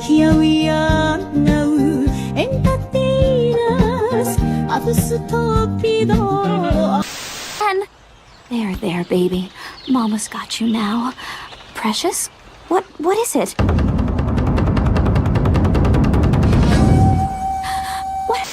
Here we are now, entertainers, at stupido. And there, baby. Mama's got you now. Precious? What is it? What?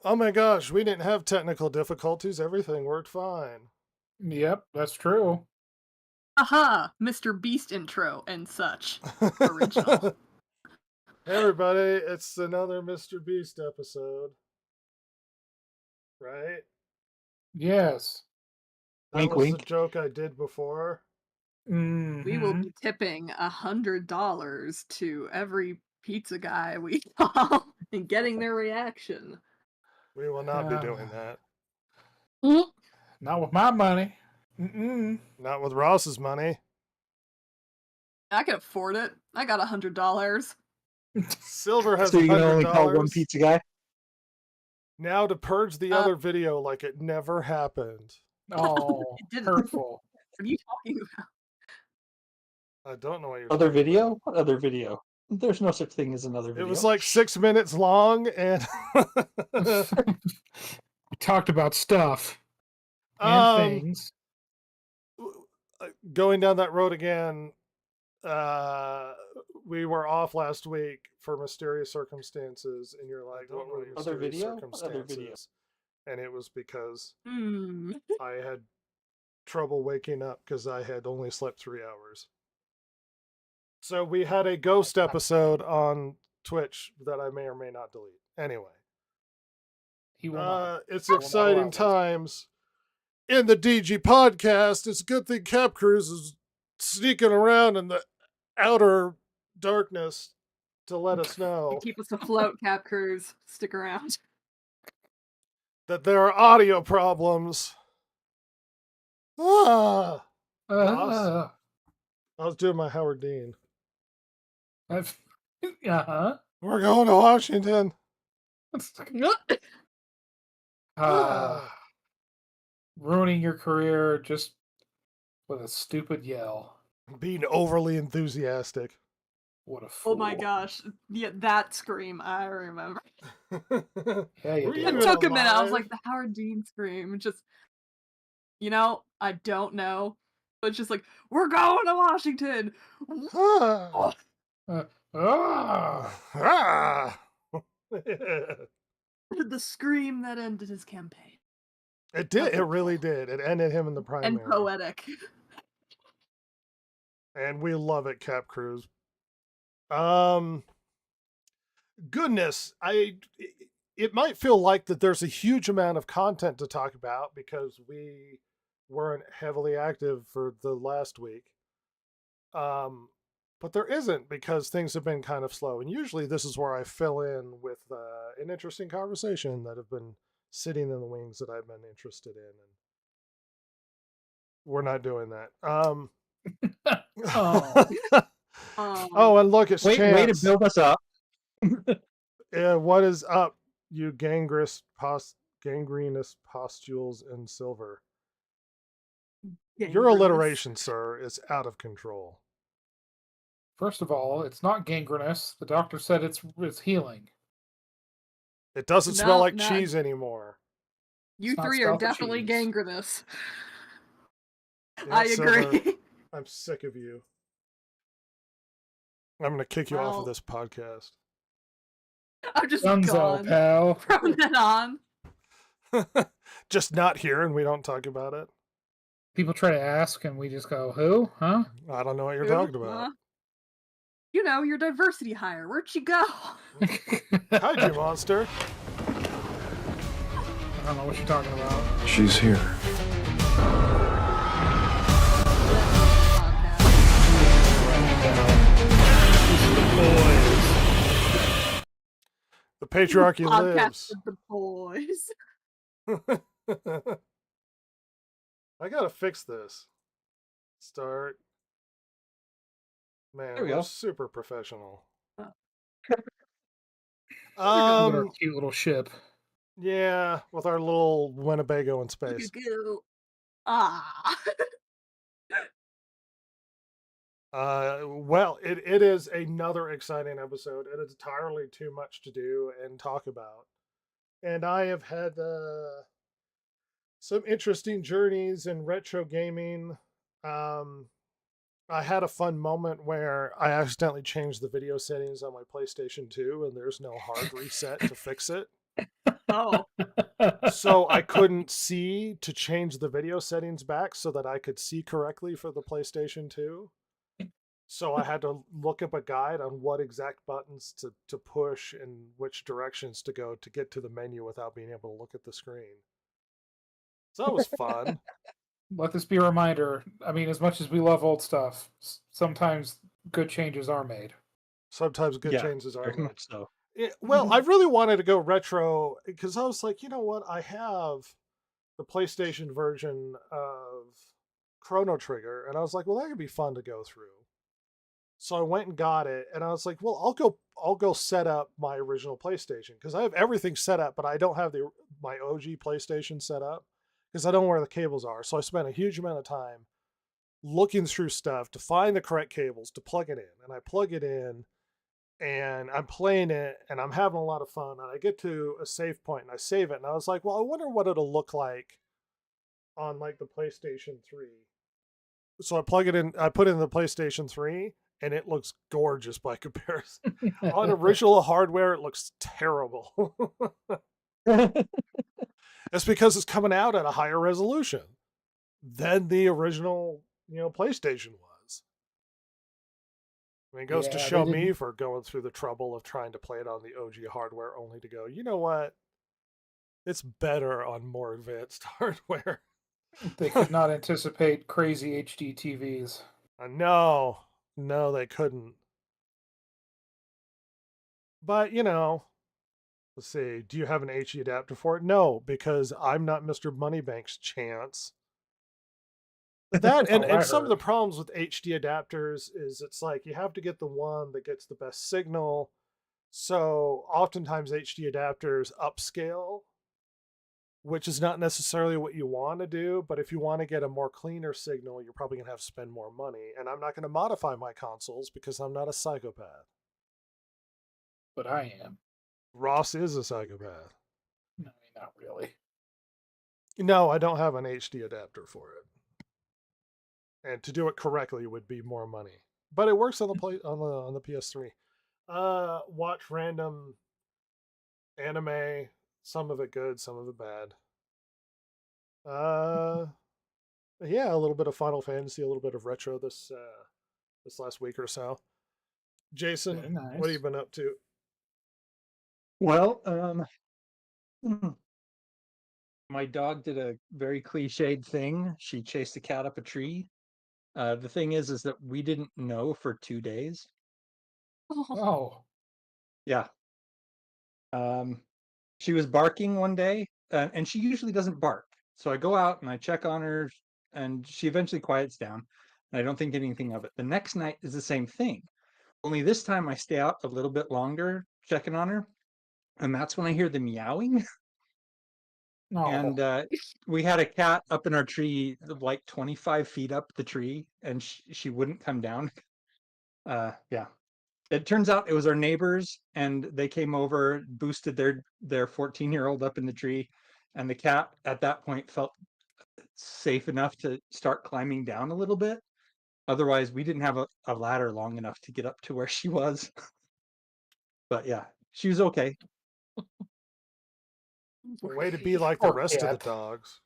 Oh my gosh, we didn't have technical difficulties. Everything worked fine. Yep, that's true. Aha! Mr. Beast intro and such. Original. Hey everybody, it's another Mr. Beast episode. Right? Yes. That Wink, was wink. the joke I did before. We will be tipping $100 to every pizza guy we call and getting their reaction. We will not be doing that. Not with my money. Mm-mm. Not with Ross's money. I can afford it. I got $100. Silver has So you can only call one $100. pizza guy? Now to purge the other video like it never happened. Oh, It didn't. hurtful. What are you talking about? I don't know what you're Other talking video? about. What other video? There's no such thing as another video. It was like 6 minutes long and We talked about stuff and things. going down that road again, we were off last week for mysterious circumstances, and you're like, what were the Other mysterious video? Other video. circumstances? And it was because Hmm. I had trouble waking up because I had only slept 3 hours. So we had a ghost episode on Twitch that I may or may not delete. Anyway, He will not. it's I will not allow exciting this. times in the DG podcast. It's a good thing Cap Cruise is sneaking around in the outer darkness to let us know To keep us afloat, Cap Crews. Stick around. that there are audio problems. I was doing my Howard Dean. Uh-huh. We're going to Washington. Ruining your career just with a stupid yell. Being overly enthusiastic. What a fool. Oh my gosh. Yeah, that scream, I remember. Yeah, you Were did. you It took a minute. I was alive? like, the Howard Dean scream. Just, you know, I don't know. But it's just like, we're going to Washington. Ah. Ah! The scream that ended his campaign. It did. It really did. It ended him in the primary. And poetic. And we love it, Cap Cruise. Goodness, it might feel like that there's a huge amount of content to talk about because we weren't heavily active for the last week. But there isn't because things have been kind of slow. And usually this is where I fill in with an interesting conversation that have been sitting in the wings that I've been interested in. And we're not doing that. Oh, and look, it's Way to Chance. build us up. What is up, you gangrenous pustules and silver? Your Gangrenous. alliteration, sir, is out of control. First of all, it's not gangrenous. The doctor said it's healing. It doesn't smell No, like no. cheese anymore. You It's not three are spelled definitely cheese. gangrenous. Yeah, I Silver, agree. I'm sick of you. I'm going to kick you off of Well- this podcast. I'm just Dunzo, gone pal. from then on. Just not here and we don't talk about it. People try to ask, and we just go, "Who? Huh?" I don't know what you're Who? talking about. Huh? You know, your diversity hire. Where'd she go? Kaiju monster. I don't know what you're talking about. She's here. The patriarchy Podcast lives. with the boys. I gotta fix this. Start. Man, There we we're go. super professional. Look at our Um, cute little ship. yeah, with our little Winnebago in Look space. at you. Ah. Well, it is another exciting episode. It is entirely too much to do and talk about. And I have had some interesting journeys in retro gaming. I had a fun moment where I accidentally changed the video settings on my PlayStation 2 and there's no hard reset to fix it. Oh. So I couldn't see to change the video settings back so that I could see correctly for the PlayStation 2. So I had to look up a guide on what exact buttons to push and which directions to go to get to the menu without being able to look at the screen. So that was fun. Let this be a reminder. I mean, as much as we love old stuff, sometimes good changes are made. Sometimes good Yeah, changes are Very made. much so. Well, I really wanted to go retro because I was like, you know what? I have the PlayStation version of Chrono Trigger, and I was like, well, that could be fun to go through. So I went and got it, and I was like, well, I'll go set up my original PlayStation because I have everything set up, but I don't have my OG PlayStation set up because I don't know where the cables are. So I spent a huge amount of time looking through stuff to find the correct cables to plug it in, and I plug it in. And I'm playing it and I'm having a lot of fun. And I get to a save point and I save it. And I was like, well, I wonder what it'll look like on like the PlayStation 3. So I plug it in, I put it in the PlayStation 3 and it looks gorgeous by comparison. On original hardware, it looks terrible. It's because it's coming out at a higher resolution than the original, PlayStation was. I mean, it goes to Yeah, show they me didn't- for going through the trouble of trying to play it on the OG hardware only to go, you know what? It's better on more advanced hardware. They could not anticipate crazy HD TVs. No, they couldn't. But, let's see. Do you have an HD adapter for it? No, because I'm not Mr. Moneybank's chance. That and, Oh, I and some of the heard. problems with HD adapters is it's like you have to get the one that gets the best signal. So oftentimes HD adapters upscale, which is not necessarily what you want to do. But if you want to get a more cleaner signal, you're probably going to have to spend more money. And I'm not going to modify my consoles because I'm not a psychopath. But I am. Ross is a psychopath. No, not really. No, I don't have an HD adapter for it. And to do it correctly would be more money. But it works on the PS3. Watch random anime, some of it good, some of it bad. Yeah, a little bit of Final Fantasy, a little bit of retro this last week or so. Jason, Very nice. what have you been up to? Well, my dog did a very cliched thing. She chased a cat up a tree. The thing is that we didn't know for 2 days. Oh, Yeah. She was barking one day, and she usually doesn't bark. So I go out and I check on her, and she eventually quiets down. And I don't think anything of it. The next night is the same thing. Only this time I stay out a little bit longer checking on her. And that's when I hear the meowing. no. And we had a cat up in our tree, like 25 feet up the tree, and she wouldn't come down. Yeah. It turns out it was our neighbors, and they came over, boosted their 14-year-old up in the tree, and the cat at that point felt safe enough to start climbing down a little bit. Otherwise, we didn't have a ladder long enough to get up to where she was. But yeah, she was okay. Way to be like the Poor rest of the cat. dogs.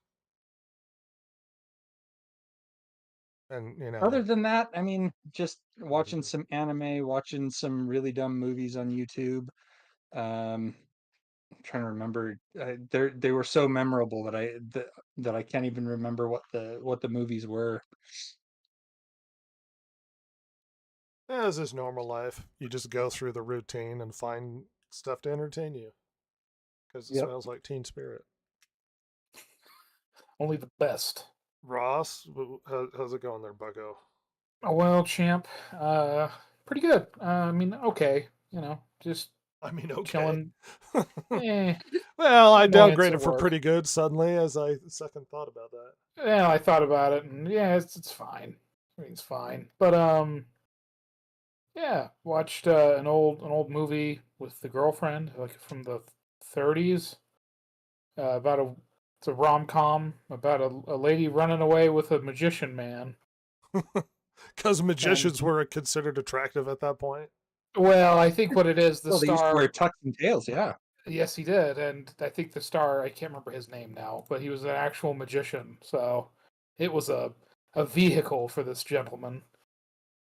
And Other than that, I mean, just watching some anime, watching some really dumb movies on YouTube. I'm trying to remember. They were so memorable that I can't even remember what the movies were. as is normal life, you just go through the routine and find stuff to entertain you. Because it Yep. smells like Teen Spirit. Only the best. Ross, how's it going there, Buggo? Oh, well, champ, pretty good. I mean, okay, just I mean, okay. chilling. Eh, Well, I Annoyance downgraded at for work. pretty good suddenly as I second thought about that. yeah, I thought about it, and yeah, it's fine. I mean, it's fine. But yeah, watched an old movie with the girlfriend, like from the 30s, about it's a rom-com about a lady running away with a magician man. Because magicians were considered attractive at that point. Well, I think what it is, the Well, they used to star. wear tux and tails, yeah. Yes, he did, and I think the star. I can't remember his name now, but he was an actual magician. So it was a vehicle for this gentleman.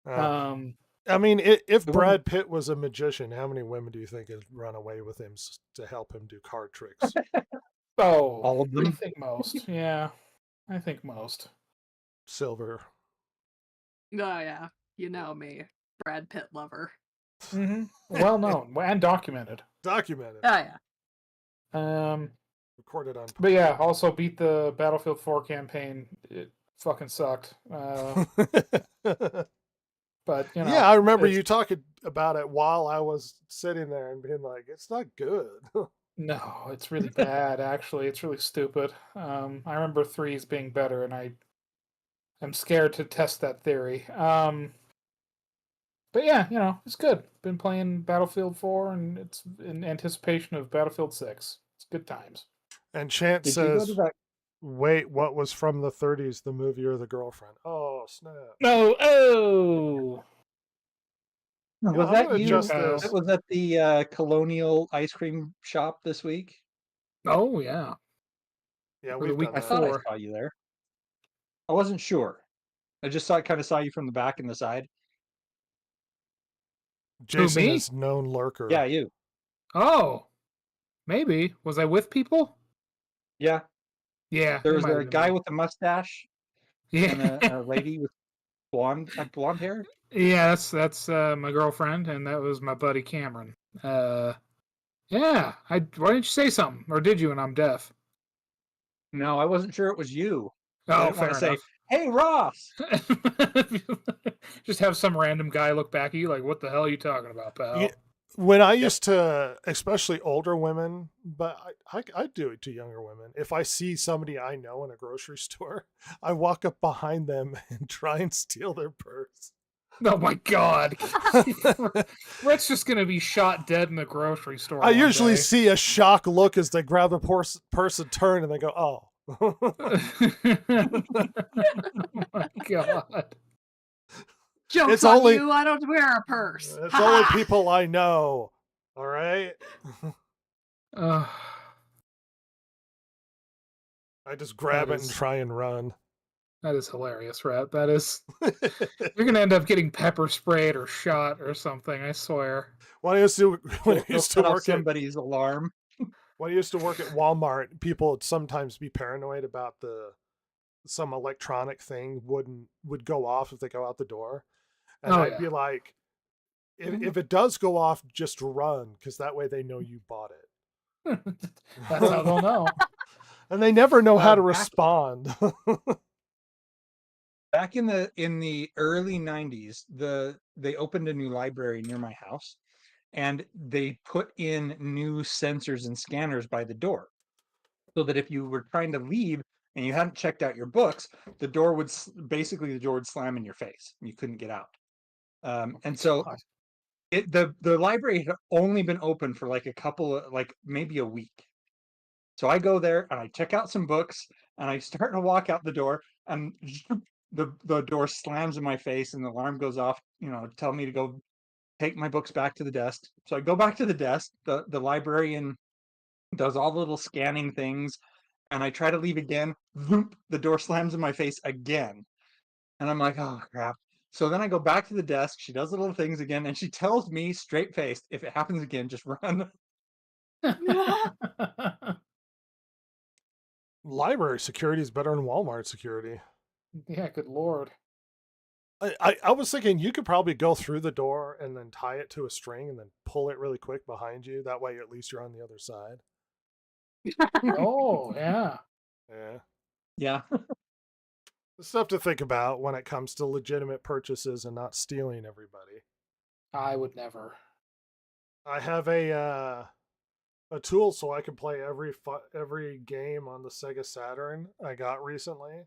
I mean, if It wasn't- Brad Pitt was a magician, how many women do you think would run away with him to help him do card tricks? Oh, All of I them. think most. Yeah, I think most. Silver. Oh yeah, you know me, Brad Pitt lover. Mm-hmm. Well known and documented. Documented. Oh yeah. Recorded on. But yeah, also beat the Battlefield 4 campaign. It fucking sucked. But yeah, I remember it's- you talking about it while I was sitting there and being like, "It's not good." No, it's really bad. Actually, it's really stupid. I remember 3's being better, and I'm scared to test that theory. But yeah, it's good. Been playing Battlefield 4, and it's in anticipation of Battlefield 6. It's good times. And Chant Did you go to says, that? "Wait, what was from the 30s? The movie or the girlfriend?" Oh snap! No, oh, Yeah, Was I'm that gonna you? adjust this. That was at the Colonial ice cream shop this week. oh yeah. Yeah, Or the we've week done I that. thought I Before. saw you there. I wasn't sure. I just kind of saw you from the back and the side. Jason me? is known lurker. Yeah, you. Oh, maybe was I with people? Yeah, Yeah, there it was might a have been guy me. with a mustache Yeah, and a lady with blonde hair. yeah. That's my girlfriend, and that was my buddy Cameron. Yeah. Why didn't you say something, or did you? And I'm deaf. No, I wasn't sure it was you. I Oh, didn't want fair to say, enough. "Hey, Ross." Just have some random guy look back at you like, "What the hell are you talking about, pal?" Yeah. When I used to, especially older women, but I do it to younger women. If I see somebody I know in a grocery store, I walk up behind them and try and steal their purse. Oh my god, Brett's just gonna be shot dead in the grocery store. I one usually day. see a shock look as they grab the purse and turn, and they go, "Oh." Oh my god. Joke's It's on only- you. I don't wear a purse. It's Ha only ha! people I know. All right. Uh, I just grab That it and is- try and run. that is hilarious, Rat. That is. You're gonna end up getting pepper sprayed or shot or something. I swear. when I used to He'll set off somebody's alarm. when I used to work at Walmart, people would sometimes be paranoid about some electronic thing would go off if they go out the door, and Oh, I'd yeah. be like, if it does go off, just run, because that way they know you bought it, That's how they'll know. and they never know how to Back- respond. Back in the early 90s, they opened a new library near my house, and they put in new sensors and scanners by the door, so that if you were trying to leave and you hadn't checked out your books, the door would slam in your face and you couldn't get out. And so God. the library had only been open for like a couple of, like maybe a week. So I go there and I check out some books and I start to walk out the door and the door slams in my face and the alarm goes off, tell me to go take my books back to the desk. So I go back to the desk, the librarian does all the little scanning things, and I try to leave again. Voop, the door slams in my face again. And I'm like, oh crap. So then I go back to the desk, she does the little things again, and she tells me straight faced, if it happens again, just run. Library security is better than Walmart security. Yeah, good lord. I was thinking you could probably go through the door and then tie it to a string and then pull it really quick behind you. That way, at least you're on the other side. Oh, yeah. Yeah. Yeah. Stuff to think about when it comes to legitimate purchases and not stealing everybody. I would never. I have a tool so I can play every game on the Sega Saturn I got recently.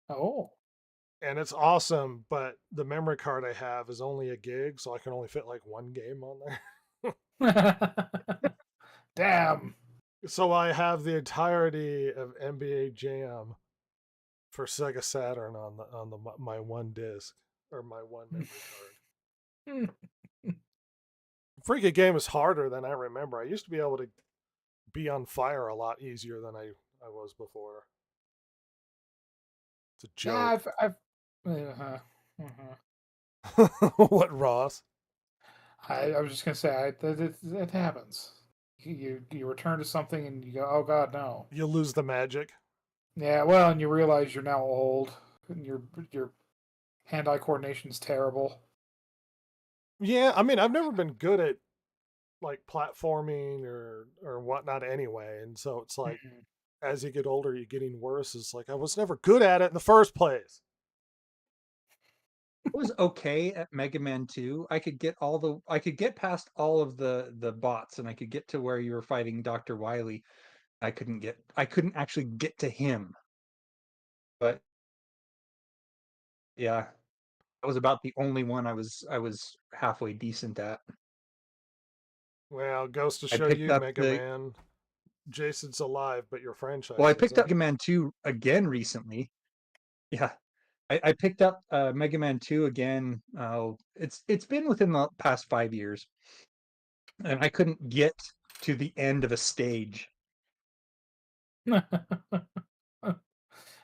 Oh. And it's awesome, but the memory card I have is only a gig, so I can only fit like one game on there. Damn. So I have the entirety of NBA Jam for Sega Saturn on my one disc or my one memory card. Freaking game is harder than I remember. I used to be able to be on fire a lot easier than I was before. It's a joke. Yeah, What, Ross? I was just gonna say it happens. You return to something and you go, oh god, no. You lose the magic. Yeah, well, and you realize you're now old and your hand-eye coordination's terrible. Yeah, I mean, I've never been good at like platforming or whatnot anyway, and so it's like as you get older, you're getting worse. It's like I was never good at it in the first place. I was okay at Mega Man 2. I could get past all of the bots and I could get to where you were fighting Dr. Wily. I couldn't actually get to him. But yeah, that was about the only one I was halfway decent at. Well, goes to show you, Mega Man. Jason's alive, but your franchise. Well, I picked up Mega Man 2 again recently. Yeah. I picked up Mega Man 2 again. It's been within the past 5 years. And I couldn't get to the end of a stage.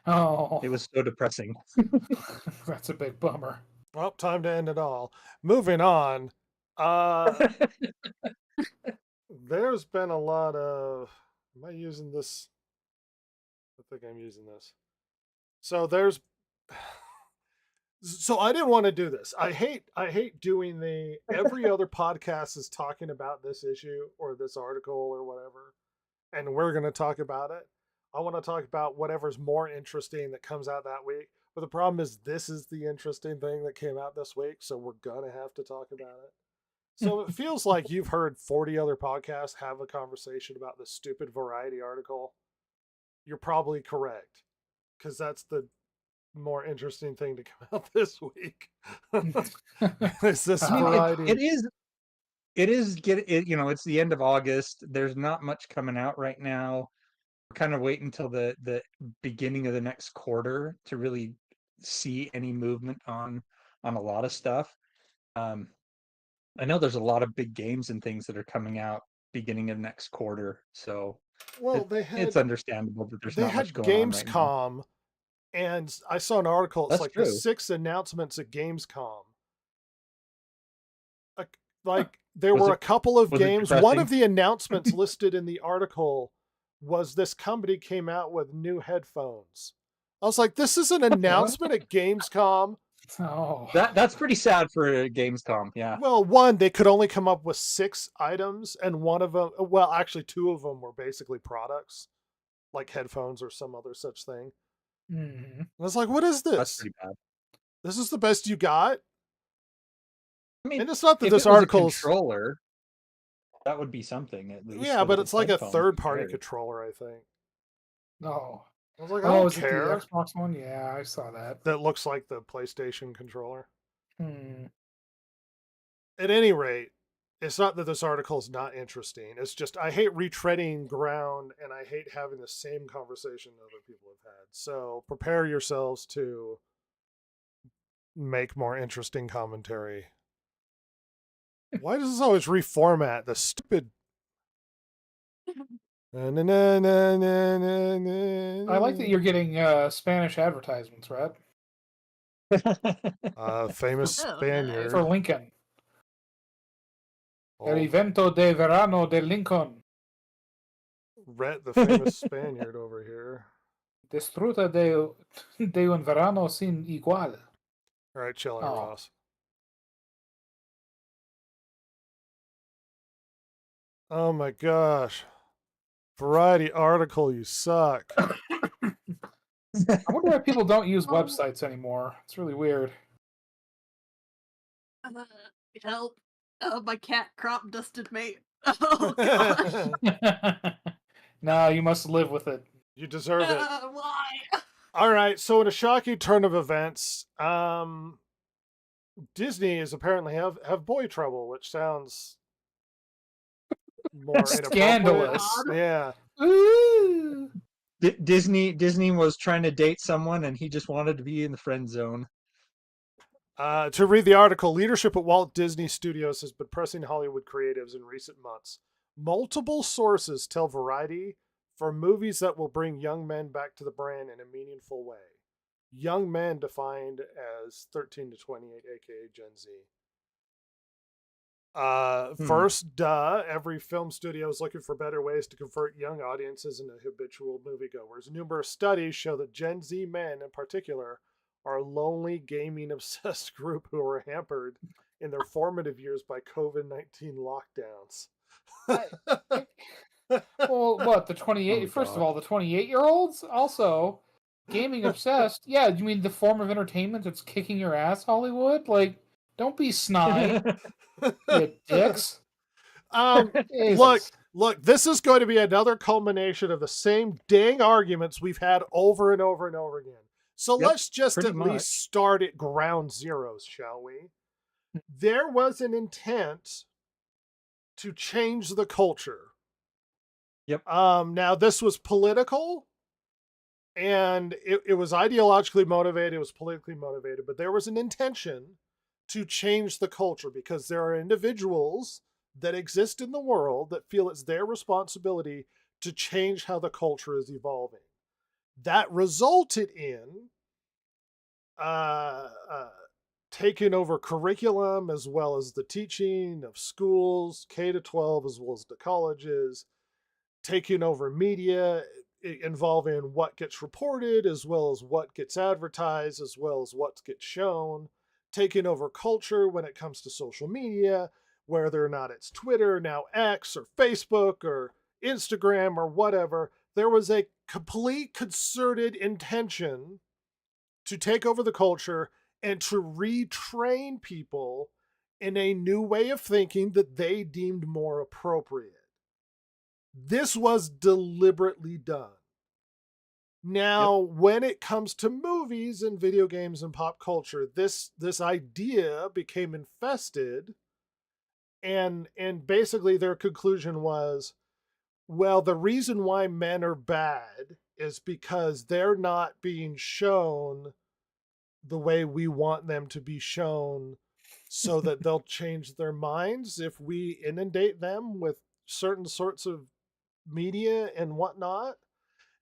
Oh. It was so depressing. That's a big bummer. Well, time to end it all. Moving on. There's been a lot of... Am I using this? I think I'm using this. So I didn't want to do this. I hate doing every other podcast is talking about this issue or this article or whatever, and we're going to talk about it. I want to talk about whatever's more interesting that comes out that week. But the problem is this is the interesting thing that came out this week, so we're going to have to talk about it. So it feels like you've heard 40 other podcasts have a conversation about this stupid Variety article. You're probably correct, because that's the more interesting thing to come out this week. Is this Variety? It's the end of August. There's not much coming out right now. We're kind of waiting until the beginning of the next quarter to really see any movement on a lot of stuff. I know there's a lot of big games and things that are coming out beginning of next quarter, so it's understandable that there's not much going on right now. Gamescom, and I saw an article. It's like the 6 announcements at Gamescom. Like there were a couple of games. One of the announcements listed in the article was this company came out with new headphones. I was like, this is an announcement at Gamescom. Oh, that's pretty sad for Gamescom. Yeah. Well, one, they could only come up with 6 items, and one of them, well, actually 2 of them were basically products, like headphones or some other such thing. Mm-hmm. I was like, what is this? That's pretty bad. This is the best you got? I mean, and it's not that if this it was article a controller, that would be something at least. Yeah, but it's like a third-party controller, I think. No. I was like, I don't is care. It the Xbox one? Yeah, I saw that. That looks like the PlayStation controller. Hmm. At any rate, it's not that this article is not interesting. It's just I hate retreading ground and I hate having the same conversation other people have had. So prepare yourselves to make more interesting commentary. Why does this always reformat the stupid? I like that you're getting Spanish advertisements, Red. Famous Oh, Spaniard. For Lincoln. El Oh, evento de verano de Lincoln. Rhett, the famous Spaniard over here. Disfruta de un verano sin igual. All right, chill out, Oh. Ross. Oh my gosh. Variety article, you suck. I wonder why people don't use websites anymore. It's really weird. Help. Oh, my cat crop dusted me. Oh, gosh. No, you must live with it. You deserve it. Why? All right, so in a shocking turn of events, Disney is apparently have boy trouble, which sounds more inappropriate. Scandalous. Yeah. Ooh. Disney was trying to date someone, and he just wanted to be in the friend zone. To read the article, leadership at Walt Disney Studios has been pressing Hollywood creatives in recent months. Multiple sources tell Variety for movies that will bring young men back to the brand in a meaningful way. Young men defined as 13 to 28, aka Gen Z. First, every film studio is looking for better ways to convert young audiences into habitual moviegoers. Numerous studies show that Gen Z men in particular are a lonely, gaming-obsessed group who are hampered in their formative years by COVID-19 lockdowns. Well, what, the 28? Oh, First of God. all, the 28-year-olds also gaming obsessed. Yeah, you mean the form of entertainment that's kicking your ass, Hollywood? Like, don't be snide, you dicks. Look, this is going to be another culmination of the same dang arguments we've had over and over and over again. So Yep, let's just pretty at much. least start at ground zeros, shall we? There was an intent to change the culture. Yep. Now this was political and it was ideologically motivated, it was politically motivated, but there was an intention to change the culture because there are individuals that exist in the world that feel it's their responsibility to change how the culture is evolving. That resulted in taking over curriculum as well as the teaching of schools, K to 12 as well as the colleges, taking over media involving what gets reported as well as what gets advertised as well as what gets shown, taking over culture when it comes to social media, whether or not it's Twitter, now X or Facebook or Instagram or whatever. There was a complete concerted intention to take over the culture and to retrain people in a new way of thinking that they deemed more appropriate. This was deliberately done. Now, when it comes to movies and video games and pop culture, this idea became infested, and basically their conclusion was, well, the reason why men are bad is because they're not being shown the way we want them to be shown so that they'll change their minds if we inundate them with certain sorts of media and whatnot.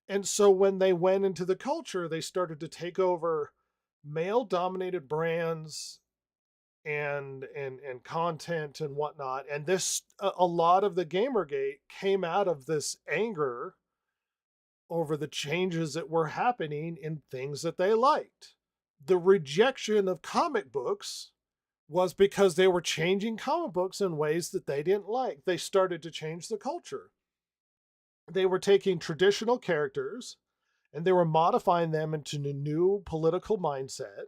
And so when they went into the culture, they started to take over male-dominated brands and content and whatnot. And this, a lot of the Gamergate came out of this anger over the changes that were happening in things that they liked. The rejection of comic books was because they were changing comic books in ways that they didn't like. They started to change the culture. They were taking traditional characters and they were modifying them into a new political mindset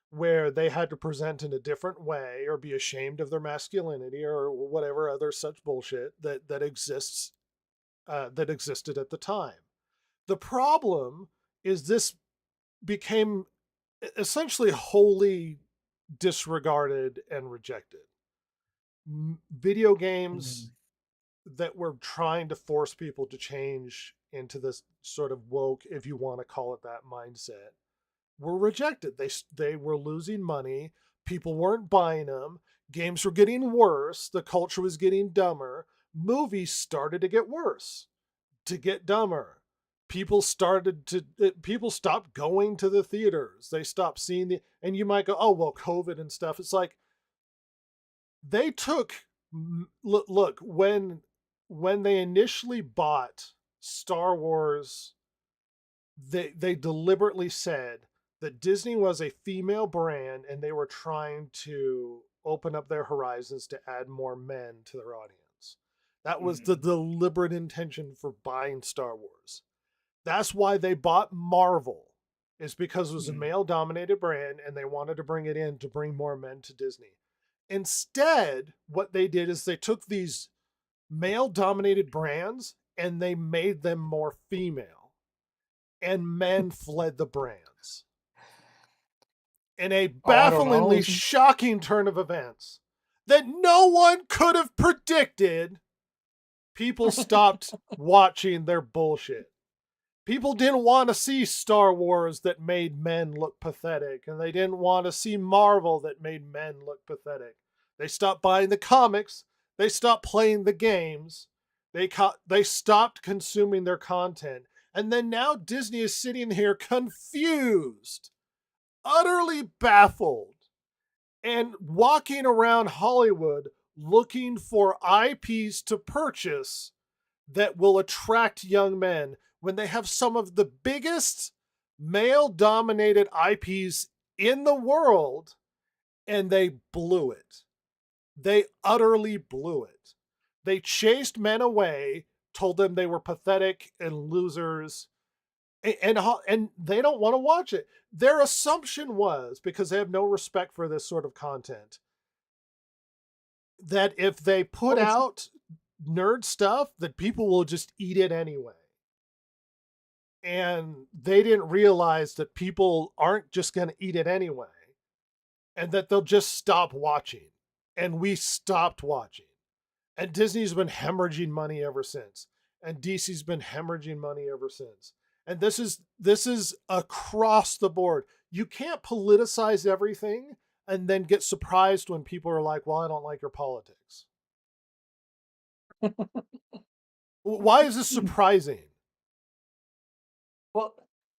where they had to present in a different way or be ashamed of their masculinity or whatever other such bullshit that exists that existed at the time. The problem is this became essentially wholly disregarded and rejected. video games that were trying to force people to change into this sort of woke, if you want to call it that, mindset, were rejected. They were losing money. People weren't buying them. Games were getting worse. The culture was getting dumber. Movies started to get worse, to get dumber. People stopped going to the theaters. They stopped seeing and you might go, oh, well, COVID and stuff. It's like, they took, look, when they initially bought Star Wars, they deliberately said that Disney was a female brand and they were trying to open up their horizons to add more men to their audience. That was the deliberate intention for buying Star Wars. That's why they bought Marvel, is because it was a male-dominated brand and they wanted to bring it in to bring more men to Disney. Instead, what they did is they took these male-dominated brands and they made them more female. And men fled the brands. In a bafflingly shocking turn of events that no one could have predicted, people stopped watching their bullshit. People didn't want to see Star Wars that made men look pathetic, and they didn't want to see Marvel that made men look pathetic. They stopped buying the comics. They stopped playing the games. They stopped consuming their content. And then now Disney is sitting here confused, utterly baffled, and walking around Hollywood looking for IPs to purchase that will attract young men when they have some of the biggest male-dominated IPs in the world, and they blew it. They utterly blew it. They chased men away, told them they were pathetic and losers, and they don't want to watch it. Their assumption was, because they have no respect for this sort of content, that if they put out nerd stuff, that people will just eat it anyway. And they didn't realize that people aren't just going to eat it anyway, and that they'll just stop watching. And we stopped watching. And Disney's been hemorrhaging money ever since. And DC's been hemorrhaging money ever since. And this is across the board. You can't politicize everything and then get surprised when people are like, well, I don't like your politics. Why is this surprising? Well,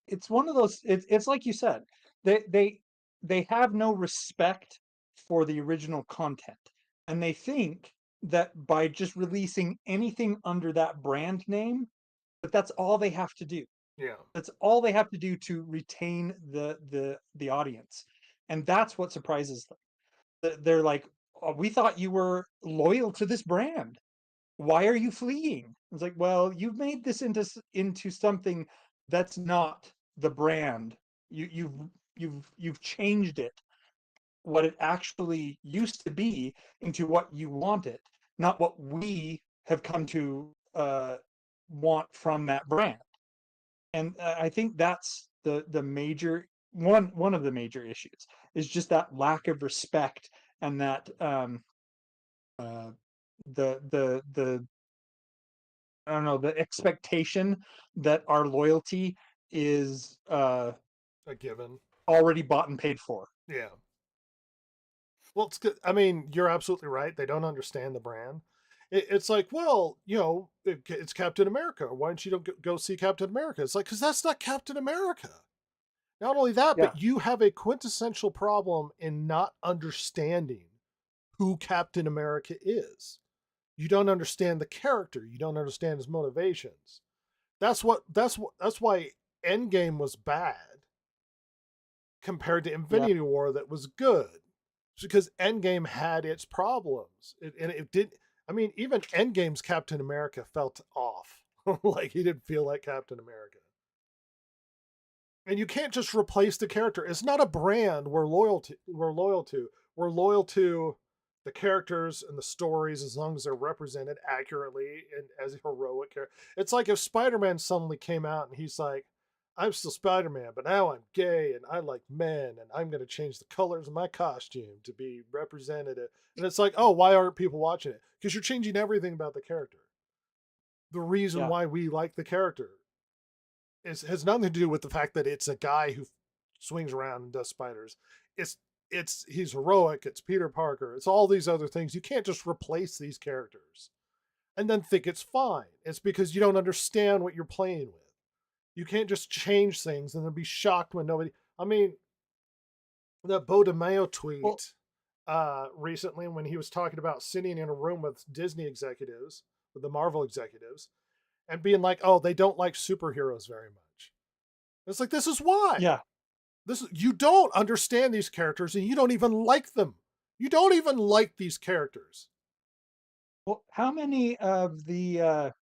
it's one of those. It's like you said. They have no respect for the original content, and they think that by just releasing anything under that brand name, that's all they have to do. Yeah, that's all they have to do to retain the audience, and that's what surprises them. They're like, oh, we thought you were loyal to this brand. Why are you fleeing? It's like, well, you've made this into something that's not the brand. You've changed it, what it actually used to be, into what you want it, not what we have come to want from that brand. And I think that's the major one of the major issues, is just that lack of respect, and that the I don't know, the expectation that our loyalty is a given, already bought and paid for. Yeah. Well, it's good. I mean, you're absolutely right. They don't understand the brand. It's like, well, it's Captain America. Why don't you go see Captain America? It's like, because that's not Captain America. Not only that, but you have a quintessential problem in not understanding who Captain America is. You don't understand the character. You don't understand his motivations. That's why Endgame was bad compared to Infinity War that was good. It's because Endgame had its problems. It did. I mean, even Endgame's Captain America felt off. Like, he didn't feel like Captain America. And you can't just replace the character. It's not a brand we're loyal to. We're loyal to the characters and the stories, as long as they're represented accurately and as a heroic character. It's like if Spider-Man suddenly came out and he's like, I'm still Spider-Man, but now I'm gay and I like men and I'm going to change the colors of my costume to be representative. And it's like, oh, why aren't people watching it? Because you're changing everything about the character. The reason Yeah. why we like the character has nothing to do with the fact that it's a guy who swings around and does spiders. He's heroic. It's Peter Parker. It's all these other things. You can't just replace these characters and then think it's fine. It's because you don't understand what you're playing with. You can't just change things and then be shocked when nobody. I mean, that Bo DeMayo tweet recently when he was talking about sitting in a room with Disney executives, with the Marvel executives, and being like, "Oh, they don't like superheroes very much." It's like, this is why. Yeah. You don't understand these characters and you don't even like them. You don't even like these characters. Well, how many of the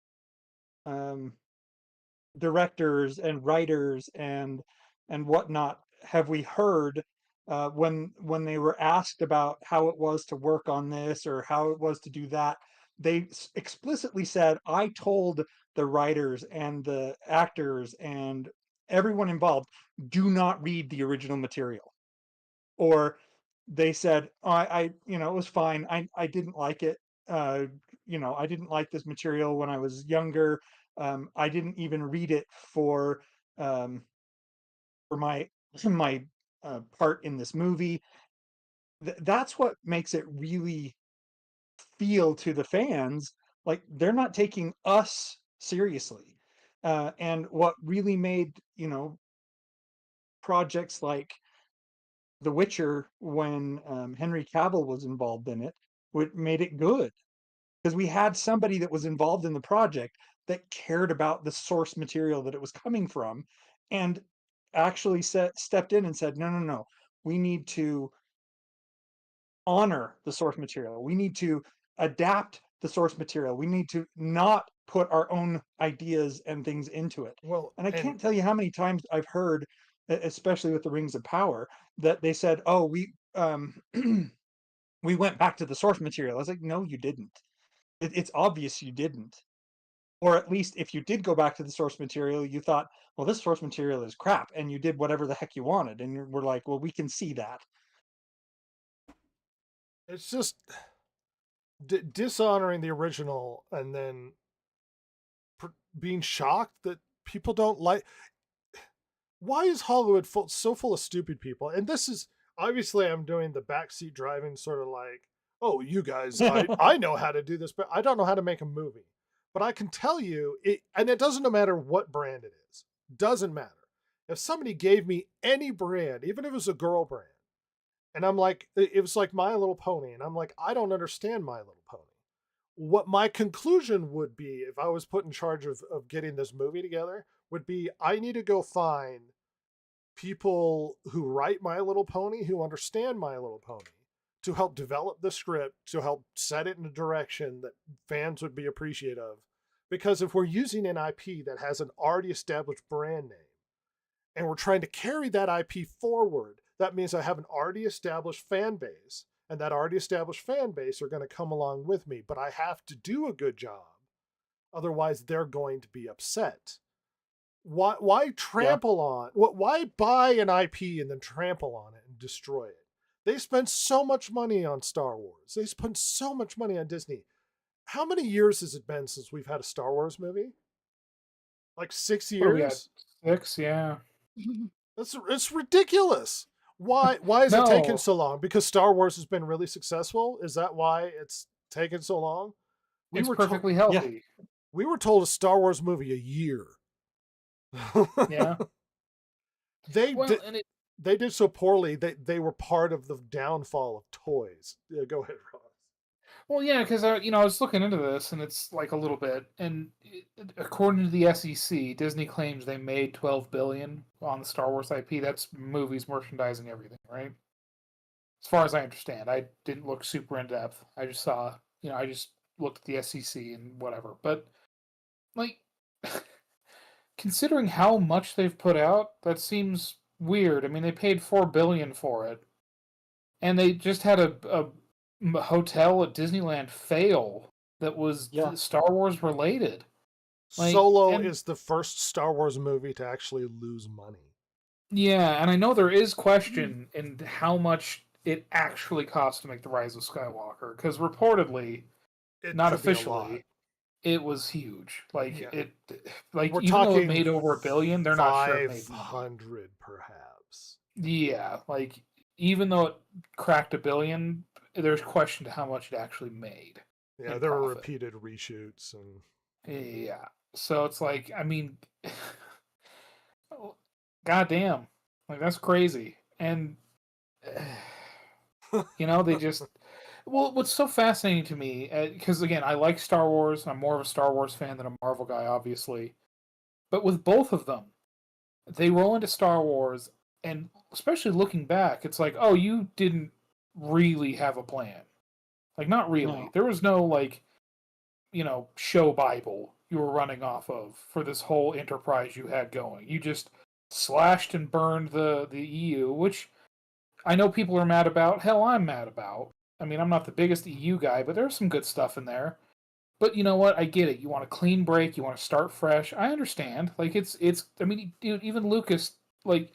directors and writers and whatnot have we heard when they were asked about how it was to work on this or how it was to do that? They explicitly said, "I told the writers and the actors and everyone involved, do not read the original material." Or they said, "Oh, it was fine. I didn't like it. Uh, I didn't like this material when I was younger. I didn't even read it um, for my my part in this movie." That's what makes it really feel to the fans like they're not taking us seriously. And what really made projects like The Witcher, when Henry Cavill was involved in it, what made it good because we had somebody that was involved in the project that cared about the source material that it was coming from, and actually stepped in and said, "No, no, no, we need to honor the source material. We need to adapt the source material. We need to not put our own ideas and things into it." Well, And I and can't tell you how many times I've heard, especially with the Rings of Power, that they said, "Oh, we went back to the source material." I was like, "No, you didn't. It's obvious you didn't." Or at least if you did go back to the source material, you thought, "Well, this source material is crap," and you did whatever the heck you wanted. And we're like, "Well, we can see that." it's just dishonoring the original and then being shocked that people don't like. Why is Hollywood so full of stupid people? And this is obviously I'm doing the backseat driving sort of like, oh, you guys, I know how to do this, but I don't know how to make a movie. But I can tell you, and it doesn't matter what brand it is. Doesn't matter. If somebody gave me any brand, even if it was a girl brand, and I'm like, it was like My Little Pony, and I'm like, I don't understand My Little Pony. What my conclusion would be if I was put in charge of getting this movie together would be I need to go find people who write My Little Pony, who understand My Little Pony, to help develop the script, to help set it in a direction that fans would be appreciative of. Because if we're using an IP that has an already established brand name and we're trying to carry that IP forward, that means I have an already established fan base, and that already established fan base are going to come along with me, but I have to do a good job. Otherwise, they're going to be upset. Why trample on? Why buy an IP and then trample on it and destroy it? They spent so much money on Star Wars. They spent so much money on Disney. How many years has it been since we've had a Star Wars movie? Like 6 years? 6, yeah. It's ridiculous. Why is it taking No. so long? Because Star Wars has been really successful? Is that why it's taken so long? It's perfectly healthy. We were told a Star Wars movie a year. Yeah. They Well, did, and it, they did so poorly that they were part of the downfall of toys. Yeah, go ahead, Ross. well, yeah, because I was looking into this, and it's like a little bit. And according to the SEC, Disney claims they made $12 billion on the Star Wars IP. That's movies, merchandising, everything, right? As far as I understand, I didn't look super in depth. I just saw, I just looked at the SEC and whatever. But like, considering how much they've put out, that seems weird. I mean, they paid $4 billion for it, and they just had a hotel at Disneyland fail that was Yeah. Star Wars related. Like, Solo and- is the first Star Wars movie to actually lose money. Yeah, and I know there is question in how much it actually cost to make The Rise of Skywalker, because reportedly, It not could be a lot. officially, it was huge. Like Yeah. like We're even though it talking made over $1 billion, they're not sure it made money. 500 perhaps. Yeah, like even though it cracked $1 billion, there's question to how much it actually made. Yeah, in there were profit. repeated reshoots and Yeah, so it's like, I mean, goddamn, like that's crazy, and you know they just. Well, what's so fascinating to me, because again, I like Star Wars. I'm more of a Star Wars fan than a Marvel guy, obviously. But with both of them, they roll into Star Wars, and especially looking back, it's like, oh, you didn't really have a plan. Like, not really. No. There was no, like, show Bible you were running off of for this whole enterprise you had going. You just slashed and burned the EU, which I know people are mad about. Hell, I'm mad about. I mean, I'm not the biggest EU guy, but there's some good stuff in there. But you know what? I get it. You want a clean break. You want to start fresh. I understand. Like it's. I mean, dude, even Lucas, like,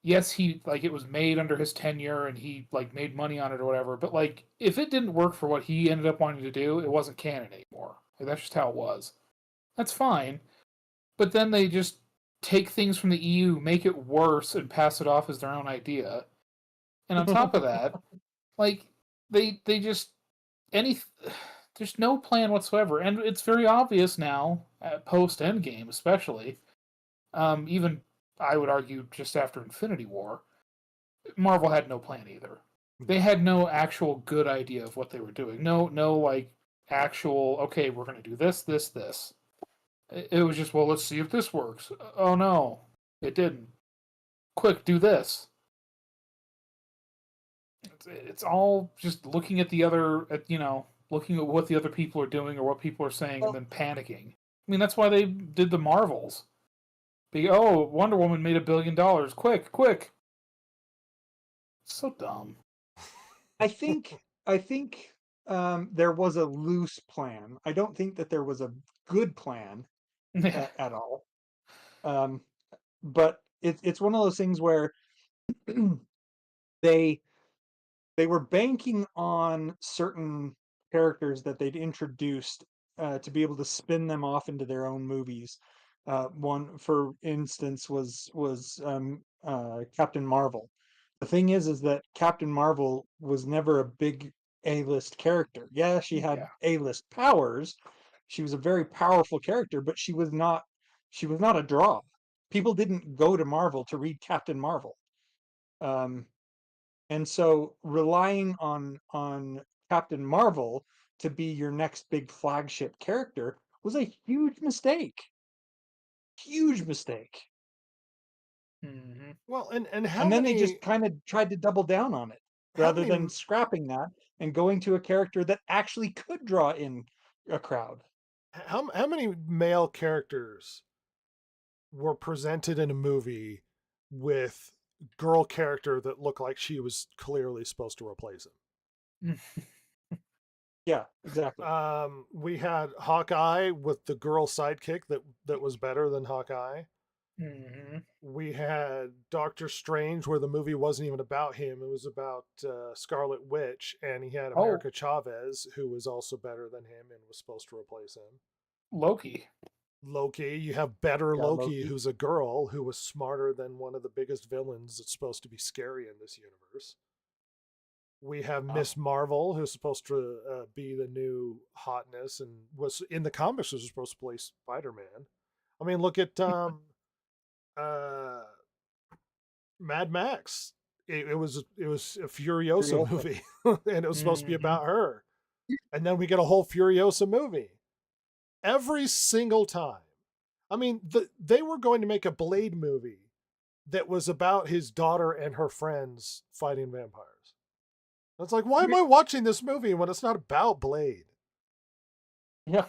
yes, it was made under his tenure and he like made money on it or whatever. But like, if it didn't work for what he ended up wanting to do, it wasn't canon anymore. Like that's just how it was. That's fine. But then they just take things from the EU, make it worse, and pass it off as their own idea. And on top of that, like they just any there's no plan whatsoever, and it's very obvious now at post Endgame, especially. Even I would argue just after Infinity War, Marvel had no plan either. They had no actual good idea of what they were doing. No, like actual. Okay, we're going to do this, this, this. It was just, well, let's see if this works. Oh no, it didn't. Quick, do this. It's all just looking at looking at what the other people are doing or what people are saying and then panicking. I mean, that's why they did the Marvels. Wonder Woman made $1 billion. Quick. So dumb. I think there was a loose plan. I don't think that there was a good plan at all. But it's one of those things where they were banking on certain characters that they'd introduced to be able to spin them off into their own movies. One, for instance, was Captain Marvel. The thing is that Captain Marvel was never a big A-list character. Yeah, she had A-list powers. She was a very powerful character, but she was not a draw. People didn't go to Marvel to read Captain Marvel. And so relying on Captain Marvel to be your next big flagship character was a huge mistake. Huge mistake. Mm-hmm. well, and how And then many they just kind of tried to double down on it rather than scrapping that and going to a character that actually could draw in a crowd. how many male characters were presented in a movie with girl character that looked like she was clearly supposed to replace him? Yeah, exactly. We had Hawkeye with the girl sidekick that was better than Hawkeye. Mm-hmm. We had Doctor Strange, where the movie wasn't even about him; it was about Scarlet Witch, and he had America Chavez, who was also better than him and was supposed to replace him. Loki. You have better Loki, Loki. who's a girl who was smarter than one of the biggest villains that's supposed to be scary in this universe. We have Miss Marvel, who's supposed to be the new hotness, and was in the comics was supposed to play Spider-Man. I mean, look at Mad Max. It was a Furiosa movie, and it was supposed to be about her. And then we get a whole Furiosa movie. Every single time. I mean, they were going to make a Blade movie that was about his daughter and her friends fighting vampires. It's like, why am I watching this movie when it's not about Blade? Yeah.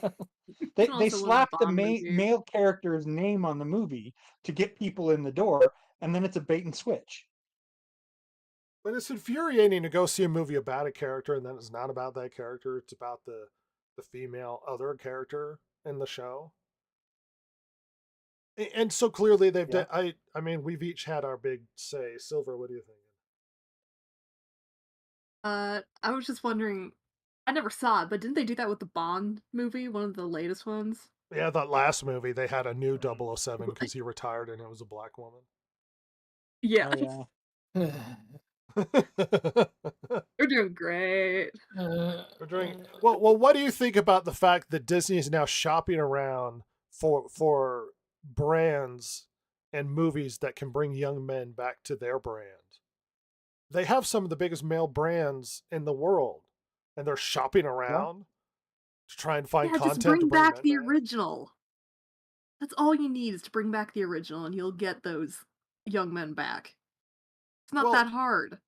They also slapped the Bond movie. male character's name on the movie to get people in the door, and then it's a bait and switch. But it's infuriating to go see a movie about a character and then it's not about that character. It's about the female other character in the show. And so clearly they've Yeah. done. I mean, we've each had our big say. Silver, what do you think? I was just wondering. I never saw it, but didn't they do that with the Bond movie, one of the latest ones? Yeah, that last movie they had a new 007 because he retired and it was a black woman. Yeah, Oh yeah. they're doing great. We're doing well. Well, what do you think about the fact that Disney is now shopping around for brands and movies that can bring young men back to their brand? They have some of the biggest male brands in the world, and they're shopping around to try and find Yeah, just content to bring bring back men the back. original. That's all you need is to bring back the original, and you'll get those young men back. It's not Well, that hard.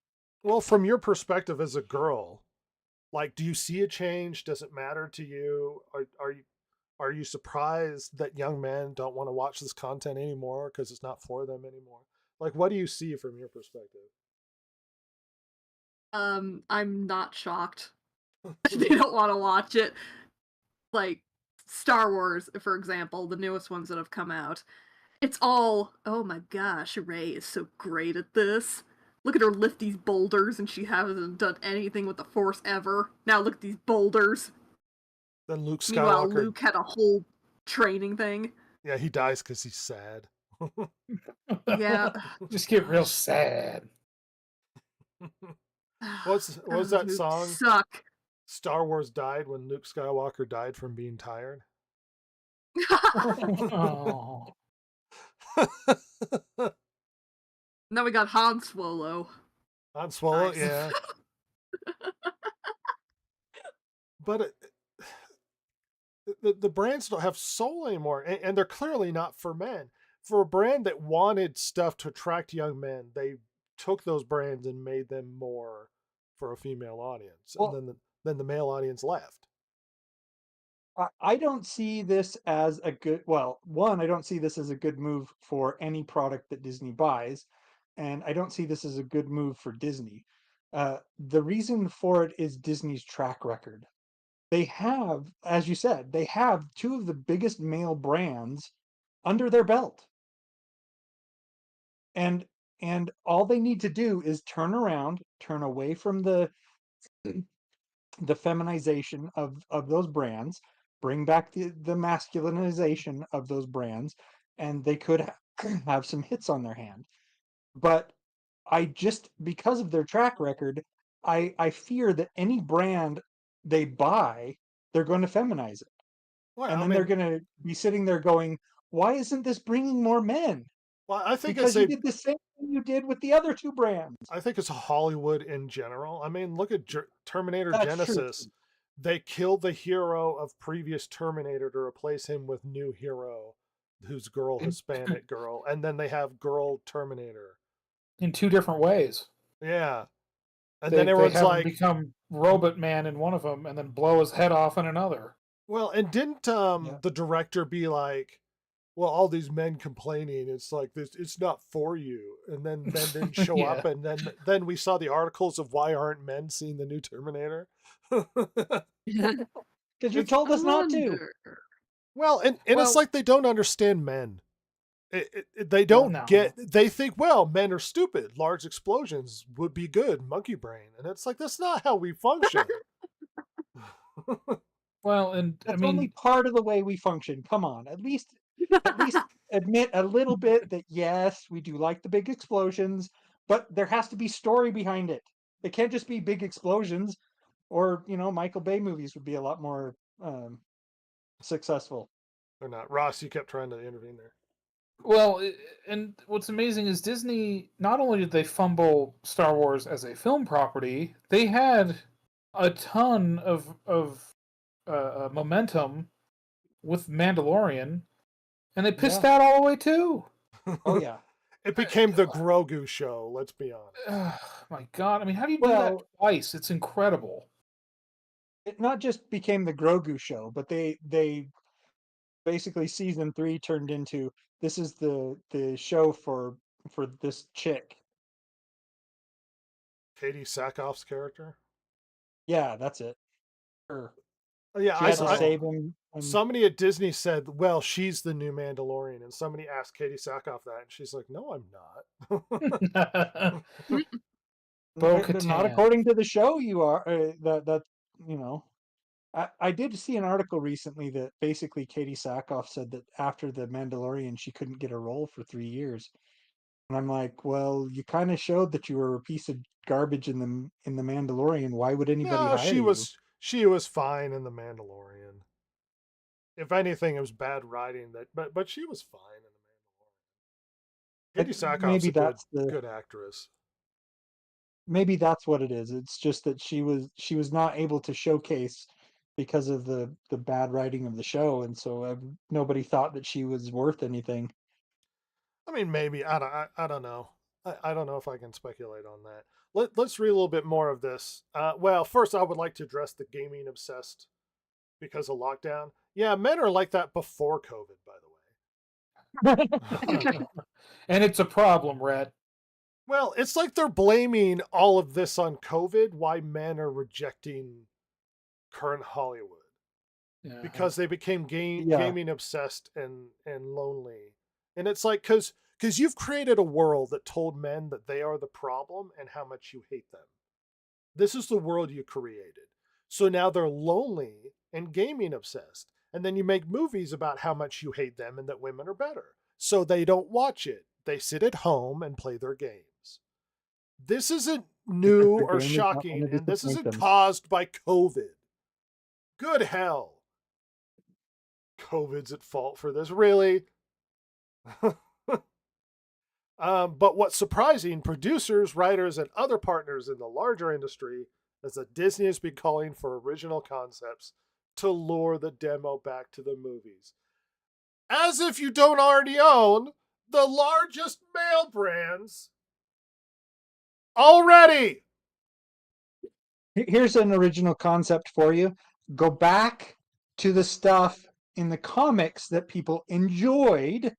well, from your perspective as a girl, like, do you see a change? Does it matter to you? Are you surprised that young men don't want to watch this content anymore because it's not for them anymore? Like, what do you see from your perspective? I'm not shocked. They don't want to watch it. Like Star Wars, for example, the newest ones that have come out. It's all, oh my gosh, Rey is so great at this. Look at her lift these boulders, and she hasn't done anything with the Force ever. Now look at these boulders. Then Luke Meanwhile, Skywalker, Luke had a whole training thing. yeah, he dies because he's sad. Yeah. Just get real sad. What was Those that movies song? Suck. Star Wars died when Luke Skywalker died from being tired. Oh. Now we got Han Solo. Han Solo, Nice. yeah. But the brands don't have soul anymore, and they're clearly not for men. For a brand that wanted stuff to attract young men, they took those brands and made them more for a female audience, Well- and then the male audience left. I don't see this as a good, well, one, I don't see this as a good move for any product that Disney buys, and I don't see this as a good move for Disney. The reason for it is Disney's track record. They have, as you said, they have two of the biggest male brands under their belt. And all they need to do is turn around, turn away from the feminization of those brands, bring back the masculinization of those brands, and they could have some hits on their hand. But I just, because of their track record, I fear that any brand they buy, they're going to feminize it. Well, And I then they're mean, going to be sitting there going, why isn't this bringing more men? well, I think Because it's you did the same thing you did with the other two brands. I think it's Hollywood in general. I mean, look at Terminator That's true. Genesis. They killed the hero of previous Terminator to replace him with new hero, who's girl Hispanic girl, and then they have girl Terminator. In two different ways. Yeah, and They then everyone's have him like, become Robot Man in one of them, and then blow his head off in another. well, and didn't the director be like, well, all these men complaining, it's like this, it's not for you, and then men didn't show Yeah. up, and then we saw the articles of why aren't men seeing the new Terminator. Because you told us not to. Well, and Well- it's like they don't understand men. They don't no. get. They think, well, men are stupid. Large explosions would be good. Monkey brain, and it's like that's not how we function. Well, and That's I only mean, part of the way we function. Come on, at least admit a little bit that yes, we do like the big explosions, but there has to be story behind it. It can't just be big explosions, or Michael Bay movies would be a lot more successful. They're not. Ross, you kept trying to intervene there. well, and what's amazing is Disney, not only did they fumble Star Wars as a film property, they had a ton of momentum with Mandalorian, and they pissed that all the way too. Oh yeah. It became the Grogu show. Let's be honest. My God, I mean, how do you do that Well- twice? It's incredible. It not just became the Grogu show, but they basically season 3 turned into this is the show for this chick. Katie Sackhoff's character. Yeah, that's it. Her. Yeah, She I had saw. to save him. And Somebody at Disney said, "Well, she's the new Mandalorian," and somebody asked Katie Sackhoff that, and she's like, "No, I'm not." but not Bo-Katan. according to the show. You are that you know. I did see an article recently that basically Katie Sackhoff said that after the Mandalorian, she couldn't get a role for 3 years. And I'm like, well, you kind of showed that you were a piece of garbage in the Mandalorian. Why would anybody No, hire you? she was fine in the Mandalorian. If anything, it was bad writing but she was fine in the Mandalorian. Katie Sackhoff's Maybe a that's good actress. maybe that's what it is. It's just that she was not able to showcase because of the bad writing of the show, and so nobody thought that she was worth anything. I mean, maybe I don't know. I don't know if I can speculate on that. Let's read a little bit more of this. Well, first I would like to address the gaming obsessed because of lockdown. Yeah, men are like that before COVID, by the way. And it's a problem, Rhett. Well, it's like they're blaming all of this on COVID, why men are rejecting current Hollywood. Yeah. Because they became Yeah. gaming obsessed and lonely. And it's like cuz you've created a world that told men that they are the problem and how much you hate them. This is the world you created. So now they're lonely and gaming obsessed. And then you make movies about how much you hate them and that women are better. So they don't watch it. They sit at home and play their games. This isn't new The or game is not shocking, gonna and this disappoint isn't them. caused by COVID. Good hell. COVID's at fault for this, really? But what's surprising, producers, writers, and other partners in the larger industry is that Disney has been calling for original concepts to lure the demo back to the movies. As if you don't already own the largest male brands already. Here's an original concept for you. Go back to the stuff in the comics that people enjoyed.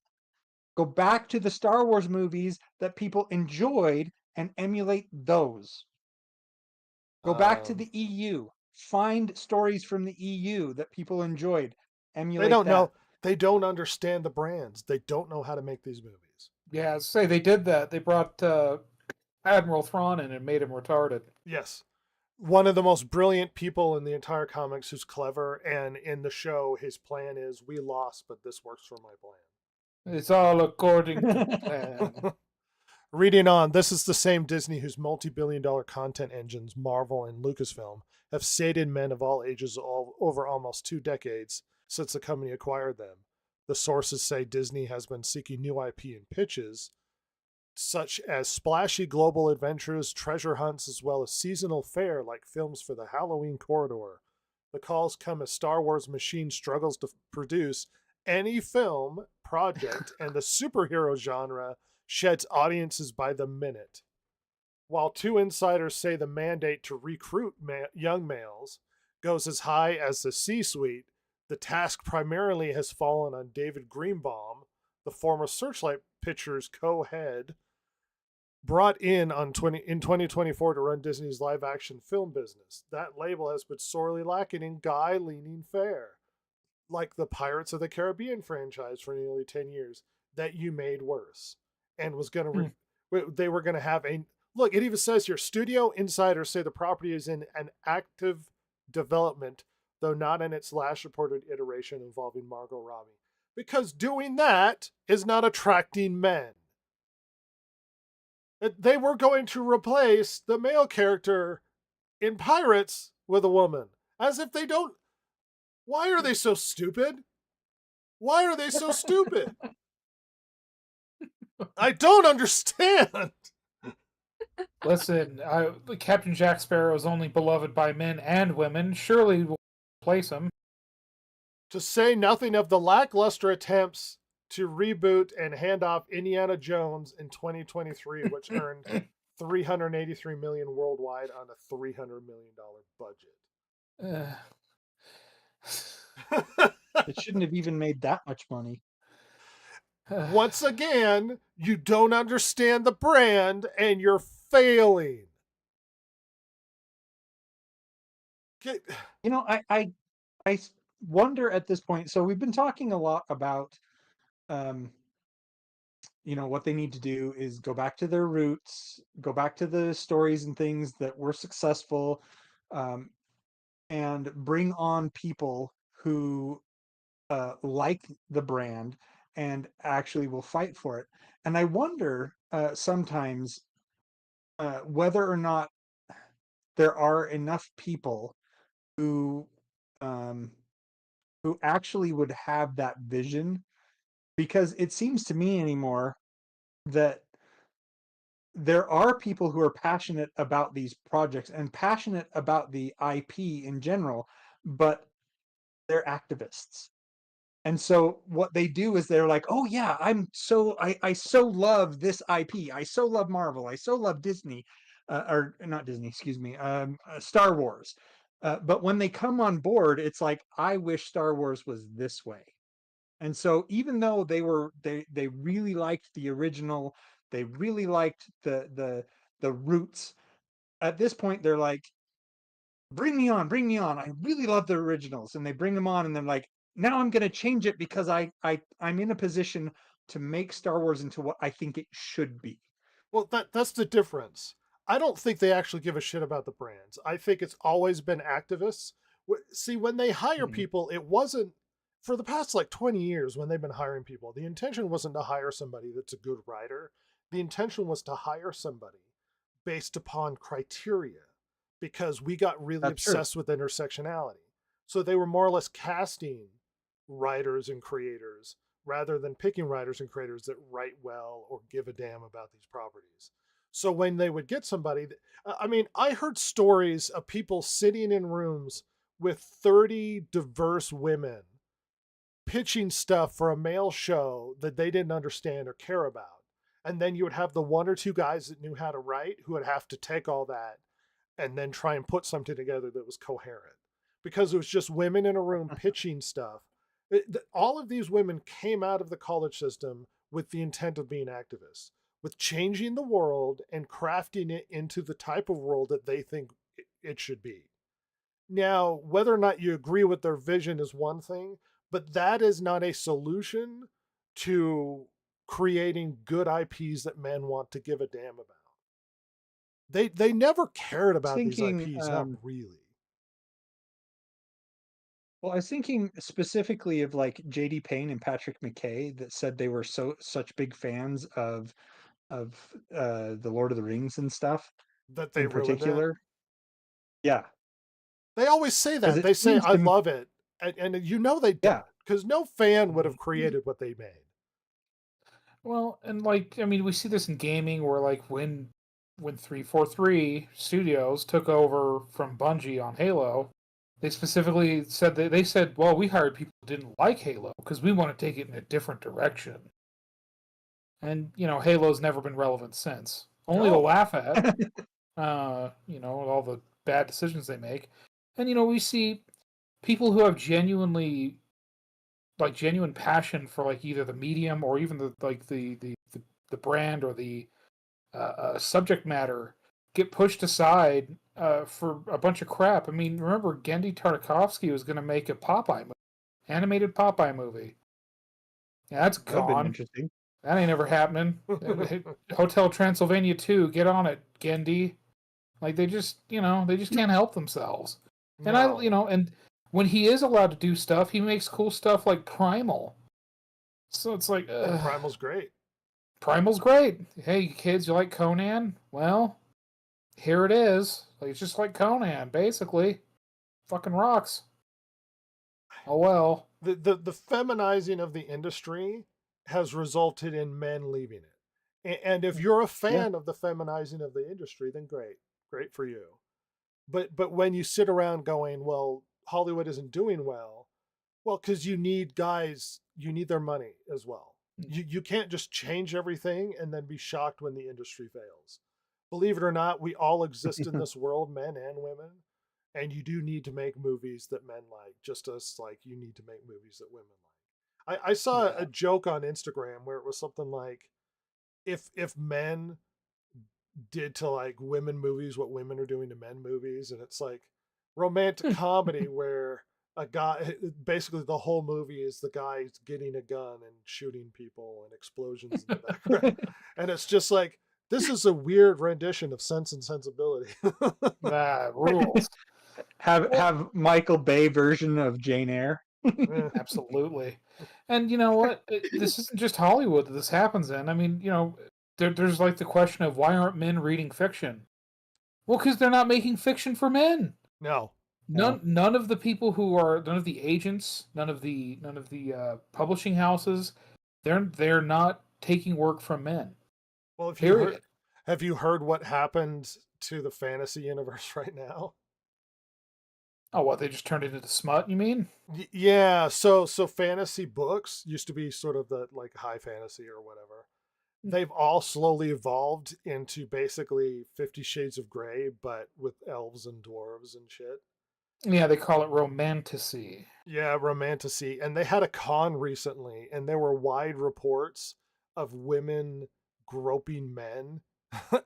Go back to the Star Wars movies that people enjoyed and emulate those. Go back to the EU. Find stories from the EU that people enjoyed. Emulate They don't that. know. They don't understand the brands. They don't know how to make these movies. Yeah, say they did that. They brought Admiral Thrawn in and made him retarded. Yes. One of the most brilliant people in the entire comics who's clever, and in the show, his plan is we lost, but this works for my plan. It's all according to plan. Reading on, this is the same Disney whose multi-billion-dollar content engines, Marvel and Lucasfilm, have sated men of all ages over almost 2 decades since the company acquired them. The sources say Disney has been seeking new IP and pitches, such as splashy global adventures, treasure hunts, as well as seasonal fare like films for the Halloween corridor. The calls come as Star Wars machine struggles to produce any film project, and the superhero genre sheds audiences by the minute. While 2 insiders say the mandate to recruit young males goes as high as the C-suite, the task primarily has fallen on David Greenbaum, the former Searchlight Pictures co-head, brought in in 2024 to run Disney's live-action film business. That label has been sorely lacking in guy-leaning fare, like the Pirates of the Caribbean franchise for nearly 10 years, that you made worse, and was going to they were going to have a look. It even says here, studio insiders say the property is in an active development, though not in its last reported iteration involving Margot Robbie, because doing that is not attracting men. They were going to replace the male character in Pirates with a woman, as if they don't. Why are they so stupid? Why are they so stupid? I don't understand. Listen, Captain Jack Sparrow is only beloved by men and women. Surely we'll replace him. To say nothing of the lackluster attempts to reboot and hand off Indiana Jones in 2023, which earned $383 million worldwide on a $300 million budget. It shouldn't have even made that much money. Once again, you don't understand the brand and you're failing. You know, wonder at this point. So we've been talking a lot about, um, what they need to do is go back to their roots, go back to the stories and things that were successful, um, and bring on people who like the brand and actually will fight for it. And I wonder sometimes whether or not there are enough people who um, who actually would have that vision, because it seems to me anymore that there are people who are passionate about these projects and passionate about the IP in general, but they're activists. And so what they do is they're like, oh yeah, I so love this IP. I so love Marvel. I so love Disney, or not Disney, excuse me, Star Wars. But when they come on board, it's like, I wish Star Wars was this way. And so even though they really liked the original, they really liked the roots, at this point they're like, bring me on, bring me on. I really love the originals. And they bring them on and then like, now I'm going to change it because I'm in a position to make Star Wars into what I think it should be. Well, that's the difference. I don't think they actually give a shit about the brands. I think it's always been activists. See, when they hire Mhm. people, it wasn't for the past like 20 years when they've been hiring people. The intention wasn't to hire somebody that's a good writer. The intention was to hire somebody based upon criteria because we got really That's true. obsessed with intersectionality. So they were more or less casting writers and creators rather than picking writers and creators that write well or give a damn about these properties. So when they would get somebody, I mean, I heard stories of people sitting in rooms with 30 diverse women pitching stuff for a male show that they didn't understand or care about. And then you would have the one or two guys that knew how to write who would have to take all that and then try and put something together that was coherent because it was just women in a room pitching stuff. All of these women came out of the college system with the intent of being activists, with changing the world and crafting it into the type of world that they think it should be. Now, whether or not you agree with their vision is one thing, but that is not a solution to creating good IPs that men want to give a damn about. They never cared about these Thinking, IPs, not really. well, I was thinking specifically of like J.D. Payne and Patrick McKay that said they were such big fans of the Lord of the Rings and stuff That they in ruined it. particular. Yeah, They always say because that. it They say, seems I to me, love it. And you know they yeah, don't, because no fan would have created what they made. Well, and like I mean, we see this in gaming where like when 343 Studios took over from Bungie on Halo, they specifically said that they said, "Well, we hired people who didn't like Halo because we want to take it in a different direction." And Halo's never been relevant since. Only to No. laugh at, all the bad decisions they make. And we see people who have genuine passion for like either the medium or even the brand or the subject matter get pushed aside for a bunch of crap. I mean, remember Genndy Tartakovsky was going to make a Popeye movie, animated Popeye movie. Yeah, that's that'd been gone. interesting. That ain't ever happening. Hotel Transylvania 2, get on it, Genndy. Like they just can't help themselves. And No. and when he is allowed to do stuff, he makes cool stuff like Primal. So it's like, And Primal's great. Primal's great. Hey, kids, you like Conan? Well, here it is. Like, it's just like Conan, basically. Fucking rocks. Oh well. The feminizing of the industry has resulted in men leaving it. And if you're a Yeah, fan of the feminizing of the industry, then great for you. But when you sit around going, well, Hollywood isn't doing well, because you need guys, you need their money as well. You can't just change everything and then be shocked when the industry fails. Believe it or not, we all exist in this world, men and women, and you do need to make movies that men like, just as like you need to make movies that women like. I saw yeah. a joke on Instagram where it was something like, if men did to like women movies what women are doing to men movies, and it's like romantic comedy where a guy. Basically, the whole movie is the guy getting a gun and shooting people and explosions in the background, and it's just like this is a weird rendition of Sense and Sensibility. That rules. Have Michael Bay version of Jane Eyre. Eh, Absolutely. And you know what? This isn't just Hollywood that this happens in. I mean, there's like the question of why aren't men reading fiction? Well, because they're not making fiction for men. no, None of the people who are none of the agents, none of the publishing houses, they're not taking work from men. well, if you Period. have you heard what happened to the fantasy universe right now? Oh, what, they just turned it into smut, you mean? Yeah, so fantasy books used to be sort of the like high fantasy or whatever. They've all slowly evolved into basically 50 Shades of Grey, but with elves and dwarves and shit. Yeah, they call it romantasy. Yeah, romantasy. And they had a con recently, and there were wide reports of women groping men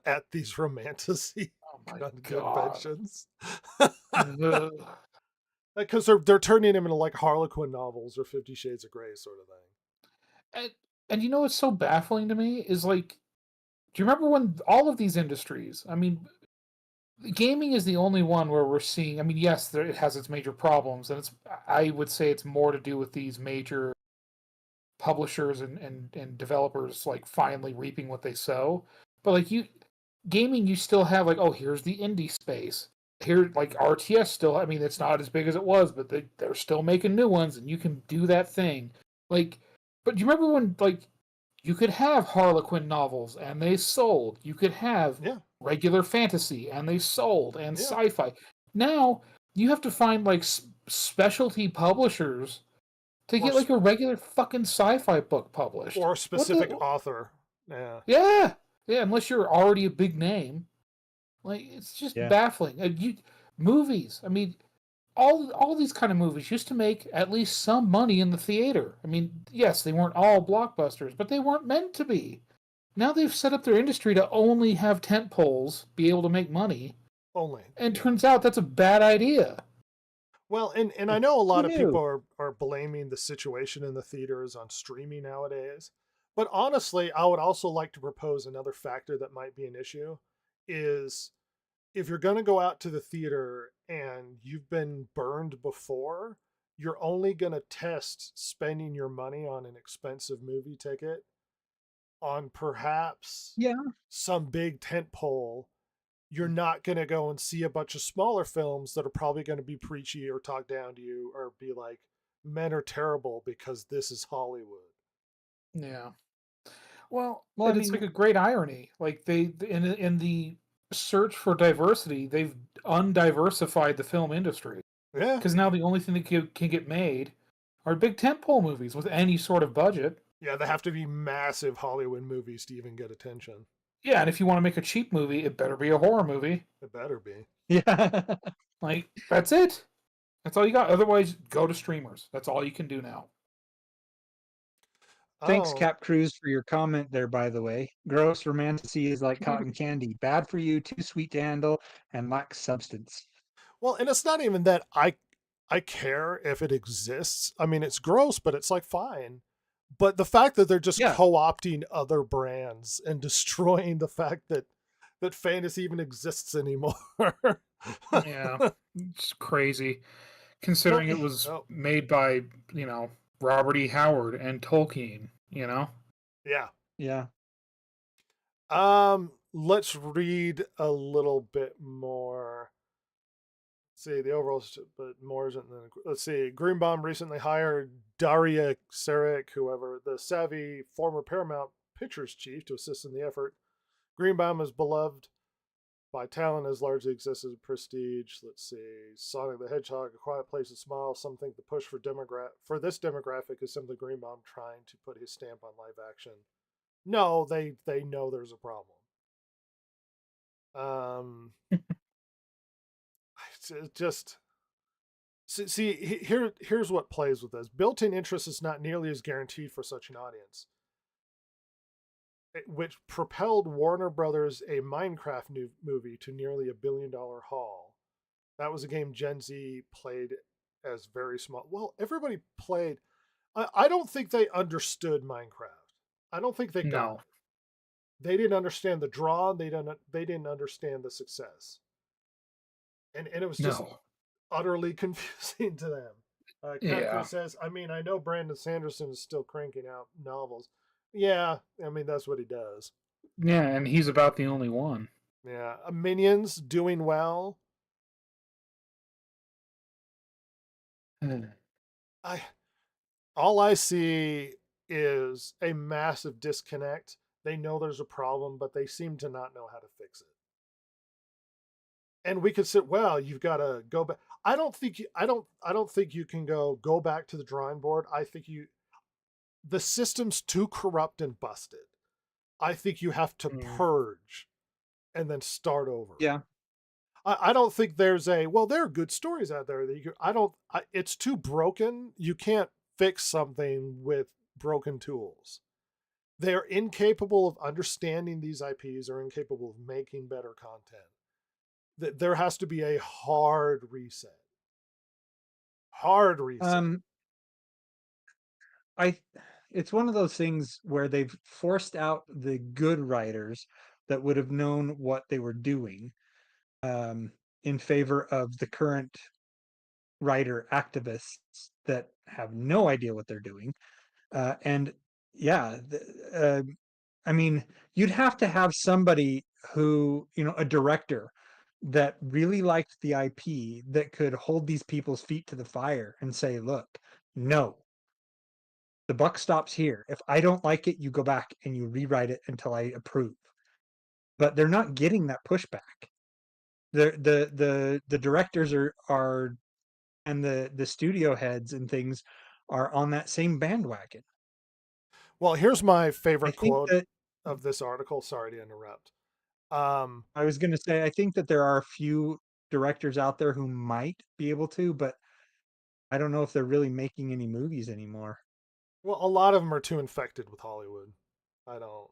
at these romantasy Oh my god. conventions. Ugh. Because they're turning them into like Harlequin novels or 50 Shades of Grey sort of thing. And you know what's so baffling to me is like, do you remember when all of these industries, I mean, gaming is the only one where we're seeing, I mean, yes, it has its major problems, and I would say it's more to do with these major publishers and developers like finally reaping what they sow. But like gaming, you still have like, oh, here's the indie space. Here, like RTS still, I mean, it's not as big as it was, but they're still making new ones, and you can do that thing. Like, but do you remember when like you could have Harlequin novels and they sold? You could have Yeah. regular fantasy and they sold, and Yeah. sci-fi. Now you have to find like specialty publishers to Or get like a regular fucking sci-fi book published. Or a What specific the- author. Yeah. Yeah, yeah. Unless you're already a big name, like it's just Yeah. baffling. Movies. I mean, all these kind of movies used to make at least some money in the theater. I mean, yes, they weren't all blockbusters, but they weren't meant to be. Now they've set up their industry to only have tent poles be able to make money, Only. and turns out that's a bad idea. Well, and I know a lot Who of knew? people are blaming the situation in the theaters on streaming nowadays. But honestly, I would also like to propose another factor that might be an issue is if you're going to go out to the theater and you've been burned before, you're only going to test spending your money on an expensive movie ticket on perhaps Yeah. some big tent pole. You're not going to go and see a bunch of smaller films that are probably going to be preachy or talk down to you or be like, men are terrible because this is Hollywood. Yeah. Well, Well, I and it's mean- like a great irony. Like they in the search for diversity, they've undiversified the film industry Yeah. because now the only thing that can get made are big tentpole movies with any sort of budget. Yeah, they have to be massive Hollywood movies to even get attention. Yeah, and if you want to make a cheap movie, it better be a horror movie. It better be. Yeah. Like that's it. That's all you got. Otherwise, go to streamers. That's all you can do now. Thanks, Oh, Cap Cruz, for your comment there, by the way. Gross romantasy is like cotton candy. Bad for you, too sweet to handle, and lacks substance. well, and it's not even that I care if it exists. I mean, it's gross, but it's like fine. But the fact that they're just Yeah. co-opting other brands and destroying the fact that fantasy even exists anymore. Yeah, it's crazy. Considering it was No. made by Robert E. Howard and Tolkien. Yeah. Yeah. Let's read a little bit more. Let's see the overall, but more isn't. Let's see. Greenbaum recently hired Daria Sarek, whoever the savvy former Paramount Pictures chief, to assist in the effort. Greenbaum is beloved by talent as largely exists as prestige. Let's see. Sonic the Hedgehog, A Quiet Place, A Smile. Some think the push for this demographic is simply Greenbaum trying to put his stamp on live action. No, they know there's a problem. It's just here's what plays with this. Built-in interest is not nearly as guaranteed for such an audience, which propelled Warner Brothers a Minecraft movie to nearly $1 billion haul. That was a game Gen Z played as very small. Well, everybody played. I don't think they understood Minecraft. I don't think they got No. it. They didn't understand the draw. They didn't understand the success, and it was just No. utterly confusing to them. Yeah. Catherine says, I mean, I know Brandon Sanderson is still cranking out novels. Yeah, I mean, that's what he does. Yeah, and he's about the only one. Yeah. Minions doing well. I all I see is a massive disconnect. They know there's a problem, but they seem to not know how to fix it. And we could sit, well, you've got to go back. I don't think you can go back to the drawing board. I think the system's too corrupt and busted. I think you have to purge and then start over. Yeah. I don't think there are good stories out there that it's too broken. You can't fix something with broken tools. They're incapable of understanding these IPs or incapable of making better content. There has to be a hard reset. Hard reset. It's one of those things where they've forced out the good writers that would have known what they were doing, in favor of the current writer activists that have no idea what they're doing. And yeah, I mean, you'd have to have somebody who, a director that really liked the IP that could hold these people's feet to the fire and say, look, no, the buck stops here. If I don't like it, you go back and you rewrite it until I approve. But they're not getting that pushback. The directors are and the studio heads and things are on that same bandwagon. Well, here's my favorite quote that of this article. Sorry to interrupt. I was going to say, I think that there are a few directors out there who might be able to, but I don't know if they're really making any movies anymore. Well, a lot of them are too infected with Hollywood. I don't.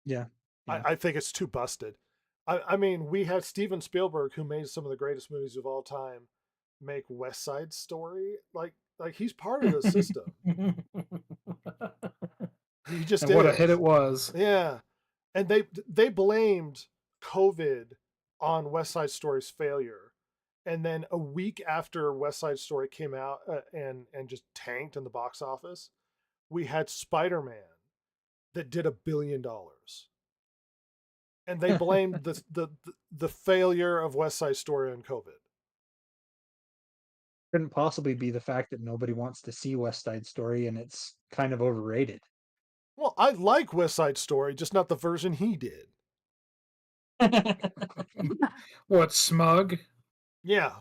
Yeah. I think it's too busted. I mean, we had Steven Spielberg, who made some of the greatest movies of all time, make West Side Story. Like he's part of the system. He just and what a hit it was. Yeah, and they blamed COVID on West Side Story's failure, and then a week after West Side Story came out and just tanked in the box office, we had Spider-Man that did $1 billion, and they blamed the failure of West Side Story on COVID. Couldn't possibly be the fact that nobody wants to see West Side Story and it's kind of overrated. Well, I like West Side Story, just not the version he did. What, Smug? Yeah.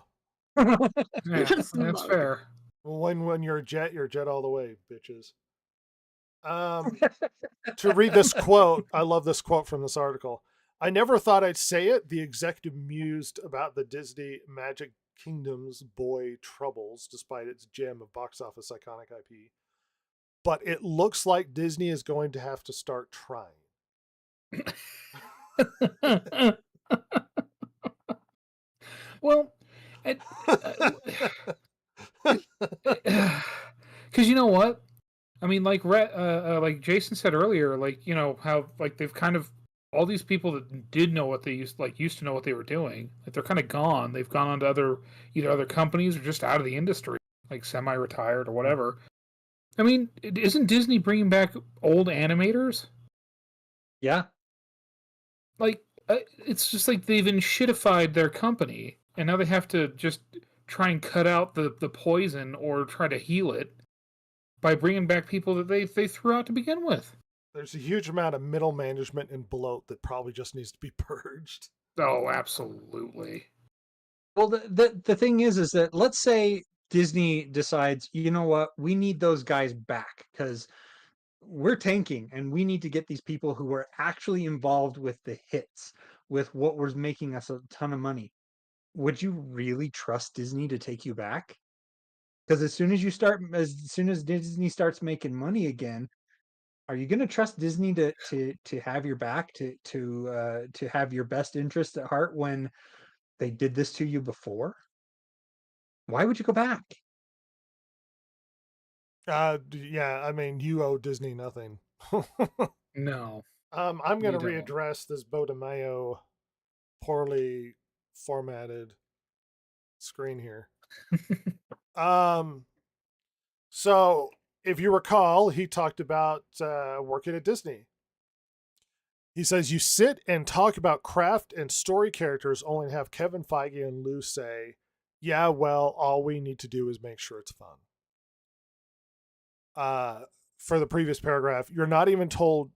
Yeah, that's fair. When you're a jet all the way, bitches. To read this quote, I love this quote from this article. I never thought I'd say it. The executive mused about the Disney Magic Kingdom's boy troubles, despite its gem of box office iconic IP. But it looks like Disney is going to have to start trying. Well, because you know what? I mean, like Jason said earlier, how they've kind of all these people that did know what they used to know what they were doing. Like they're kind of gone. They've gone on to either other companies or just out of the industry, like semi-retired or whatever. I mean, isn't Disney bringing back old animators? Yeah. It's just like they've enshittified their company, and now they have to just try and cut out the poison or try to heal it by bringing back people that they threw out to begin with. There's a huge amount of middle management and bloat that probably just needs to be purged. Oh, absolutely. Well, the thing is that let's say Disney decides, you know what, we need those guys back because we're tanking and we need to get these people who were actually involved with the hits, with what was making us a ton of money. Would you really trust Disney to take you back? Because as soon as Disney starts making money again, are you going to trust Disney to have your back, to have your best interest at heart when they did this to you before? Why would you go back? Yeah, I mean, you owe Disney nothing. No. I'm You going to don't. readdress this Bodemayo poorly formatted screen here. So if you recall, he talked about working at Disney. He says, you sit and talk about craft and story characters only to have Kevin Feige and Lou say, yeah, well, all we need to do is make sure it's fun. For the previous paragraph, you're even told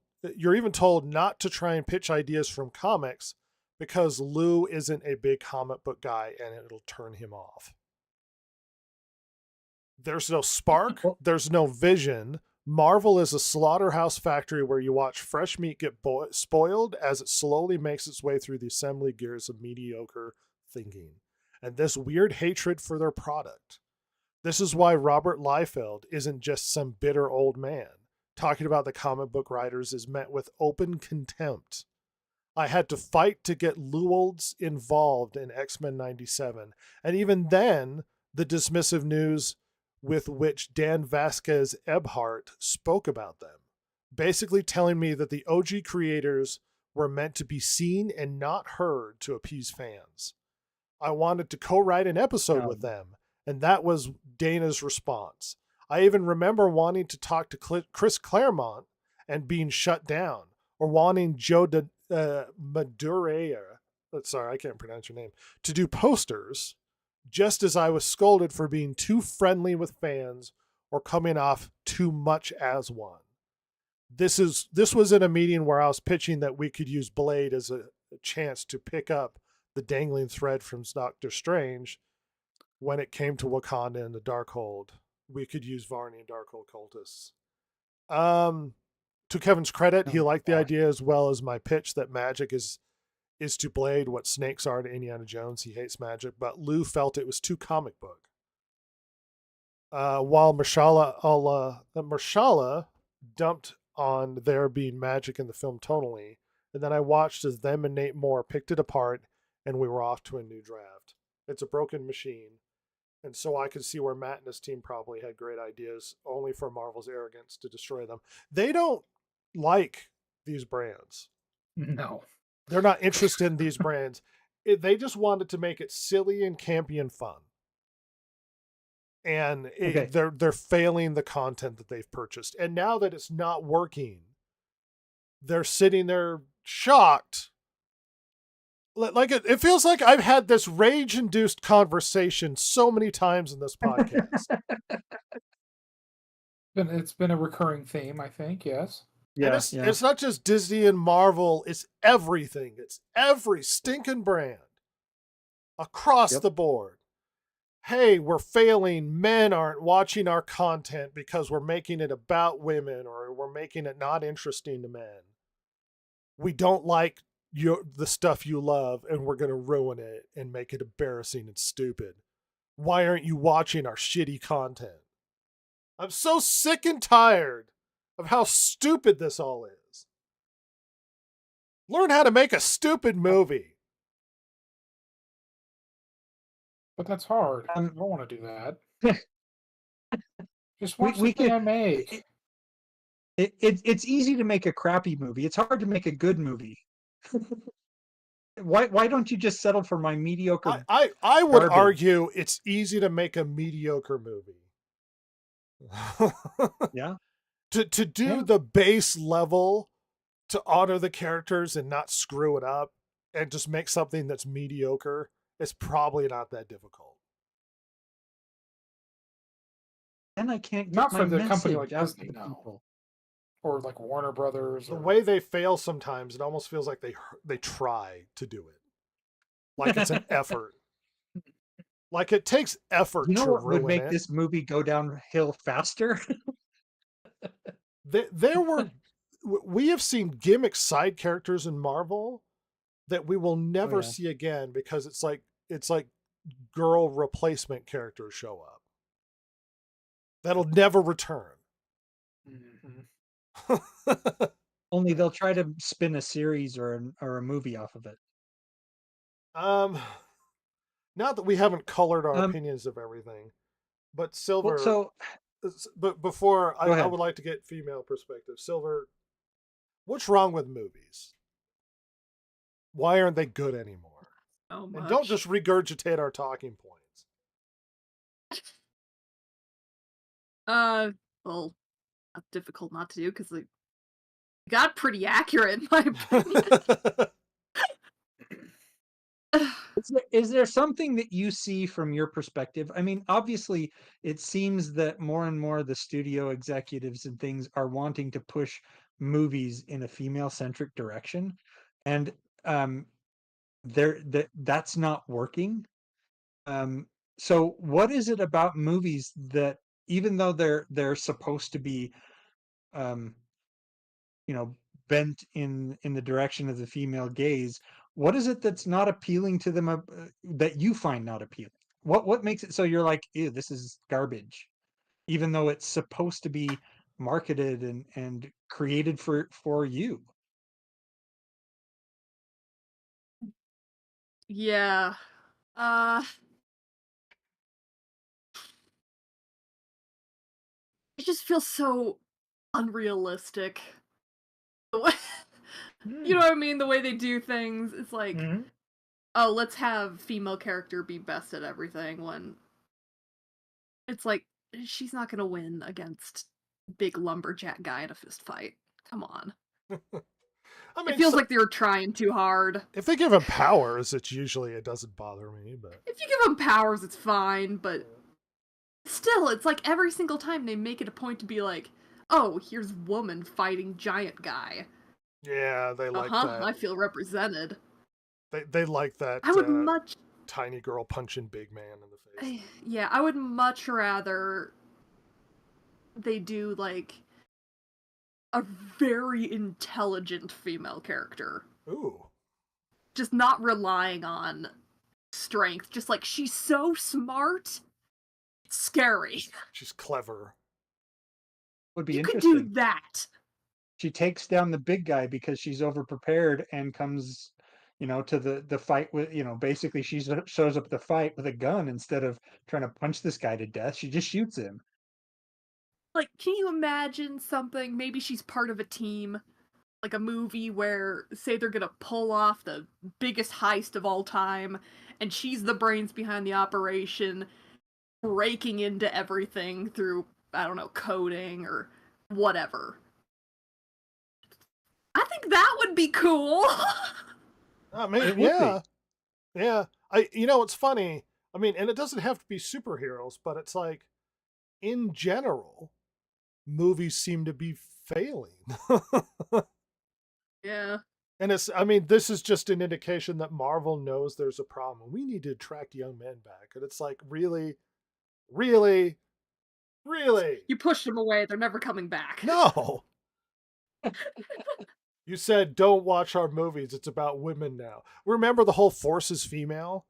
not to try and pitch ideas from comics because Lou isn't a big comic book guy and it'll turn him off. There's no spark, there's no vision. Marvel is a slaughterhouse factory where you watch fresh meat get spoiled as it slowly makes its way through the assembly gears of mediocre thinking and this weird hatred for their product. This is why Robert Liefeld isn't just some bitter old man. Talking about the comic book writers is met with open contempt. I had to fight to get Lewalds involved in X-Men 97, and even then, the dismissive news with which Dan Vasquez Ebhart spoke about them, basically telling me that the OG creators were meant to be seen and not heard to appease fans. I wanted to co-write an episode with them, and that was Dana's response. I even remember wanting to talk to Chris Claremont and being shut down, or wanting Joe Madureira, sorry, I can't pronounce your name, to do posters, just as I was scolded for being too friendly with fans or coming off too much as one. This was in a meeting where I was pitching that we could use Blade as a chance to pick up the dangling thread from Doctor Strange. When it came to Wakanda and the Darkhold, we could use Varney and Darkhold cultists. To Kevin's credit, he liked the idea as well as my pitch that magic is to Blade what snakes are to Indiana Jones. He hates magic, but Lou felt it was too comic book. While Marshala dumped on there being magic in the film tonally, and then I watched as them and Nate Moore picked it apart, and we were off to a new draft. It's a broken machine. And so I could see where Matt and his team probably had great ideas, only for Marvel's arrogance to destroy them. They don't like these brands. No. They're not interested in these brands. They just wanted to make it silly and campy and fun. And they're failing the content that they've purchased. And now that it's not working, they're sitting there shocked. Like it feels like I've had this rage-induced conversation so many times in this podcast. It's been a recurring theme, I think. Yes. Yeah, it's not just Disney and Marvel. It's everything. It's every stinking brand across the board. Hey, we're failing. Men aren't watching our content because we're making it about women or we're making it not interesting to men. We don't like the stuff you love and we're going to ruin it and make it embarrassing and stupid. Why aren't you watching our shitty content? I'm so sick and tired of how stupid this all is. Learn how to make a stupid movie. But that's hard. I don't want to do that. Just watch the thing I make. It's easy to make a crappy movie. It's hard to make a good movie. Why don't you just settle for my mediocre? I would argue it's easy to make a mediocre movie. Yeah. To do the base level, to honor the characters and not screw it up, and just make something that's mediocre, it's probably not that difficult. And I can't get not my for the message company like out Disney, to no. people. Or like Warner Brothers. The way they fail sometimes, it almost feels like they try to do it, like it's an effort. Like it takes effort. You know to what would make it. this movie go downhill faster? We have seen gimmick side characters in Marvel that we will never see again because it's like girl replacement characters show up that'll never return. Only they'll try to spin a series or a movie off of it. Not that we haven't colored our opinions of everything, but Silver. Well, so But before Go I ahead. would like to get female perspective. Silver, what's wrong with movies? Why aren't they good anymore? So And don't much. just regurgitate our talking points. Well, that's difficult not to do because they got pretty accurate in my opinion. Is there something that you see from your perspective? I mean, obviously, it seems that more and more the studio executives and things are wanting to push movies in a female-centric direction, and um, that's not working. Um, so, what is it about movies that, even though they're supposed to be, um, you know, bent in the direction of the female gaze, what is it that's not appealing to them, that you find not appealing? What makes it so you're like, ew, this is garbage, even though it's supposed to be marketed and created for you? Yeah. Uh, it just feels so unrealistic. The way- You know what I mean? The way they do things. It's like, Mhm. oh, let's have female character be best at everything when it's like she's not gonna win against big lumberjack guy in a fist fight. Come on. I It mean, feels like they were trying too hard. if they give him powers, it doesn't bother me. But If you give them powers, it's fine, but still, it's like every single time they make it a point to be like, oh, here's woman fighting giant guy. yeah, they like that. I feel represented. They like that I would much tiny girl punching big man in the face. yeah, I would much rather they do like a very intelligent female character. Ooh, Just not relying on strength. Just like she's so smart. It's scary. she's clever. Would be You could interesting. do that. She takes down the big guy because she's overprepared and comes, to the fight with, basically shows up at the fight with a gun instead of trying to punch this guy to death. She just shoots him. Like, can you imagine something? Maybe she's part of a team, like a movie where, say, they're gonna pull off the biggest heist of all time, and she's the brains behind the operation, breaking into everything through, I don't know, coding or whatever. I think that would be cool. I mean, It would be. yeah. It's funny. I mean, and it doesn't have to be superheroes, but it's like, in general, movies seem to be failing. Yeah. And this is just an indication that Marvel knows there's a problem. We need to attract young men back. And it's like, really? Really? Really? You push them away, they're never coming back. No. You said don't watch our movies. It's about women now. Remember the whole Force is female?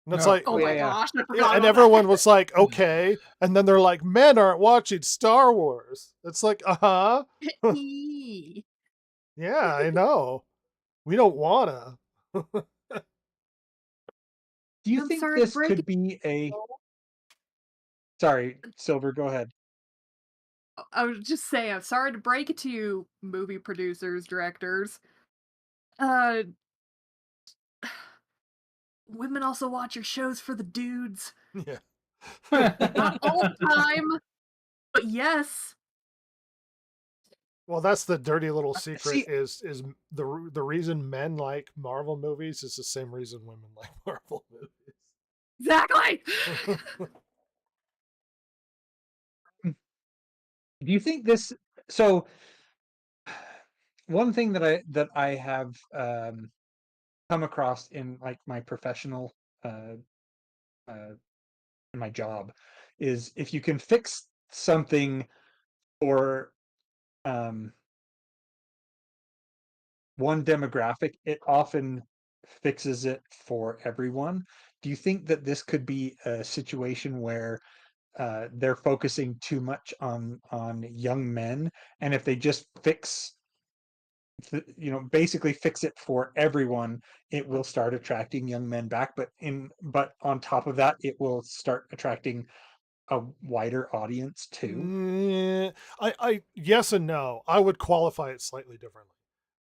And it's No. like, Oh Yeah, my yeah. gosh, I forgot yeah, and about everyone that. was like, okay. And then they're like, men aren't watching Star Wars. It's like, uh-huh. Eee. Yeah, I know. We don't wanna. Do you I'm think sorry to this break could it. be a... Sorry, Silver, go ahead. I was just saying, I'm sorry to break it to you, movie producers, directors. Uh, women also watch your shows for the dudes. Yeah. Not all the time, but yes. Well, that's the dirty little secret. See- is the reason men like Marvel movies is the same reason women like Marvel movies. Exactly. Do you think this... So, one thing that I have come across in like my professional uh, in my job is, if you can fix something for um, one demographic, it often fixes it for everyone. Do you think that this could be a situation where they're focusing too much on young men, and if they just basically fix it for everyone, it will start attracting young men back, but on top of that, it will start attracting a wider audience too? Yes and no. I would qualify it slightly differently.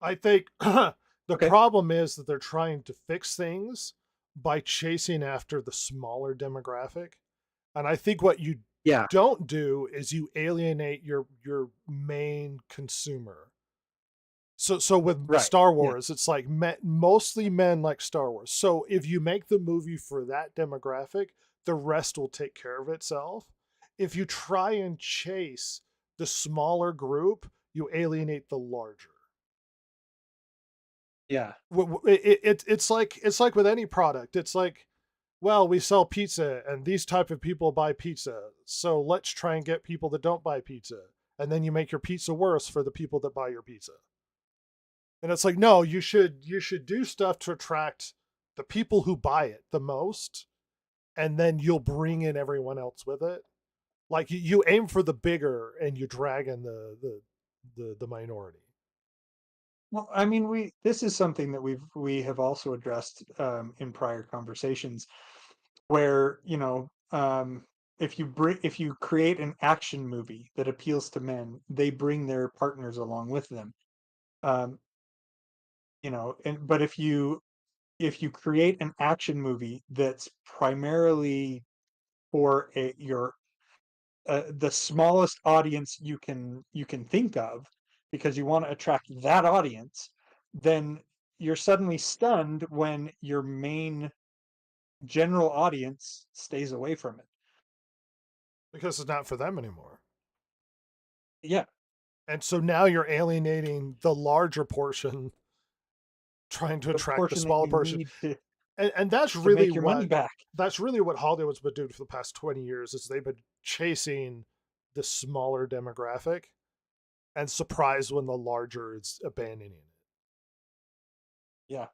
I think the Okay. problem is that they're trying to fix things by chasing after the smaller demographic. And I think what you Yeah. don't do is you alienate your main consumer. So with Right. Star Yeah. Wars, it's like mostly men like Star Wars. So if you make the movie for that demographic, the rest will take care of itself. If you try and chase the smaller group, you alienate the larger. Yeah. It's like with any product. It's like, well, we sell pizza and these type of people buy pizza. So let's try and get people that don't buy pizza. And then you make your pizza worse for the people that buy your pizza. And it's like, no, you should do stuff to attract the people who buy it the most, and then you'll bring in everyone else with it. Like you aim for the bigger and you drag in the minority. Well, I mean, this is something that we have also addressed in prior conversations, where if you create an action movie that appeals to men, they bring their partners along with them. Um, but if you create an action movie that's primarily for the smallest audience you can think of, because you want to attract that audience, then you're suddenly stunned when your main general audience stays away from it. Because it's not for them anymore. Yeah. And so now you're alienating the larger portion, trying to The attract the portion that smaller you portion. need to And that's to really make your money back. what Hollywood's been doing for the past 20 years is they've been chasing the smaller demographic and surprised when the larger is abandoning it. Yeah.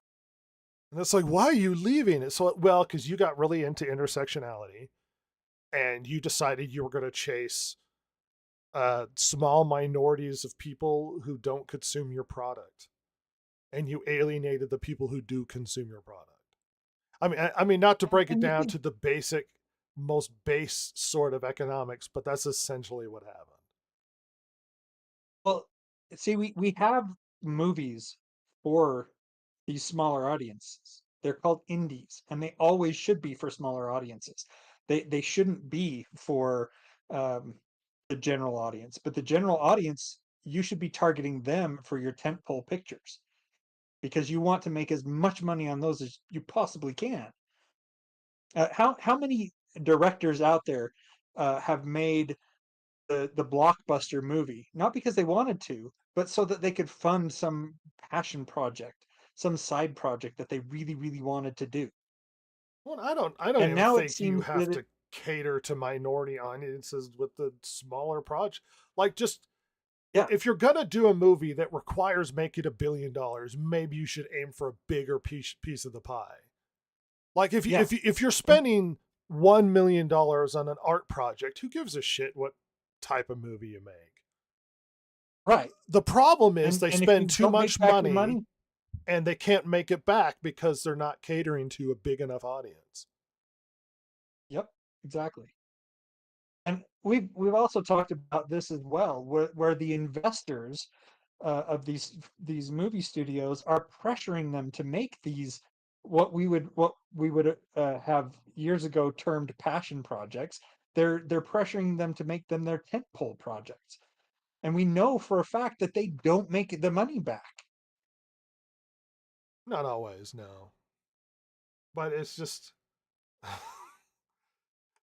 And it's like, why are you leaving it? So, well, because you got really into intersectionality and you decided you were going to chase small minorities of people who don't consume your product. And you alienated the people who do consume your product. I mean, not to break it And you down think, to the basic, most base sort of economics, but that's essentially what happened. well, see, we have movies for these smaller audiences. They're called indies, and they always should be for smaller audiences. They shouldn't be for um, the general audience, but the general audience, you should be targeting them for your tentpole pictures, because you want to make as much money on those as you possibly can. How many directors out there have made the blockbuster movie, not because they wanted to, but so that they could fund some passion project, some side project that they really, really wanted to do? Well, I don't And even now it think you seems have that it, to cater to minority audiences with the smaller project. Like, just yeah, if you're gonna do a movie that requires making $1 billion, maybe you should aim for a bigger piece of the pie. Like yeah, if you're and spending $1 million on an art project, who gives a shit what type of movie you make? right. The problem is And they if you spend too don't make much back your money money, and they can't make it back because they're not catering to a big enough audience. yep, exactly. And we've also talked about this as well, where the investors of these movie studios are pressuring them to make these what we would have years ago termed passion projects. They're pressuring them to make them their tentpole projects, and we know for a fact that they don't make the money back. Not always, no. But it's just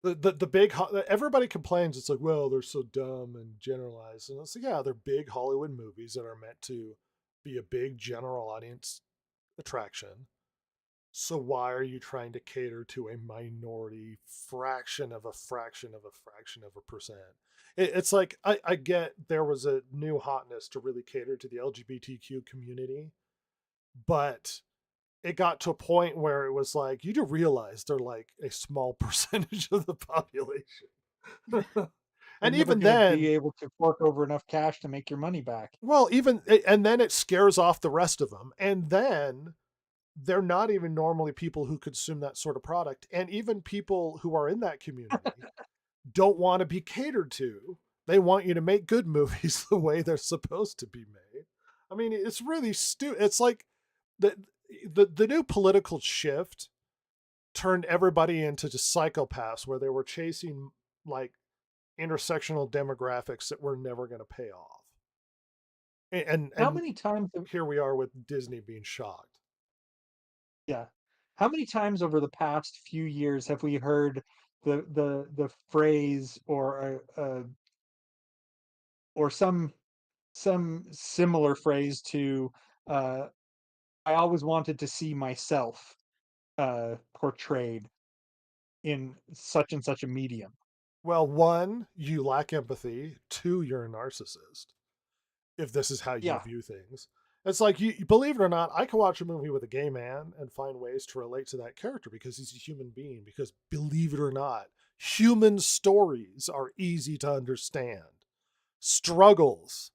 the big everybody complains. It's like, well, they're so dumb and generalized, and it's like, yeah, they're big Hollywood movies that are meant to be a big general audience attraction. So why are you trying to cater to a minority fraction of a fraction of a fraction of a percent? It's like I get there was a new hotness to really cater to the LGBTQ community, but it got to a point where it was like you do realize they're like a small percentage of the population. They're And never even going to be then, able to fork over enough cash to make your money back. well, and then it scares off the rest of them. And then they're not even normally people who consume that sort of product. And even people who are in that community don't want to be catered to. They want you to make good movies the way they're supposed to be made. I mean, it's really stupid. It's like the new political shift turned everybody into just psychopaths, where they were chasing like intersectional demographics that were never going to pay off. And How many times? here we are with Disney being shocked. Yeah. How many times over the past few years have we heard the phrase or some similar phrase to uh, "I always wanted to see myself portrayed in such and such a medium." Well, one, you lack empathy. Two, you're a narcissist. If this is how you Yeah. view things, it's like you believe it or not, I can watch a movie with a gay man and find ways to relate to that character because he's a human being. Because believe it or not, human stories are easy to understand. Struggles,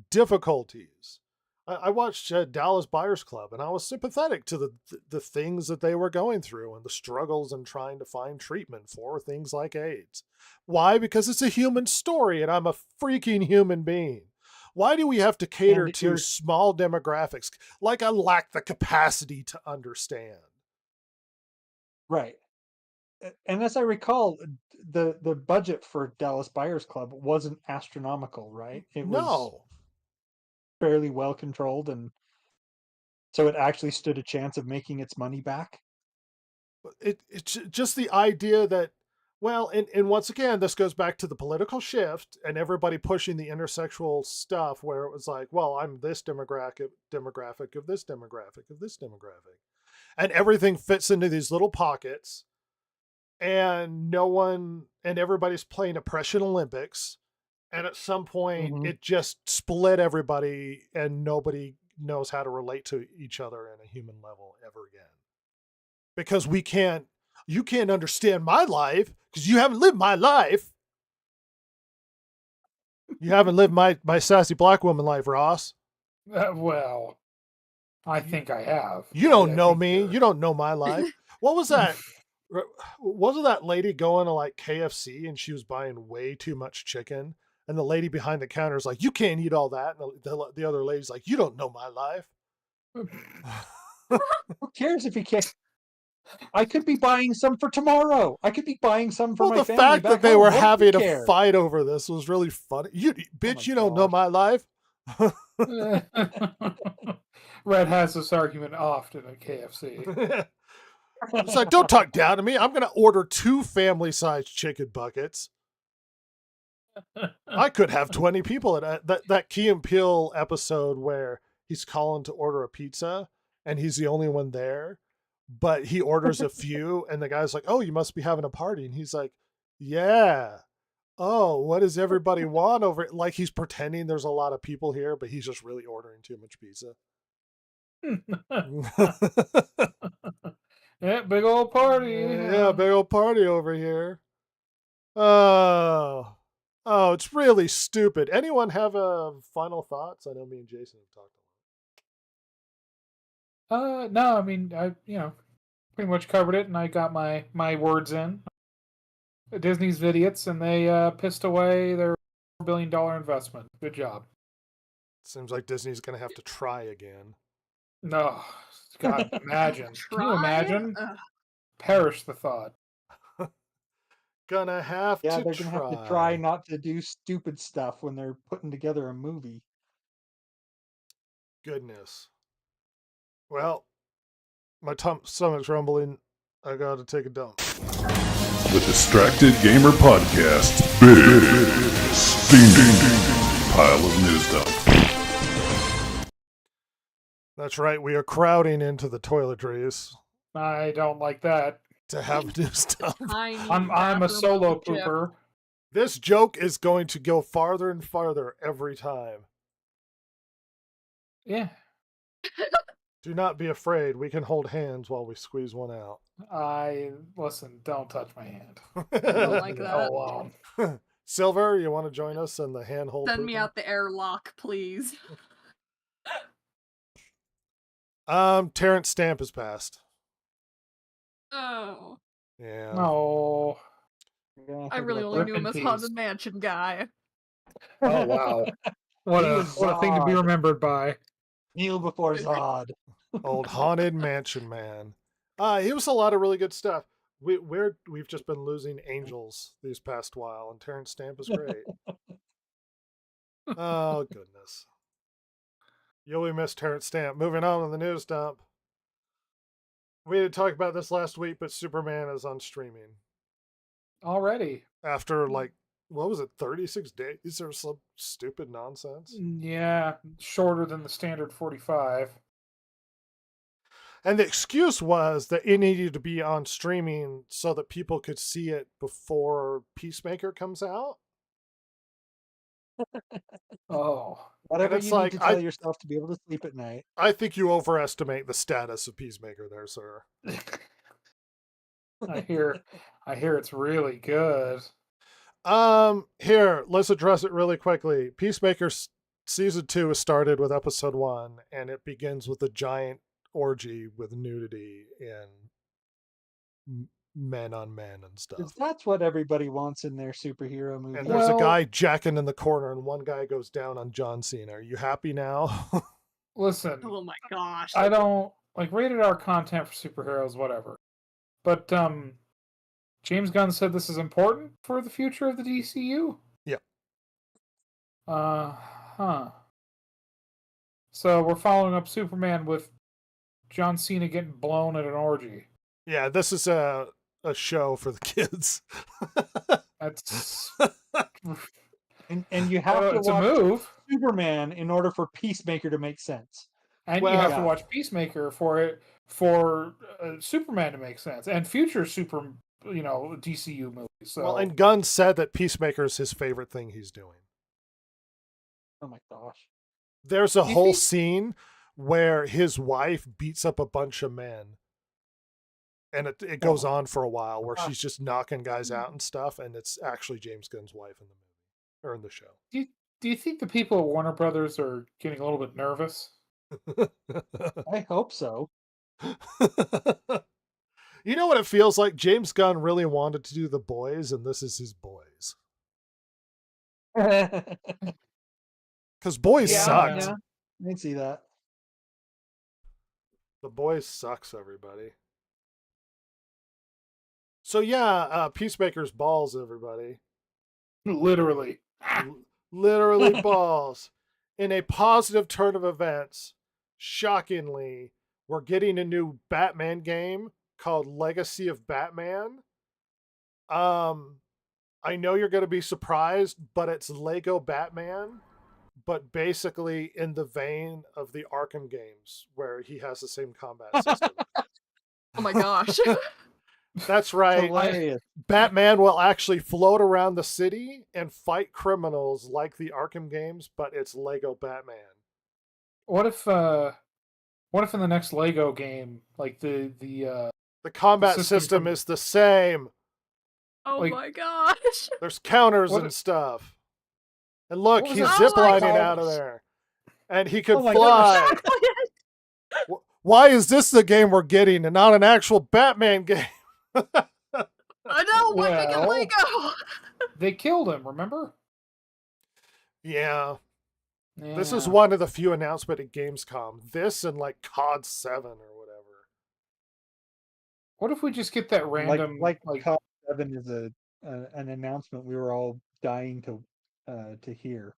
difficulties. I watched Dallas Buyers Club, and I was sympathetic to the things that they were going through and the struggles and trying to find treatment for things like AIDS. Why? Because it's a human story, and I'm a freaking human being. Why do we have to cater And to you're small demographics? Like I lack the capacity to understand. right. And as I recall, the budget for Dallas Buyers Club wasn't astronomical, right? It was No, fairly well controlled, and so it actually stood a chance of making its money back. it's just the idea that, well, and once again, this goes back to the political shift and everybody pushing the intersexual stuff, where it was like, well, I'm this demographic of this demographic of this demographic, and everything fits into these little pockets, and no one and everybody's playing oppression Olympics, and at some point Hmm. it just split everybody, and nobody knows how to relate to each other in a human level ever again, because you can't understand my life because you haven't lived my life. You haven't lived my sassy black woman life, Ross. Well, I think I have. You don't I know think me. you're- You don't know my life. What was that? Wasn't that lady going to like KFC and she was buying way too much chicken? And the lady behind the counter is like, "You can't eat all that." And the other lady's like, "You don't know my life." Who cares if you can't? I could be buying some for tomorrow. I could be buying some for Well, my the family fact back that they home. were What do you having a care? fight over this was really funny. You Oh bitch, my you don't know gosh. my life. Red has this argument often at KFC. It's like, don't talk down to me. I'm going to order 2 family-sized chicken buckets. I could have 20 people at that Key and Peele episode where he's calling to order a pizza and he's the only one there, but he orders a few and the guy's like, "Oh, you must be having a party." And he's like, "Yeah. Oh, what does everybody want over it?" Like he's pretending there's a lot of people here, but he's just really ordering too much pizza. Yeah, big old party. Yeah, big old party over here. Oh, it's really stupid. Anyone have final thoughts? I know me and Jason have talked No, I mean, I pretty much covered it, and I got my words in. Disney's idiots, and they pissed away their $4 billion investment. Good job. Seems like Disney's gonna have to try again. No, God, imagine. Can you Try? imagine? Ugh. Perish the thought. Gonna have Yeah, to they're gonna have to try not to do stupid stuff when they're putting together a movie. Goodness. Well, my stomach's rumbling. I gotta take a dump. The Distracted Gamer Podcast. Big steaming pile of news dump. That's right. We are crowding into the toiletries I don't like that. to have news dump. Tiny I'm a bathroom solo with a chip. pooper. This joke is going to go farther and farther every time. Yeah, Do not be afraid. We can hold hands while we squeeze one out. listen. Don't touch my hand. don't like Leave me that. alone. Silver, you want to join us in the handhold? Send me pooping? out the airlock, please. Terrence Stamp has passed. Oh. Yeah. No. Yeah, I think really about only that. knew Rip him in as peace. Haunted Mansion guy. Oh wow. What He a was what a thing to be Zod. remembered by. Kneel before Zod. Old Haunted Mansion Man. He was a lot of really good stuff. We've just been losing angels these past while, and Terrence Stamp is great. Oh goodness. You'll be missed, Terrence Stamp. Moving on to the news dump. We had talked about this last week, but Superman is on streaming Already. after like what was it, 36 days or some stupid nonsense. Yeah, shorter than the standard 45. And the excuse was that it needed to be on streaming so that people could see it before Peacemaker comes out. Oh. Whatever it's you need like, to tell yourself to be able to sleep at night. I think you overestimate the status of Peacemaker there, sir. I hear it's really good. Here, let's address it really quickly. Peacemaker season 2 is started with episode 1, and it begins with a giant orgy with nudity and men on men and stuff. 'Cause that's what everybody wants in their superhero movie. And there's a Well- guy jacking in the corner, and one guy goes down on John Cena. Are you happy now? Listen, Oh my gosh. I don't like rated R content for superheroes, whatever. But James Gunn said this is important for the future of the DCU. Yep. Huh. So we're following up Superman with John Cena getting blown at an orgy. Yeah, this is a show for the kids. That's And you have to it's a watch move. Superman in order for Peacemaker to make sense. And Well, you have yeah. to watch Peacemaker for Superman to make sense, and future DCU movies. So Well, and Gunn said that Peacemaker is his favorite thing he's doing. Oh my gosh. There's a You whole think- scene where his wife beats up a bunch of men. And it goes on for a while where she's just knocking guys out and stuff, and it's actually James Gunn's wife in the movie or in the show. do you think the people at Warner Brothers are getting a little bit nervous? I hope so. You know what it feels like? James Gunn really wanted to do The Boys, and this is his Boys. Yeah, Because Boys Yeah, sucked. I can see that. The Boys sucks, everybody. So yeah, Peacemaker's balls, everybody. Literally. Literally balls. In a positive turn of events, shockingly, we're getting a new Batman game called Legacy of Batman. I know you're going to be surprised, but it's Lego Batman, but basically in the vein of the Arkham games, where he has the same combat system. Oh my gosh. That's right. Hilarious. Batman will actually float around the city and fight criminals like the Arkham games, but it's Lego Batman. What if in the next Lego game, like the The combat system system from- is the same. Oh Like- my gosh. There's counters What- and stuff. And look, What was he's that? Oh my ziplining gosh. out of there. And he can Oh my fly. goodness. Why is this the game we're getting and not an actual Batman game? I know, why make it Well- Lego? they killed him, remember? Yeah. This is Yeah. one of the few announcements at Gamescom. This and like COD 7 or whatever. What if we just get that random Like COD 7 is an announcement we were all dying to hear.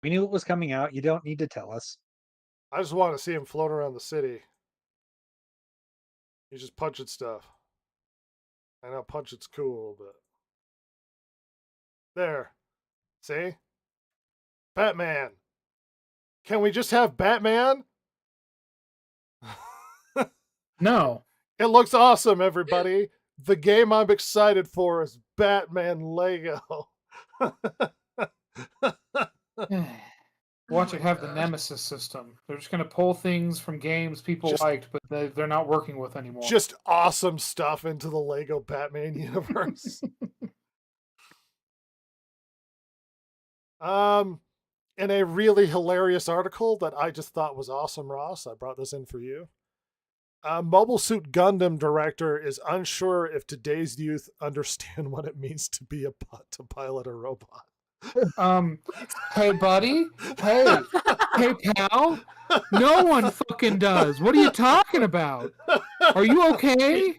We knew it was coming out. You don't need to tell us. I just want to see him float around the city. He's just punching stuff. I know punching's cool, but there. See? Batman. Can we just have Batman? No. It looks awesome, everybody. The game I'm excited for is Batman Lego. Watch Oh it my have the gosh. Nemesis system. They're just going to pull things from games people Just- liked, but they're not working with anymore. Just awesome stuff into the Lego Batman universe. In a really hilarious article that I just thought was awesome, Ross, I brought this in for you. Mobile Suit Gundam director is unsure if today's youth understand what it means to be to pilot a robot. Hey, buddy. Hey, pal. No one fucking does. What are you talking about? Are you okay?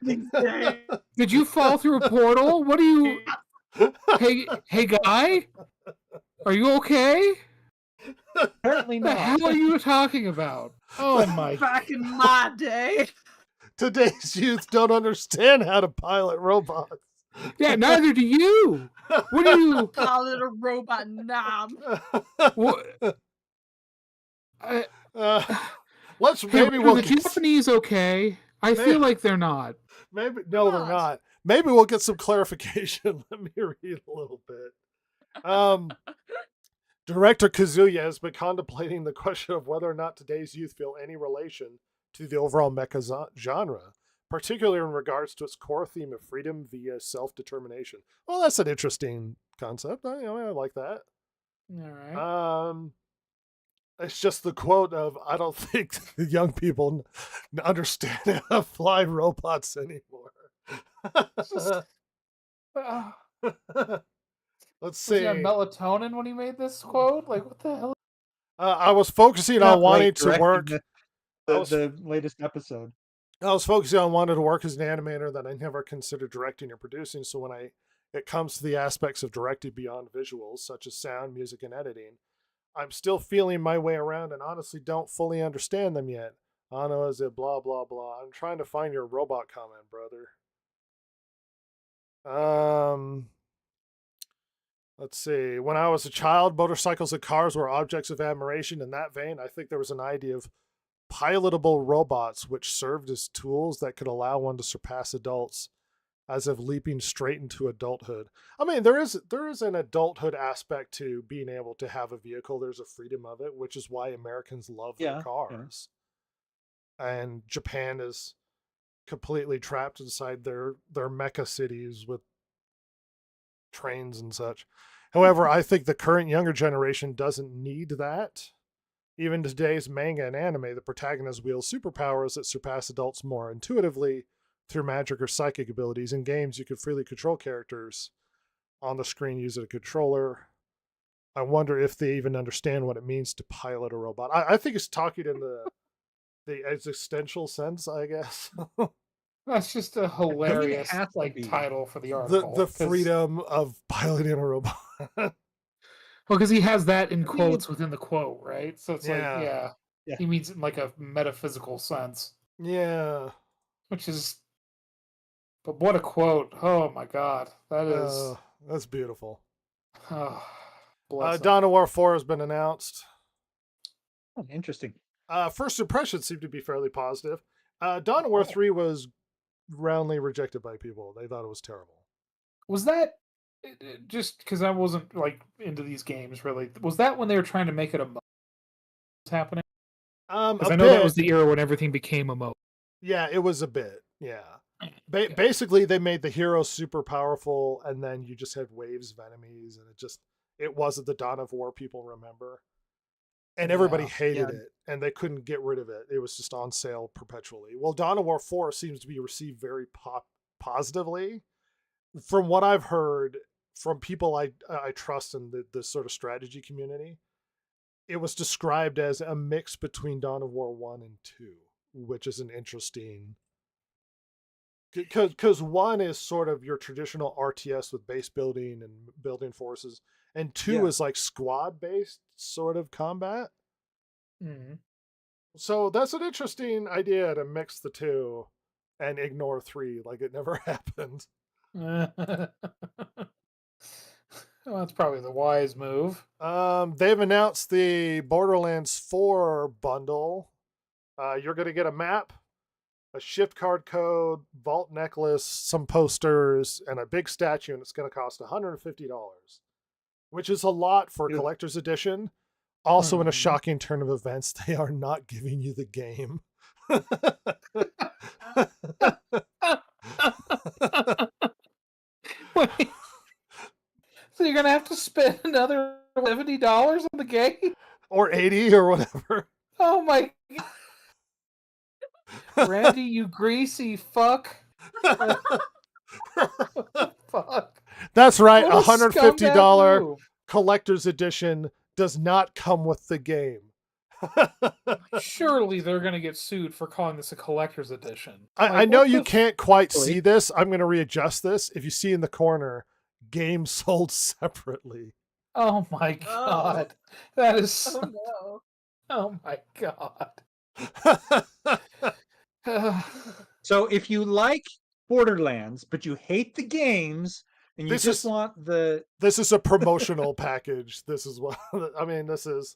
Did you fall through a portal? What are you? Hey, guy. Are you okay? Apparently What the not. hell are you talking about? Oh my! Back in my day. Today's youth don't understand how to pilot robots. Yeah, neither do you. What are you? Pilot a robot knob. What? Let's Hey, maybe are we'll the get, Japanese okay? I feel like they're not. maybe no, they're Not. not. Maybe we'll get some clarification. Let me read a little bit. Director Kazuya has been contemplating the question of whether or not today's youth feel any relation to the overall mecha genre, particularly in regards to its core theme of freedom via self-determination. Well, that's an interesting concept. I like that. All right. It's just the quote of, I don't think the young people understand how to fly robots anymore. Let's Was see. he on melatonin when he made this quote? Like, what the hell? I was focusing Not on wanting late to directing work. the latest episode. I was focusing on wanting to work as an animator that I never considered directing or producing. So when it comes to the aspects of directing beyond visuals, such as sound, music, and editing, I'm still feeling my way around and honestly don't fully understand them yet. Ano is a blah blah blah. I'm trying to find your robot comment, brother. Let's see. When I was a child, motorcycles and cars were objects of admiration. In that vein, I think there was an idea of pilotable robots which served as tools that could allow one to surpass adults as of leaping straight into adulthood. I mean, there is an adulthood aspect to being able to have a vehicle. There's a freedom of it, which is why Americans love their cars. And Japan is completely trapped inside their mecha cities with trains and such. However, I think the current younger generation doesn't need that. Even today's manga and anime, the protagonist wields superpowers that surpass adults more intuitively through magic or psychic abilities. In games, you can freely control characters on the screen using a controller. I wonder if they even understand what it means to pilot a robot. I think it's talking in the existential sense, I guess. That's just a hilarious has to be. title for the article. the 'cause- freedom of piloting a robot. Well, because he has that in quotes within the quote, right? So it's Yeah. Yeah. he means it in like a metaphysical sense, Yeah. which is. But what a quote! Oh my God, that is. That's beautiful. Bless him. Dawn of War 4 has been announced. Oh, interesting. First impressions seem to be fairly positive. Dawn of War 3 was roundly rejected by people. They thought it was terrible. Was that just because I wasn't like into these games really? Was that when they were trying to make it a mode was happening? Because A I know that bit. was the era when everything became a mode. Yeah, it was a bit. Yeah. Okay. Basically, they made the heroes super powerful, and then you just had waves of enemies, and it wasn't the Dawn of War people remember. And everybody hated it, and they couldn't get rid of it. It was just on sale perpetually. Well, Dawn of War 4 seems to be received very positively. From what I've heard from people I trust in the sort of strategy community, it was described as a mix between Dawn of War 1 and 2, which is an interesting... Because 1 is sort of your traditional RTS with base building and building forces, and 2 is like squad-based sort of combat. Mm-hmm. So that's an interesting idea to mix the two and ignore 3 like it never happened. Well, that's probably the wise move. They've announced the Borderlands 4 bundle. You're going to get a map, a shift card code, vault necklace, some posters, and a big statue, and it's going to cost $150, which is a lot for a collector's edition. Also, in a shocking turn of events, they are not giving you the game. Wait. So you're gonna have to spend another $70 on the game? Or 80 or whatever. Oh my Randy, you greasy fuck. Fuck. That's right. What a $150 scumbag move. collector's edition does not come with the game. Surely they're gonna get sued for calling this a collector's edition. I know what you the can't quite Really? see this. I'm going to readjust this. If you see in the corner, game sold separately. Oh my god. That is Oh no. oh my god. So if you like Borderlands, but you hate the games, and you This just is- want the This is a promotional package. This is what I mean. This is.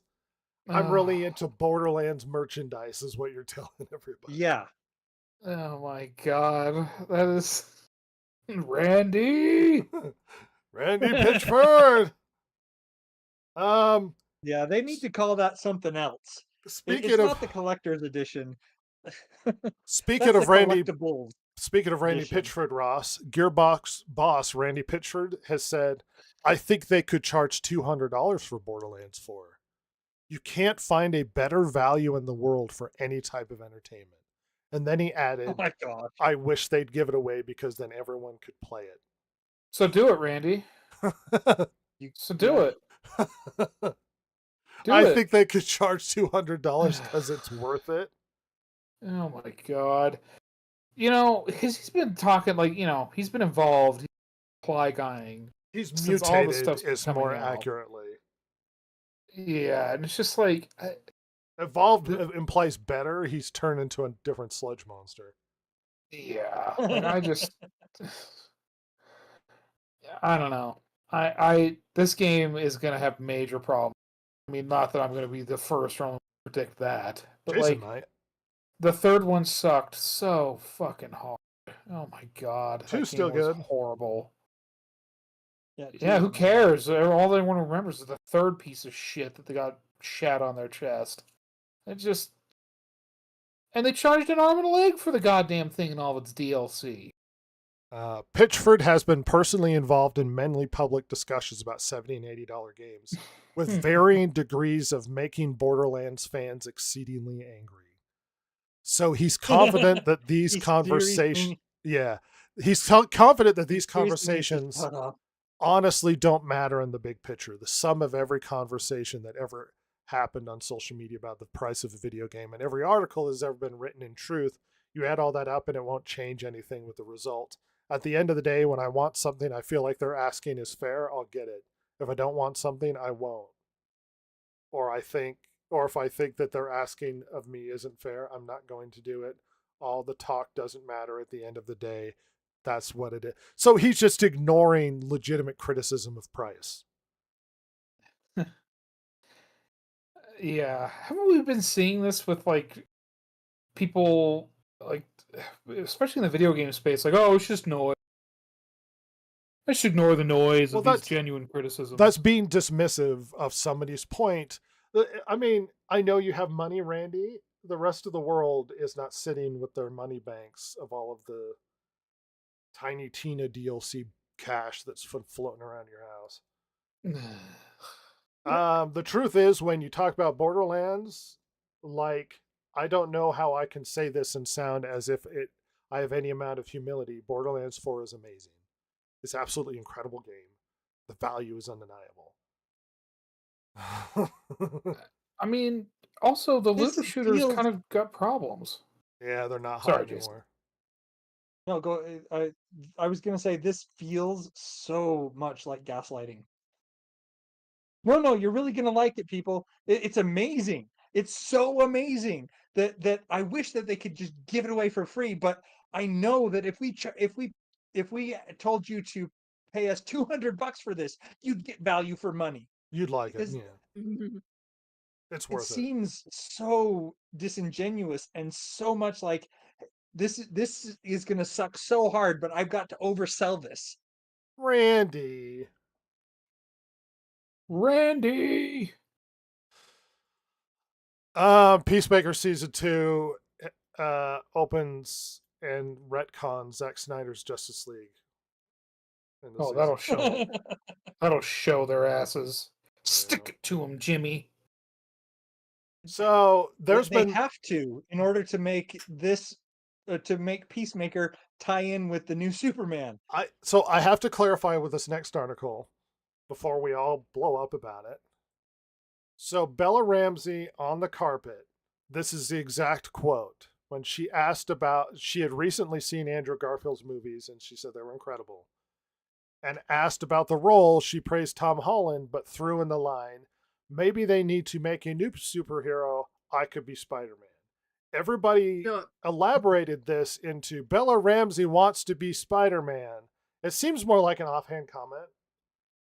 I'm really into Borderlands merchandise, is what you're telling everybody. yeah, Oh my god. That is Randy. Randy Pitchford. yeah, they need to call that something else. Speaking It's of not the collector's edition. speaking That's of the Randy, collectibles. speaking of Randy edition. Pitchford, Ross, Gearbox boss Randy Pitchford has said, "I think they could charge $200 for Borderlands 4. You can't find a better value in the world for any type of entertainment." And then he added, Oh my god! "I wish they'd give it away because then everyone could play So do it, Randy. it." So do it. Do I it. think they could charge $200 because it's worth it. Oh my god. You know, he's been talking like, he's been involved, he's apply guying. He's Since all the mutated stuff's is coming more out. accurately. Yeah, and it's just like Evolved implies better. He's turned into a different sludge monster. yeah, and I just I don't know. I this game is gonna have major problems. I mean, not that I'm gonna be the first one to predict that, but Jason like might. the third one sucked so fucking hard. Oh my god, that Two's still game was good. horrible. Yeah, Yeah, who geez, cares? All anyone remembers is the third piece of shit that they got shat on their chest. It just and they charged an arm and a leg for the goddamn thing and all of its DLC. Pitchford has been personally involved in many public discussions about $70 and $80 games, with varying degrees of making Borderlands fans exceedingly angry. So he's confident that these He's conversations, seriously- he's confident that these seriously needs to conversations shut up. honestly don't matter in the big picture. The sum of every conversation that ever happened on social media about the price of a video game and every article that's ever been written in truth, you add all that up and it won't change anything with the result. At the end of the day, when I want something I feel like they're asking is fair, I'll get it. If I don't want something, I won't. Or if I think that they're asking of me isn't fair, I'm not going to do it. All the talk doesn't matter at the end of the day. That's what it is. So he's just ignoring legitimate criticism of price. Yeah, haven't we been seeing this with like people like, especially in the video game space, like, oh, it's just noise. I should ignore the noise Well, of these that's- genuine criticisms. That's being dismissive of somebody's point. I mean, I know you have money, Randy. The rest of the world is not sitting with their money banks of all of the Tiny Tina DLC cash that's floating around your house. The truth is, when you talk about Borderlands, like, I don't know how I can say this and sound as if I have any amount of humility. Borderlands 4 is amazing. It's absolutely incredible game. The value is undeniable. I mean, also the This looter shooters feels- kind of got problems. Yeah, they're not Sorry, hot Jason. anymore. No, go. I was gonna say this feels so much like gaslighting. No, you're really gonna like it, people. It's amazing. It's so amazing that I wish that they could just give it away for free. But I know that if we told you to pay us $200 for this, you'd get value for money. You'd like it, Because- yeah. It's It worth it. seems so disingenuous and so much like this is gonna suck so hard, but I've got to oversell this. Randy. Randy. Peacemaker Season 2 opens and retcons Zack Snyder's Justice League. in the Oh, season. that'll show. That'll show their asses. Stick it to them, Jimmy. So there's they been have to in order to make this to make Peacemaker tie in with the new Superman. So I have to clarify with this next article before we all blow up about it. So Bella Ramsey on the carpet, this is the exact quote. When she asked about, she had recently seen Andrew Garfield's movies and she said they were incredible. And asked about the role, she praised Tom Holland, but threw in the line, maybe they need to make a new superhero. I could be Spider-Man. Everybody Yeah. elaborated this into Bella Ramsey wants to be Spider-Man. It seems more like an offhand comment.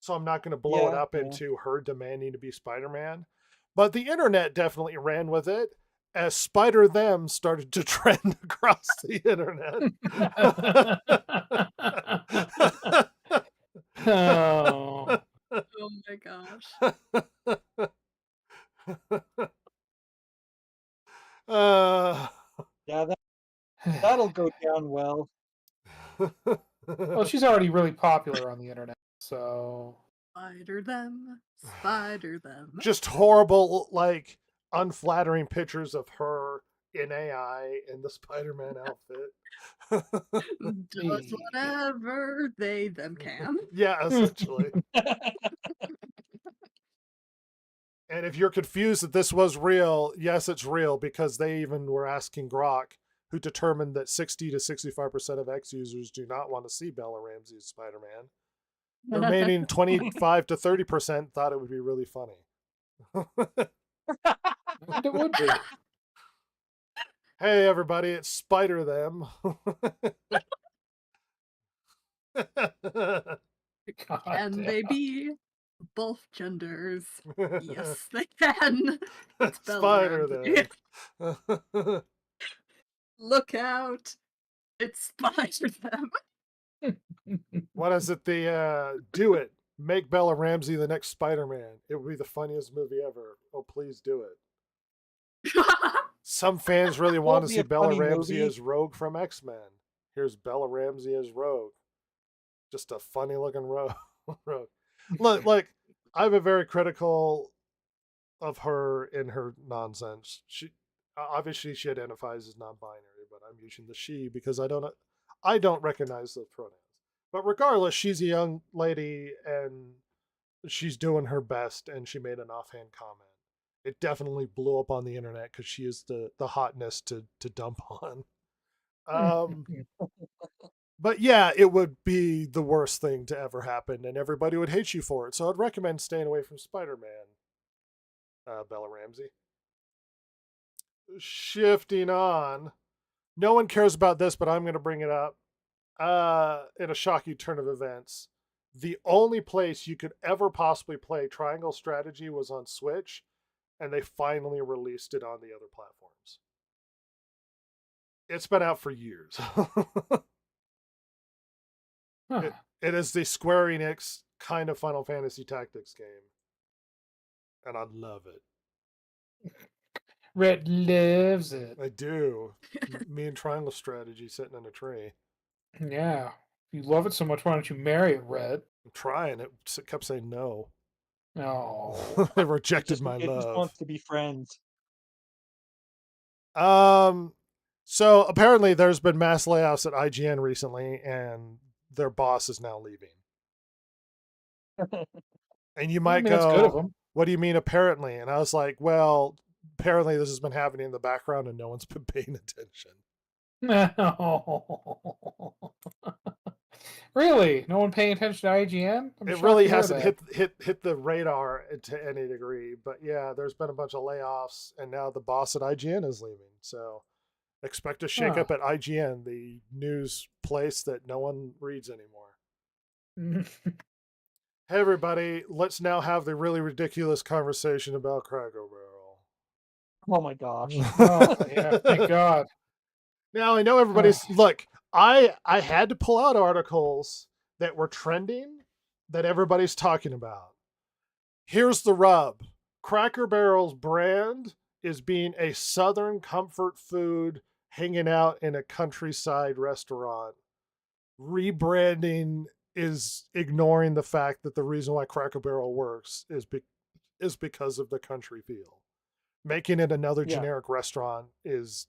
So I'm not going to blow it Yeah, up yeah. into her demanding to be Spider-Man. But the internet definitely ran with it as Spider-Them started to trend across the internet. Oh. Oh my gosh. Yeah, that'll go down well. Well, she's already really popular on the internet, so Spider them. Spider them. just horrible, like unflattering pictures of her in AI in the Spider-Man outfit. Does whatever they them can. Yeah, essentially. And if you're confused that this was real, yes, it's real because they even were asking Grok, who determined that 60 to 65% of X users do not want to see Bella Ramsey as Spider-Man. The remaining 25 to 30% thought it would be really funny. and it would be. Hey, everybody, it's Spider-Them. God Can damn. they be both genders? Yes, they can. It's Bella Ramsey. Spider-Them. Look out. It's Spider them. What is it? Do it. Make Bella Ramsey the next Spider-Man. It would be the funniest movie ever. Oh, please do it. Some fans really want to Won't be see a Bella funny Ramsey movie. as Rogue from X-Men. Here's Bella Ramsey as Rogue. Just a funny looking Rogue. Look, I'm a very critical of her in her nonsense. She obviously she identifies as non-binary, but I'm using the she because I don't recognize those pronouns. But regardless, she's a young lady and she's doing her best, and she made an offhand comment. It definitely blew up on the internet because she is the hotness to dump on. But yeah, it would be the worst thing to ever happen, and everybody would hate you for it. So I'd recommend staying away from Spider-Man, Bella Ramsey. Shifting on. No one cares about this, but I'm going to bring it up. In a shocking turn of events, the only place you could ever possibly play Triangle Strategy was on Switch, and they finally released it on the other platforms. It's been out for years. Huh. It is the Square Enix kind of Final Fantasy Tactics game, and I love it. Red lives it. I do. Me and Triangle Strategy sitting in a tree. Yeah. If you love it so much, why don't you marry it, Red? I'm trying. It kept saying no. Oh. They rejected my It just love. wants to be friends. So apparently there's been mass layoffs at IGN recently, and their boss is now leaving. And you might that's good of go, them. what do you mean apparently? And I was like, well, apparently this has been happening in the background and no one's been paying attention. No. Really? No one paying attention to IGN? I'm It shocked really to hear hasn't that. hit the radar to any degree. But yeah, there's been a bunch of layoffs, and now the boss at IGN is leaving. So expect a shakeup at IGN, the news place that no one reads anymore. Hey everybody, let's now have the really ridiculous conversation about Cracker Barrel. Oh my gosh. Oh, yeah, thank God. Now I know everybody's look. I had to pull out articles that were trending that everybody's talking about. Here's the rub: Cracker Barrel's brand is being a Southern comfort food hanging out in a countryside restaurant. Rebranding is ignoring the fact that the reason why Cracker Barrel works is because of the country feel. Making it another Yeah. generic restaurant is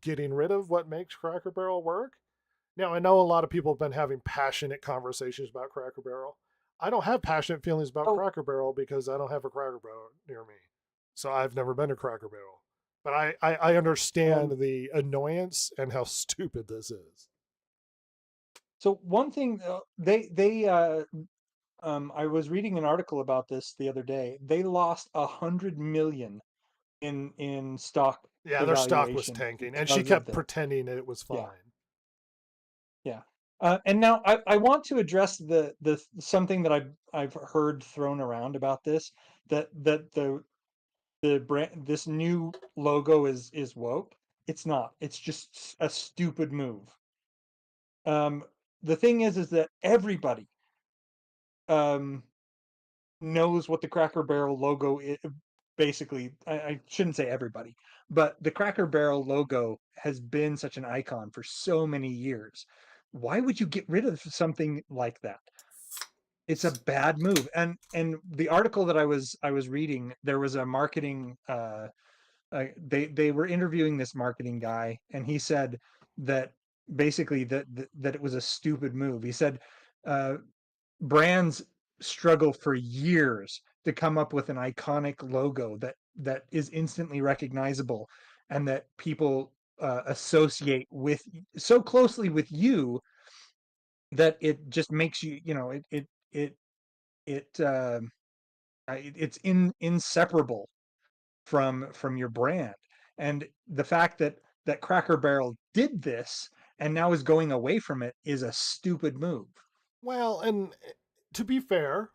getting rid of what makes Cracker Barrel work. Now, I know a lot of people have been having passionate conversations about Cracker Barrel. I don't have passionate feelings about Oh. Cracker Barrel because I don't have a Cracker Barrel near me. So I've never been to Cracker Barrel. But I understand the annoyance and how stupid this is. So one thing I was reading an article about this the other day. They lost 100 million in stock. Yeah, their stock was evaluation tanking. And she because of kept this. pretending that it was fine. Yeah. And now I want to address the something that I've heard thrown around about this, that the brand, this new logo is woke. It's not. It's just a stupid move. The thing is that everybody knows what the Cracker Barrel logo is. Basically, I shouldn't say everybody, but the Cracker Barrel logo has been such an icon for so many years. Why would you get rid of something like that? It's a bad move. And the article that I was reading, there was a marketing they were interviewing this marketing guy, and he said that basically that it was a stupid move. He said brands struggle for years to come up with an iconic logo that is instantly recognizable and that people associate with so closely with you that it just makes you, it's inseparable from your brand. And the fact that Cracker Barrel did this and now is going away from it is a stupid move. Well, and to be fair,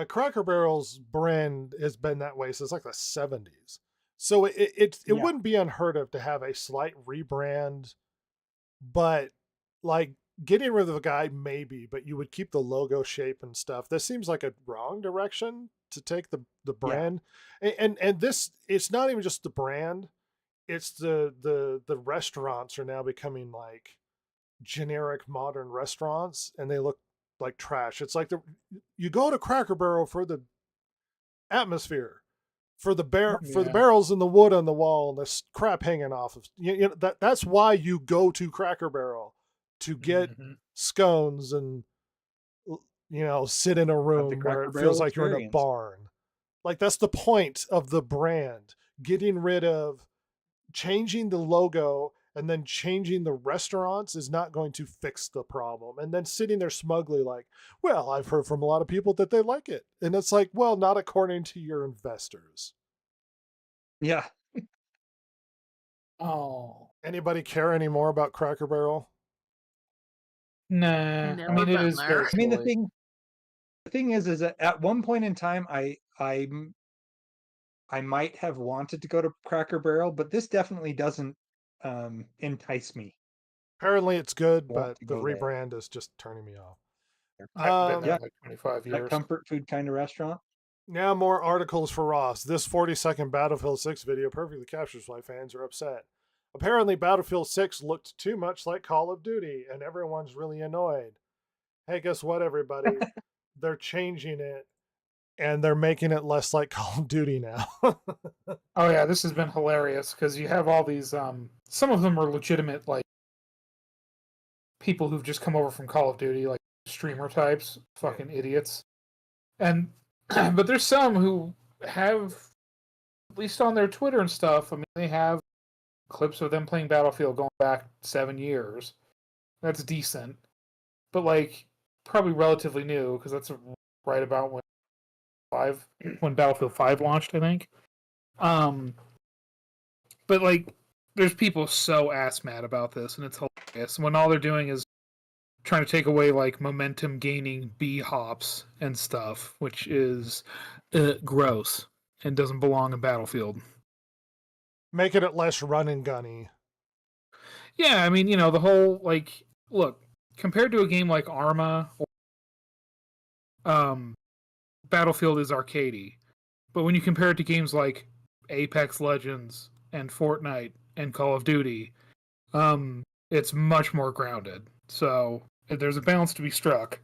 Cracker Barrel's brand has been that way since like the 70s. So it Yeah. wouldn't be unheard of to have a slight rebrand, but like getting rid of the guy, maybe, but you would keep the logo shape and stuff. This seems like a wrong direction to take the brand. And this, it's not even just the brand, it's the restaurants are now becoming like generic modern restaurants, and they look like trash. It's like you go to Cracker Barrel for the atmosphere, for the for the Yeah. barrels and the wood on the wall and the crap hanging off of that's why you go to Cracker Barrel, to get Mhm. scones and sit in a room where Cracker it Barrel feels like you're in a experience. barn. Like that's the point of the brand. Getting rid of, changing the logo and then changing the restaurants is not going to fix the problem. And then sitting there smugly like, well, I've heard from a lot of people that they like it. And it's like, well, not according to your investors. Yeah. Oh. Anybody care any more about Cracker Barrel? Nah. Never I mean, it been is there. very I mean, silly. the thing is that at one point in time, I might have wanted to go to Cracker Barrel, but this definitely doesn't entice me. Apparently it's good, Want but to the go there. rebrand is just turning me off. I haven't been Um, there yeah. in like 25 That years. comfort food kind of restaurant. Now more articles for Ross. This 40-second Battlefield 6 video perfectly captures why fans are upset. Apparently Battlefield 6 looked too much like Call of Duty, and everyone's really annoyed. Hey, guess what, everybody? They're changing it, and they're making it less like Call of Duty now. Oh yeah, this has been hilarious because you have all these. Some of them are legitimate, like people who've just come over from Call of Duty, like streamer types, fucking idiots. And but there's some who have, at least on their Twitter and stuff. I mean, they have clips of them playing Battlefield going back 7 years. That's decent, but like probably relatively new because that's right about when Battlefield 5 launched, I think. But like, there's people so ass mad about this, and it's hilarious when all they're doing is trying to take away like momentum gaining B hops and stuff, which is gross and doesn't belong in Battlefield. Making it less run and gunny. Yeah, I mean, the whole like, look, compared to a game like Arma, Battlefield is arcadey, but when you compare it to games like Apex Legends and Fortnite and Call of Duty, it's much more grounded. So there's a balance to be struck,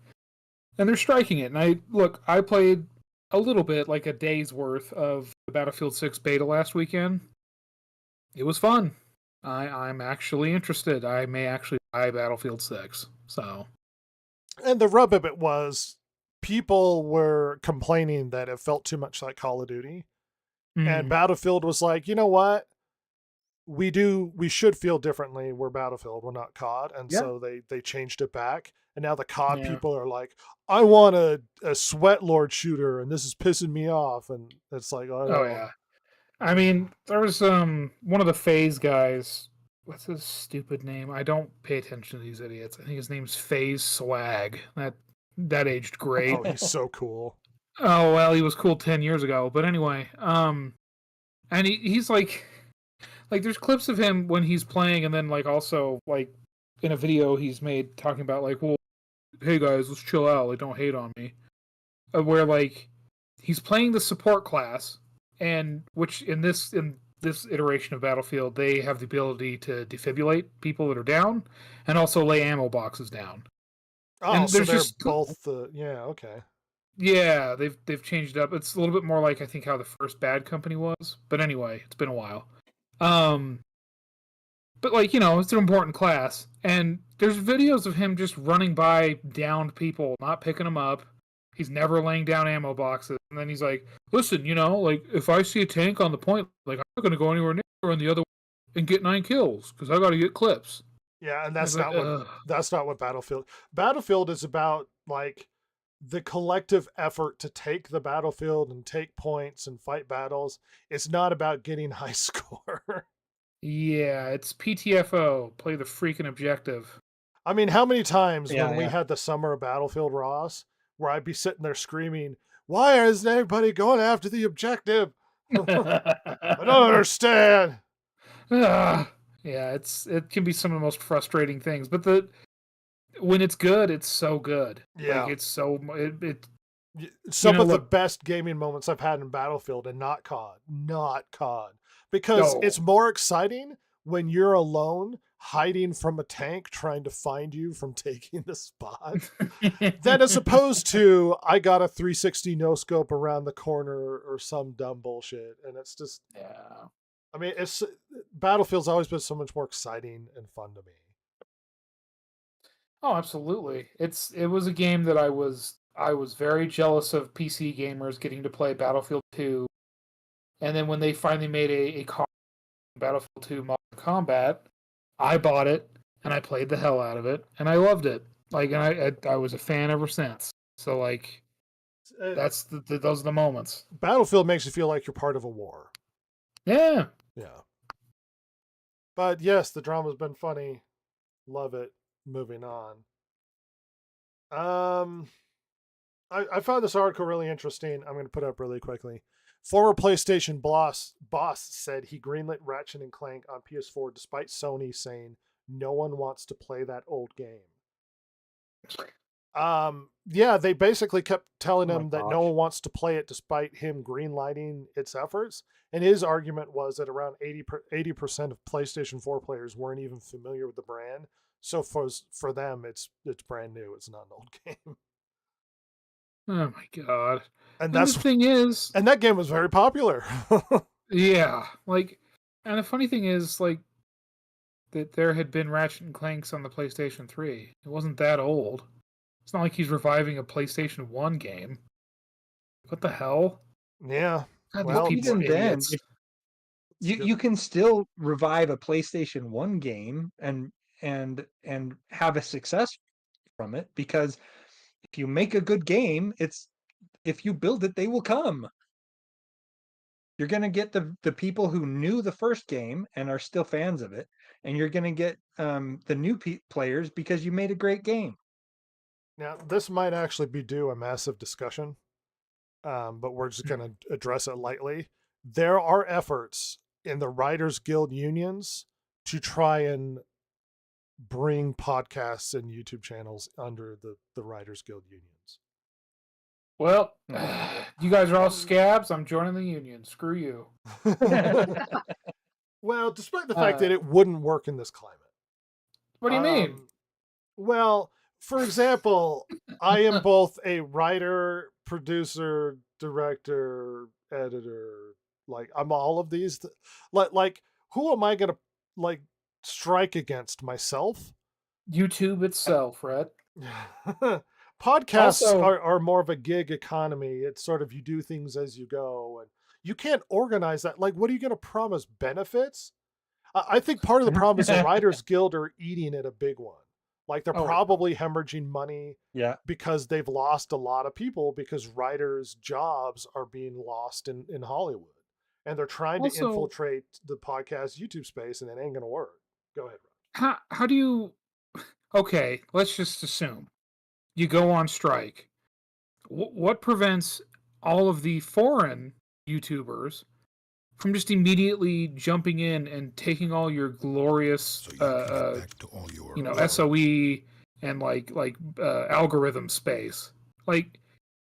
and they're striking it. And I played a little bit, like a day's worth of the Battlefield 6 beta last weekend. It was fun. I'm actually interested. I may actually buy Battlefield 6. So And the rub of it was people were complaining that it felt too much like Call of Duty. And Mm, Battlefield was like, you know what? We should feel differently. We're Battlefield, we're not COD. And Yeah. so they changed it back. And now the COD yeah. people are like, I want a sweat lord shooter, and this is pissing me off. And it's like, Oh yeah. I mean, there was one of the FaZe guys. What's his stupid name? I don't pay attention to these idiots. I think his name's FaZe Swag. That aged great. Oh, he's so cool. Oh well, he was cool 10 years ago. But anyway, and he's like there's clips of him when he's playing, and then like also like in a video he's made talking about like, well, hey guys, let's chill out. Like, don't hate on me. Where like he's playing the support class, and which in this iteration of Battlefield, they have the ability to defibrillate people that are down, and also lay ammo boxes down. Oh, And so there's they're just both yeah, okay. yeah, they've changed it up. It's a little bit more like I think how the first Bad Company was. But anyway, it's been a while. Um, but like it's an important class, and there's videos of him just running by downed people, not picking them up. He's never laying down ammo boxes, and then he's like, "Listen, like if I see a tank on the point, like I'm not gonna go anywhere near on the other and get 9 kills because I got to get clips." Yeah, and And that's it's like, not what Battlefield is about, like the collective effort to take the battlefield and take points and fight battles. It's not about getting high score. yeah, it's PTFO, play the freaking objective. I mean, how many times Yeah, when we yeah. had the summer of Battlefield, Ross, where I'd be sitting there screaming, "Why isn't everybody going after the objective? I don't understand." Ah, yeah, it can be some of the most frustrating things, but when it's good, it's so good. Yeah. Like it's so it Some know of the what- best gaming moments I've had in Battlefield, and not COD, because No. it's more exciting when you're alone hiding from a tank trying to find you from taking the spot, than as opposed to I got a 360 no scope around the corner or some dumb bullshit. And it's just, yeah. I mean, it's Battlefield's always been so much more exciting and fun to me. Oh, absolutely. It was a game that I was very jealous of PC gamers getting to play Battlefield 2. And then when they finally made a Battlefield 2 Modern Combat, I bought it and I played the hell out of it and I loved it. Like, and I was a fan ever since. So like that's those are the moments. Battlefield makes you feel like you're part of a war. Yeah. Yeah. But yes, the drama's been funny. Love it. Moving on. I found this article really interesting. I'm going to put it up really quickly. Former PlayStation boss said he greenlit Ratchet and Clank on PS4 despite Sony saying no one wants to play that old game. Yeah, they basically kept telling Oh my him that gosh. no one wants to play it despite him greenlighting its efforts. And his argument was that around 80% of PlayStation 4 players weren't even familiar with the brand. So for them, it's brand new. It's not an old game. Oh my god. And And the thing is, and that game was very popular. yeah, like, and the funny thing is, like, that there had been Ratchet and Clanks on the PlayStation 3. It wasn't that old. It's not like he's reviving a PlayStation 1 game. What the hell? Yeah. God, Well, these people even are then, idiots. you can still revive a PlayStation 1 game and have a success from it, because if you make a good game, if you build it, they will come. You're going to get the people who knew the first game and are still fans of it, and you're going to get the new players because you made a great game. Now, this might actually be due a massive discussion, but we're just going to address it lightly. There are efforts in the Writers Guild unions to try and bring podcasts and YouTube channels under the Writers Guild unions. Well, you guys are all scabs. I'm joining the union. Screw you. Well, despite the fact that it wouldn't work in this climate. What do you mean? Well, for example, I am both a writer, producer, director, editor. Like, I'm all of these. Like, who am I going to like strike against myself. YouTube itself, Red. Podcasts Also- are more of a gig economy. It's sort of you do things as you go, and you can't organize that. Like, what are you going to promise? Benefits? I think part of the problem is the Writers Guild are eating at a big one. Like, they're Oh. probably hemorrhaging money Yeah. because they've lost a lot of people because writers' jobs are being lost in Hollywood. And they're trying to Also- infiltrate the podcast YouTube space, and it ain't going to work. Go ahead, Rob. How do you? Okay, let's just assume you go on strike. What prevents all of the foreign YouTubers from just immediately jumping in and taking all your glorious, So you can get back to all your SOE and algorithm space? Like,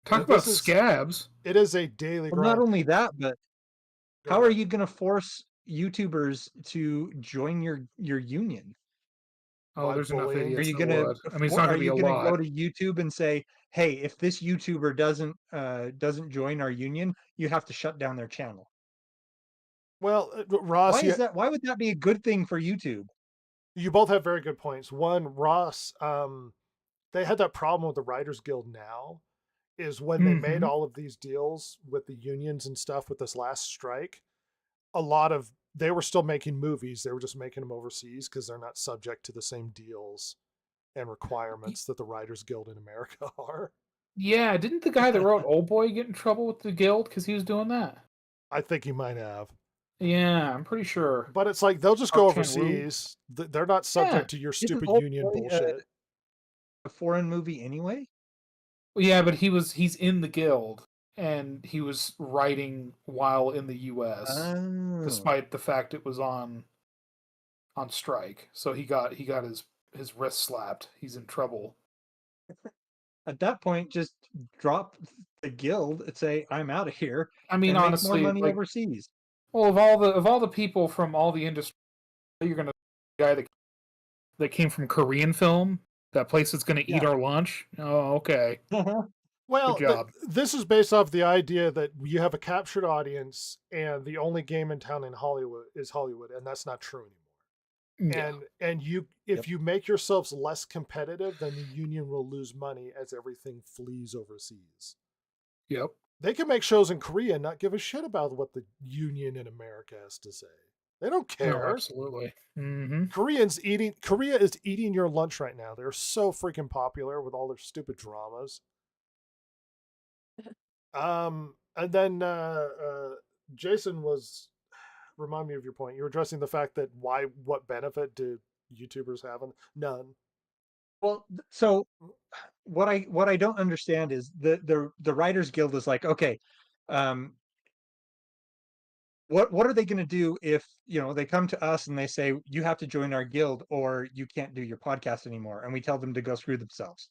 talk But about this is- scabs. It is a daily Well, grind. not only that, but Go how are ahead. you going to force YouTubers to join your union? Oh, By there's enough bullying? idiots Are you that going to? would. I mean, it's not Are going to be you a going to go lot. to YouTube and say, "Hey, if this YouTuber doesn't join our union, you have to shut down their channel"? Well, Ross, Why is that? Why would that be a good thing for YouTube? you both have very good points. One, Ross, they had that problem with the Writers Guild now, is when they made Mhm. all of these deals with the unions and stuff with this last strike, they were still making movies. They were just making them overseas because they're not subject to the same deals and requirements that the Writers Guild in America are. Yeah, didn't the guy that wrote Old Boy get in trouble with the guild because he was doing that? I think you might have. Yeah, I'm pretty sure. But it's like they'll just go Or Ken Wu. overseas. They're not subject to your Isn't stupid Old union Boy, bullshit. a foreign movie anyway? Well, yeah, but he's in the guild and he was writing while in the US, Oh. despite the fact it was on strike. So he got his wrist slapped. He's in trouble. At that point, just drop the guild and say, "I'm out of here." I mean, and make honestly, more money like, overseas. well, of all the people from all the industry, you're gonna guy that came from Korean film, that place that's gonna eat Yeah. our lunch. Oh, okay. Well, Good job. this is based off the idea that you have a captured audience and the only game in town in Hollywood is Hollywood, and that's not true anymore. Yeah. And if you make yourselves less competitive, then the union will lose money as everything flees overseas. Yep. They can make shows in Korea and not give a shit about what the union in America has to say. They don't No, care. absolutely. Mm-hmm. Korea is eating your lunch right now. They're so freaking popular with all their stupid dramas. And then Jason was remind me of your point. You were addressing the fact that what benefit do YouTubers have? None. Well, so what I don't understand is the Writers Guild is like, okay, what are they going to do if they come to us and they say you have to join our guild or you can't do your podcast anymore, and we tell them to go screw themselves?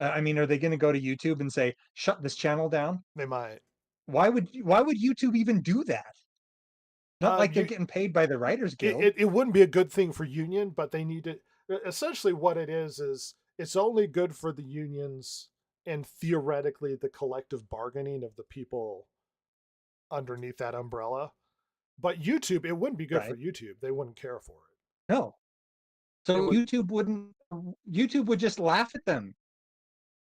I mean, are they going to go to YouTube and say shut this channel down? They might. Why would YouTube even do that? Not like they're you- getting paid by the Writers Guild. It wouldn't be a good thing for union, but they need to. Essentially, what it is it's only good for the unions and theoretically the collective bargaining of the people underneath that umbrella. But YouTube, it wouldn't be good for Right. YouTube. They wouldn't care for it. No. So would- YouTube would just laugh at them.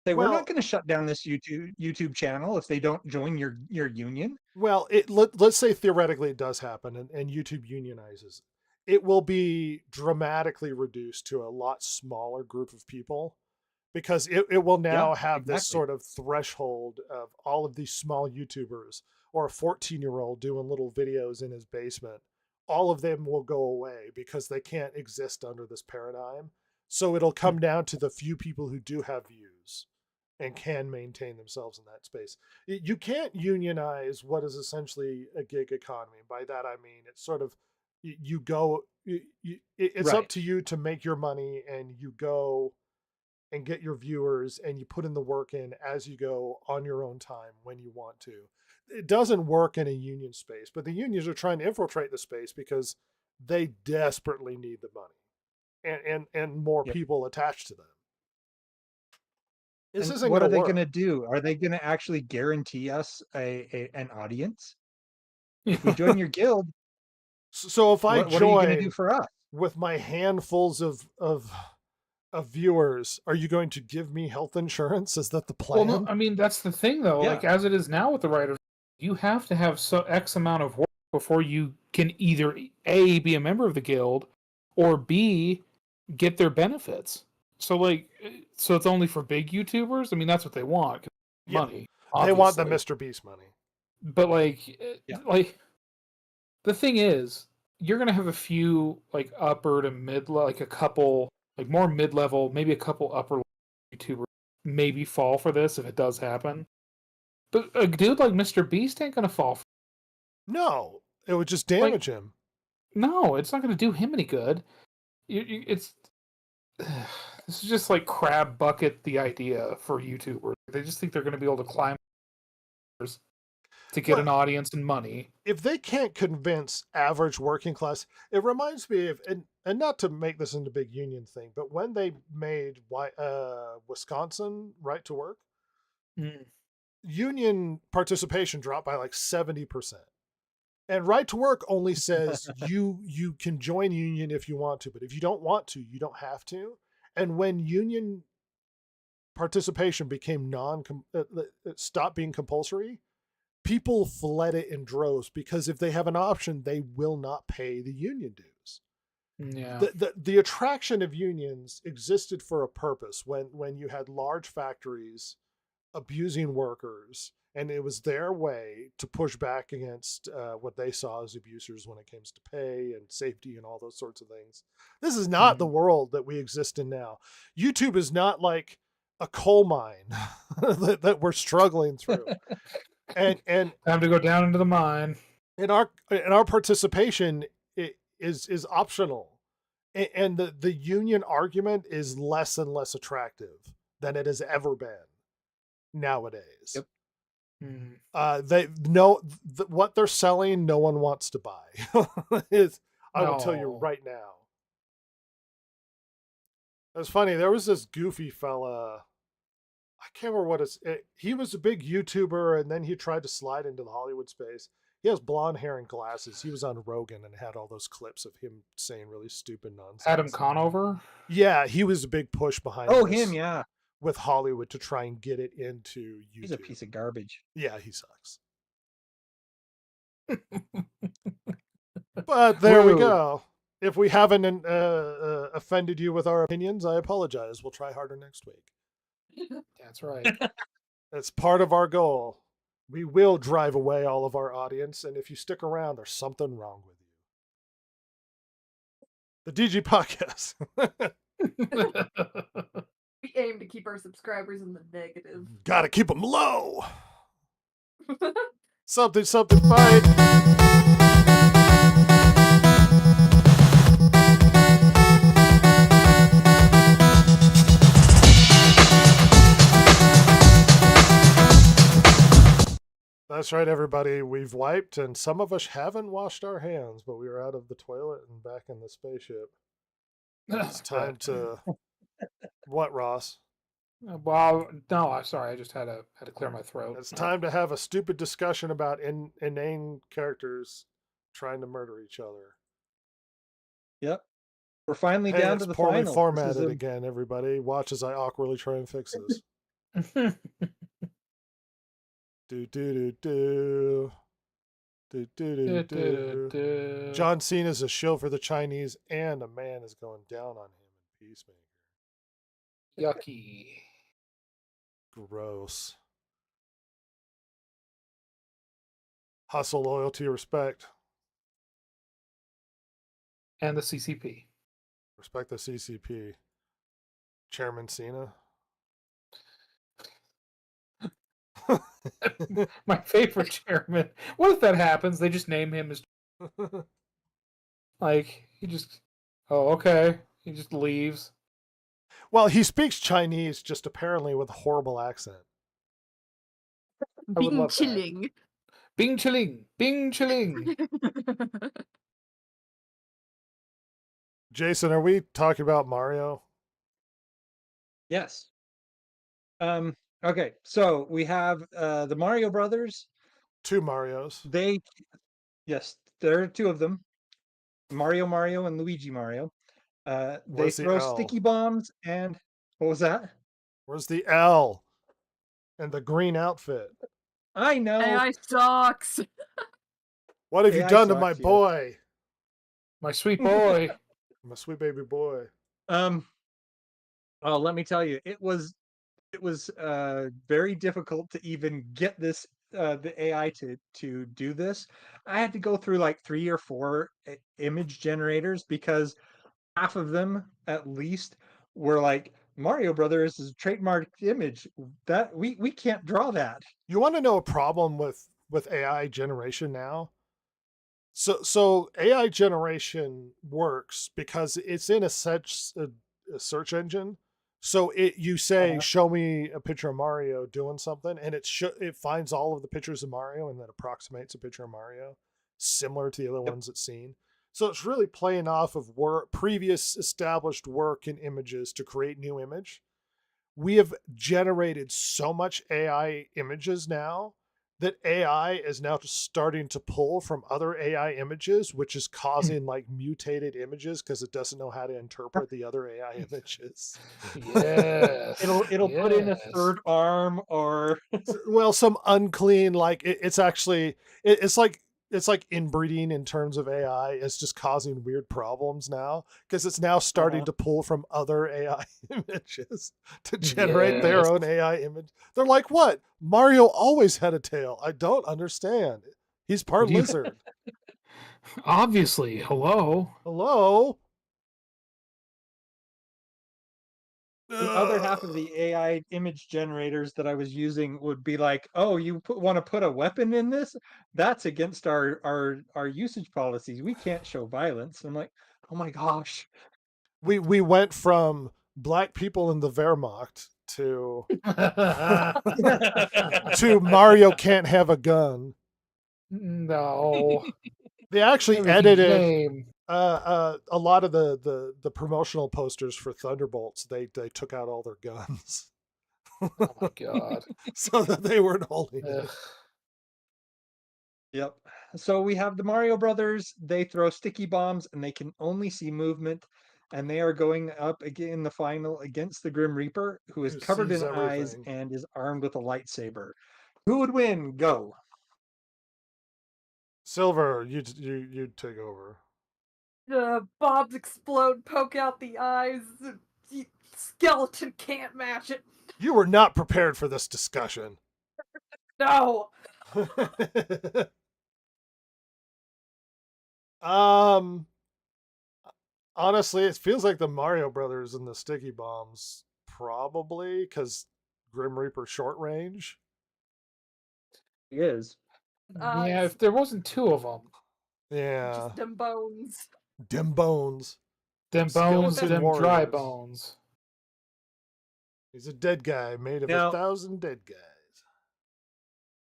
Say, we're Well- not going to shut down this YouTube channel if they don't join your union. Well, let's say theoretically it does happen and YouTube unionizes. It will be dramatically reduced to a lot smaller group of people because it will now have this exactly. sort of threshold of all of these small YouTubers or a 14-year-old doing little videos in his basement. All of them will go away because they can't exist under this paradigm. So it'll come down to the few people who do have views and can maintain themselves in that space. You can't unionize what is essentially a gig economy. By that I mean it's sort of it's up Right. to you to make your money, and you go and get your viewers and you put in the work in as you go on your own time when you want to. It doesn't work in a union space, but the unions are trying to infiltrate the space because they desperately need the money and more Yep. people attached to them. This And isn't what are gonna they work. going to do? Are they going to actually guarantee us an audience? If we join your guild, So if I What are you going to do join for us? with my handfuls of viewers, are you going to give me health insurance? Is that the Well, plan? no, I mean that's the thing though. Yeah. Like as it is now with the writers, you have to have X amount of work before you can either A, be a member of the guild, or B, get their benefits. So so it's only for big YouTubers. I mean that's what they want, 'cause Yeah. money. They want the Obviously. Mr. Beast money. But Yeah. like the thing is, you're gonna have a few like upper to mid, like a couple like more mid level, maybe a couple upper YouTubers maybe fall for this if it does happen. But a dude like Mr. Beast ain't gonna fall for No, it would just damage him. No, it's not gonna do him any good. It's this is just like crab bucket the idea for YouTubers. They just think they're gonna be able to climb to get an audience and money. If they can't convince average working class, it reminds me of, and not to make this into a big union thing, but when they made Wisconsin right to work, union participation dropped by like 70%. And right to work only says you can join union if you want to, but if you don't want to, you don't have to. And when union participation became stopped being compulsory, people fled it in droves because if they have an option, they will not pay the union dues. Yeah. The attraction of unions existed for a purpose when you had large factories abusing workers, and it was their way to push back against what they saw as abusers when it comes to pay and safety and all those sorts of things. This is not the world that we exist in now. YouTube is not like a coal mine that we're struggling through. And time to go down into the mine. And our participation is optional, and the union argument is less and less attractive than it has ever been nowadays. Yep. They know what they're selling. No one wants to buy. I will tell you right now. It's funny. There was this goofy fella. I can't remember he was a big YouTuber, and then he tried to slide into the Hollywood space. He has blonde hair and glasses. He was on Rogan and had all those clips of him saying really stupid nonsense. Adam Conover? Yeah, he was a big push behind him, yeah. With Hollywood to try and get it into YouTube. He's a piece of garbage. Yeah, he sucks. But there we go. If we haven't offended you with our opinions, I apologize. We'll try harder next week. That's right. That's part of our goal. We will drive away all of our audience, and if you stick around, there's something wrong with you. The DG Podcast. We aim to keep our subscribers in the negative. Gotta keep them low. Something, fight. That's right, everybody. We've wiped, and some of us haven't washed our hands, but we were out of the toilet and back in the spaceship. It's time to... What, Ross? Well, no, I'm sorry. I just had to clear my throat. It's time to have a stupid discussion about inane characters trying to murder each other. Yep. We're finally Hey, down it's to the poorly final. formatted again, everybody. Watch as I awkwardly try and fix this. Do. John Cena's a shill for the Chinese, and a man is going down on him in Peacemaker. Yucky. Gross. Hustle, loyalty, respect. And the CCP. Respect the CCP. Chairman Cena. My favorite chairman. What if that happens? They just name him as he just okay. He just leaves. Well, he speaks Chinese, just apparently with a horrible accent. Bing chilling. Bing chilling. Bing chilling. Jason, are we talking about Mario? Yes. Okay, so we have the Mario Brothers. 2 Marios. Yes, there are 2 of them. Mario, and Luigi Mario. They Where's the throw L? sticky bombs and what was that? Where's the L? And the green outfit. I know. AI sucks. What have you AI done to my sucks, yes. boy? My sweet boy. My sweet baby boy. Oh, let me tell you, it was very difficult to even get this the AI to do this. I had to go through like 3 or 4 image generators because half of them at least were like Mario Brothers is a trademarked image that we can't draw that. You want to know a problem with AI generation now? So AI generation works because it's in a search engine. So you say, show me a picture of Mario doing something, and it finds all of the pictures of Mario and then approximates a picture of Mario, similar to the other ones it's seen. So it's really playing off of previous established work in images to create new image. We have generated so much AI images now that AI is now just starting to pull from other AI images, which is causing like mutated images because it doesn't know how to interpret the other AI images. Yes. It'll put in a yes. third arm or Well, some unclean, like it's actually it's like inbreeding in terms of AI. It's just causing weird problems now because it's now starting to pull from other AI images to generate their Yes. own AI image. They're like, what? Mario always had a tail. I don't understand. He's part You- lizard. Obviously. Hello. Hello? the other half of the AI image generators that I was using would be like, "Oh, you want to put a weapon in this? That's against our usage policies. We can't show violence." I'm like, "Oh my gosh." We went from black people in the Wehrmacht to Mario can't have a gun. No. They actually That was a edited game. a lot of the promotional posters for Thunderbolts. They took out all their guns Oh my god. so that they weren't holding it. Ugh. Yep. So we have the Mario Brothers. They throw sticky bombs and they can only see movement. And they are going up again in the final against the Grim Reaper, who is Who covered in sees eyes everything. and is armed with a lightsaber. Who would win? Go. Silver, you take over. Bombs explode, poke out the eyes. Skeleton can't match it. You were not prepared for this discussion. No. Honestly, it feels like the Mario Brothers and the sticky bombs probably because Grim Reaper short range. He is. Yeah, if there wasn't 2 of them. Yeah, Just them bones. dim bones. Them bones, Skeleton them dry warriors. bones. He's a dead guy made of Now- 1,000 dead guys.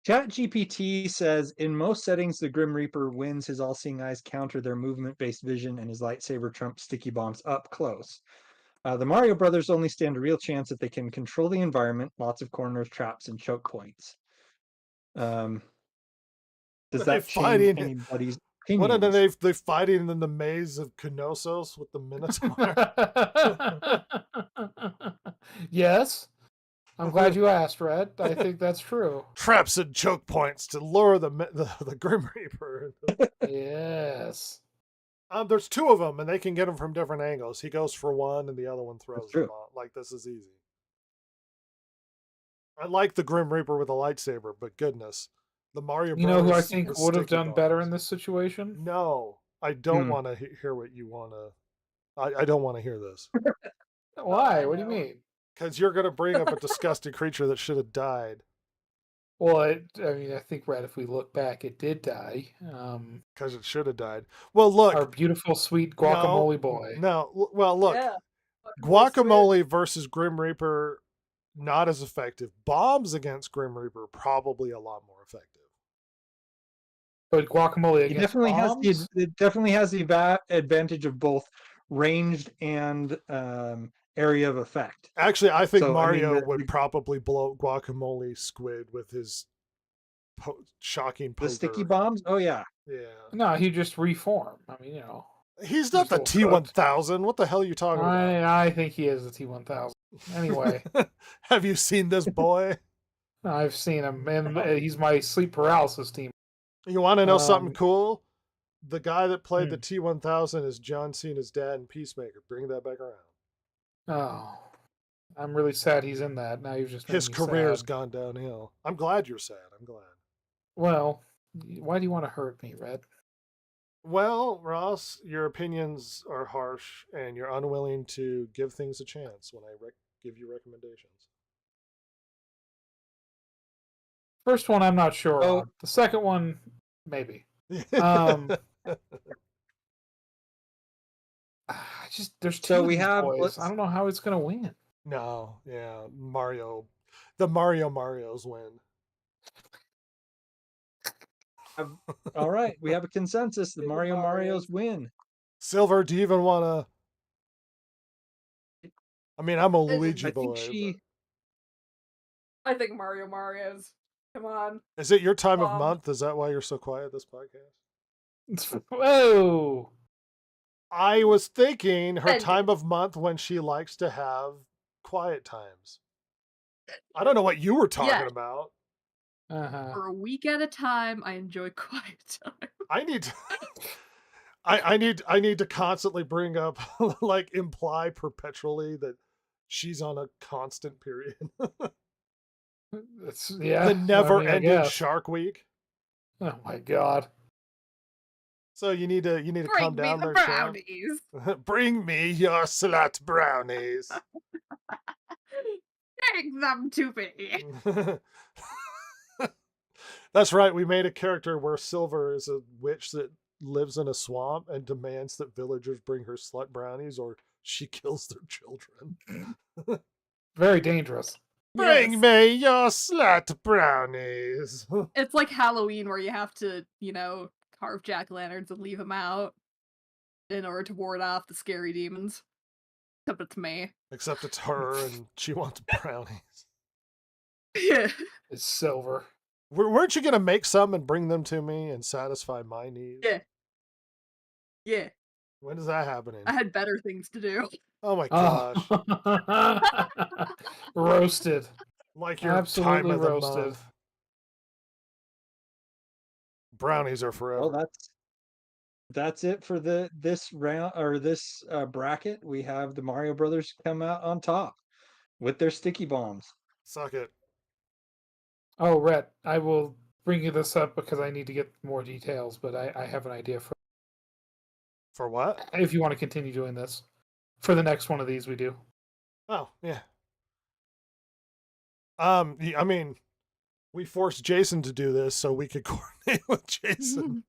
ChatGPT says in most settings, the Grim Reaper wins. His all-seeing eyes counter their movement-based vision, and his lightsaber trumps sticky bombs up close. The Mario Brothers only stand a real chance if they can control the environment, lots of corners, traps, and choke points. Does They're that fighting- change anybody's What opinion? are they fighting in the maze of Knossos with the Minotaur? Yes. I'm glad you asked, Red. I think that's true. Traps and choke points to lure the Grim Reaper. Yes. There's 2 of them, and they can get them from different angles. He goes for one, and the other one throws true. them off. Like, this is easy. I like the Grim Reaper with a lightsaber, but goodness, the Mario You know who I Brothers think with would have sticky done better bombs. in this situation? No, I don't Hmm. want to hear what you want to. I don't want to hear this Why? I What do you know. mean? because you're going to bring up a disgusting creature that should have died Well, I mean, I think, Red, if we look back, it did die. because it should have died. Well, look, Our beautiful, sweet guacamole boy. No, well, look, Yeah. Guacamole versus Grim Reaper, not as effective. Bombs against Grim Reaper, probably a lot more effective. But guacamole It against definitely bombs? has the advantage of both ranged and area of effect. Actually, I think So, I mean, Mario the- would the- probably blow Guacamole Squid with his shocking poker. The sticky bombs? Oh yeah. Yeah. No, he just reform. I mean, you know. He's not the Just overcooked. T1000. What the hell are you talking about? I think he is the T1000. Anyway, Have you seen this boy? I've seen him, and he's my sleep paralysis team. You want to know something Um, cool? The guy that played the Hmm. T1000 is John Cena's dad in Peacemaker. Bring that back around. Oh, I'm really sad he's in that. Now you've just made His me career's sad. gone downhill. I'm glad you're sad. I'm glad. Well, why do you want to hurt me, Red? Well, Ross, your opinions are harsh, and you're unwilling to give things a chance when I give you recommendations. First one, I'm not sure Oh. on. The second one, maybe. Um, there's two So of we these have- boys. let's- I don't know how it's gonna win. No, yeah, Mario, the Marios win. All right, we have a consensus. The Super Marios Marios. win. Silver, do you even want to? I mean, I'm a I Luigi I boy. think she. I think Mario's. Come on. But is it your time of Mom. month? Is that why you're so quiet this podcast? Whoa! I was thinking her And- time of month when she likes to have quiet times. I don't know what you were talking Yeah. about. Uh-huh. For a week at a time, I enjoy quiet time. I need to, I need to constantly bring up like imply perpetually that she's on a constant period. It's, yeah. The I mean, I never-ending guess. Shark Week. Oh my god. So you need to Bring calm me down the there, champ. brownies. Bring me your slut brownies. Bring them to me. That's right. We made a character where Silver is a witch that lives in a swamp and demands that villagers bring her slut brownies or she kills their children. Very dangerous. Bring Yes. me your slut brownies. It's like Halloween where you have to, carve jack-o'-lanterns and leave them out in order to ward off the scary demons. Except it's me. Except it's her and she wants brownies. Yeah. It's silver. Weren't you going to make some and bring them to me and satisfy my needs? Yeah. Yeah. When is that happening? I had better things to do. Oh my gosh. Oh. Roasted. Like your Absolutely time of the roasted. month. Brownies are forever. Well, that's it for this round or this bracket. We have the Mario Brothers come out on top with their sticky bombs. Suck it. Oh, Rhett, I will bring you this up because I need to get more details, but I have an idea For what? if you want to continue doing this. For the next one of these we do. Oh, yeah. I mean, we forced Jason to do this so we could coordinate with Jason.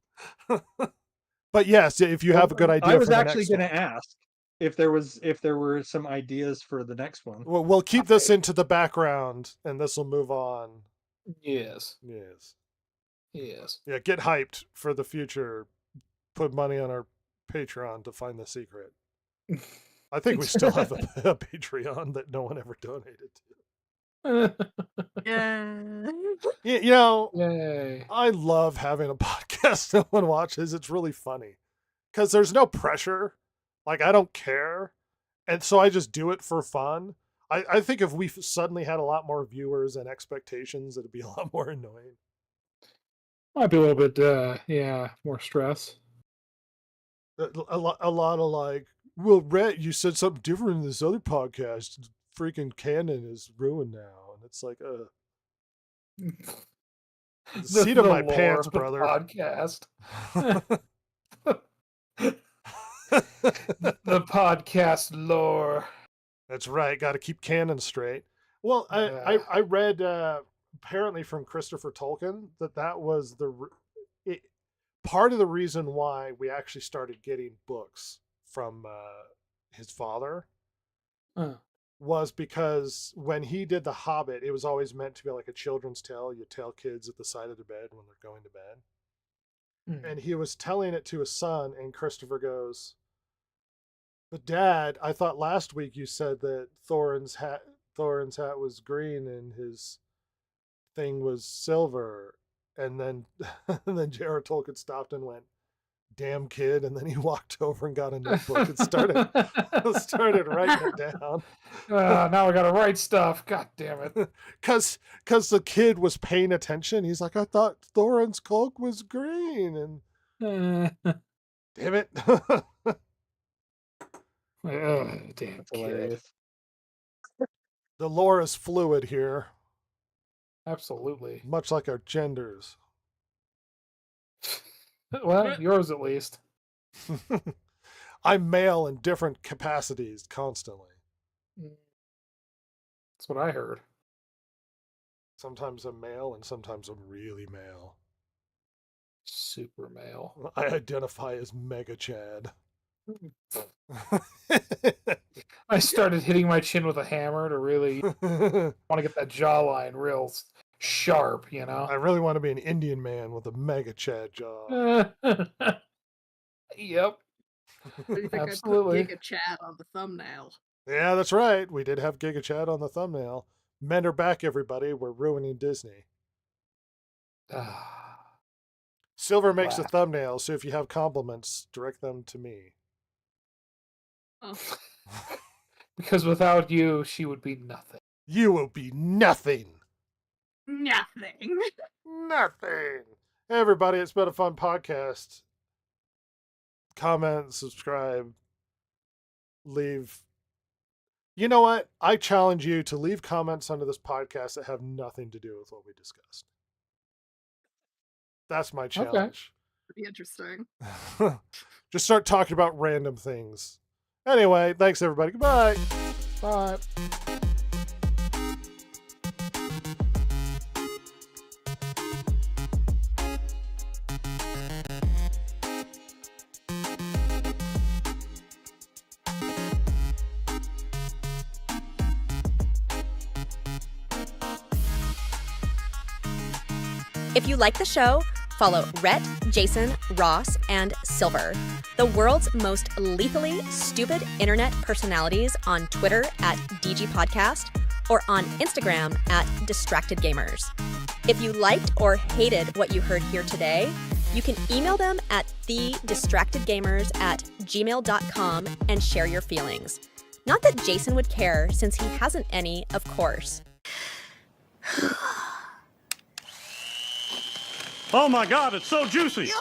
But yes, if you have a good idea I was for the actually next going to one. ask if there were some ideas for the next one. Well, we'll keep this into the background and this will move on. Yes. Yes. Yes. Yeah, get hyped for the future. Put money on our Patreon to find the secret. I think we still have a Patreon that no one ever donated to. Yeah. You know, Yay. I love having a podcast no one watches. It's really funny because there's no pressure. Like, I don't care. And so I just do it for fun. I think if we suddenly had a lot more viewers and expectations, it'd be a lot more annoying. Might be a little bit, more stress. A lot of like, well, Rhett, you said something different in this other podcast. Freaking canon is ruined now. And it's like, the seat of my lore pants, of the brother. Podcast. The podcast lore. That's right. Got to keep canon straight. Well, Yeah. I read apparently from Christopher Tolkien that was part of the reason why we actually started getting books from his father Uh, was because when he did The Hobbit, it was always meant to be like a children's tale. You tell kids at the side of the bed when they're going to bed. hmm. And he was telling it to his son, and Christopher goes, "But Dad, I thought last week you said that Thorin's hat was green and his thing was silver." And then and then J.R. Tolkien stopped and went, damn kid, and then he walked over and got a notebook and started writing it down. Now I gotta write stuff. God damn it. Cause the kid was paying attention. He's like, I thought Thorin's cloak was green, and damn it. Damn That's kid. hilarious. The lore is fluid here, Absolutely. much like our genders. Well, yours at least. I'm male in different capacities constantly. That's what I heard. Sometimes I'm male and sometimes I'm really male. Super male. I identify as Mega Chad. I started hitting my chin with a hammer to really want to get that jawline real sharp, you know? I really want to be an Indian man with a Mega Chad jaw. Yep. What do you think Absolutely. I put Giga Chat on the thumbnail? Yeah, that's right. We did have Giga Chad on the thumbnail. Men are back, everybody. We're ruining Disney. Silver makes the Wow. thumbnail, so if you have compliments, direct them to me. Oh. Because without you, she would be nothing. You will be nothing. Nothing. Nothing. Hey, everybody, it's been a fun podcast. Comment, subscribe, leave. You know what? I challenge you to leave comments under this podcast that have nothing to do with what we discussed. That's my challenge. Pretty interesting. Just start talking about random things. Anyway, thanks everybody. Goodbye. Bye. If you like the show, follow Rhett, Jason, Ross, and Silver, the world's most lethally stupid internet personalities, on Twitter at DGPodcast or on Instagram at DistractedGamers. If you liked or hated what you heard here today, you can email them at thedistractedgamers@gmail.com and share your feelings. Not that Jason would care, since he hasn't any, of course. Oh my God, it's so juicy.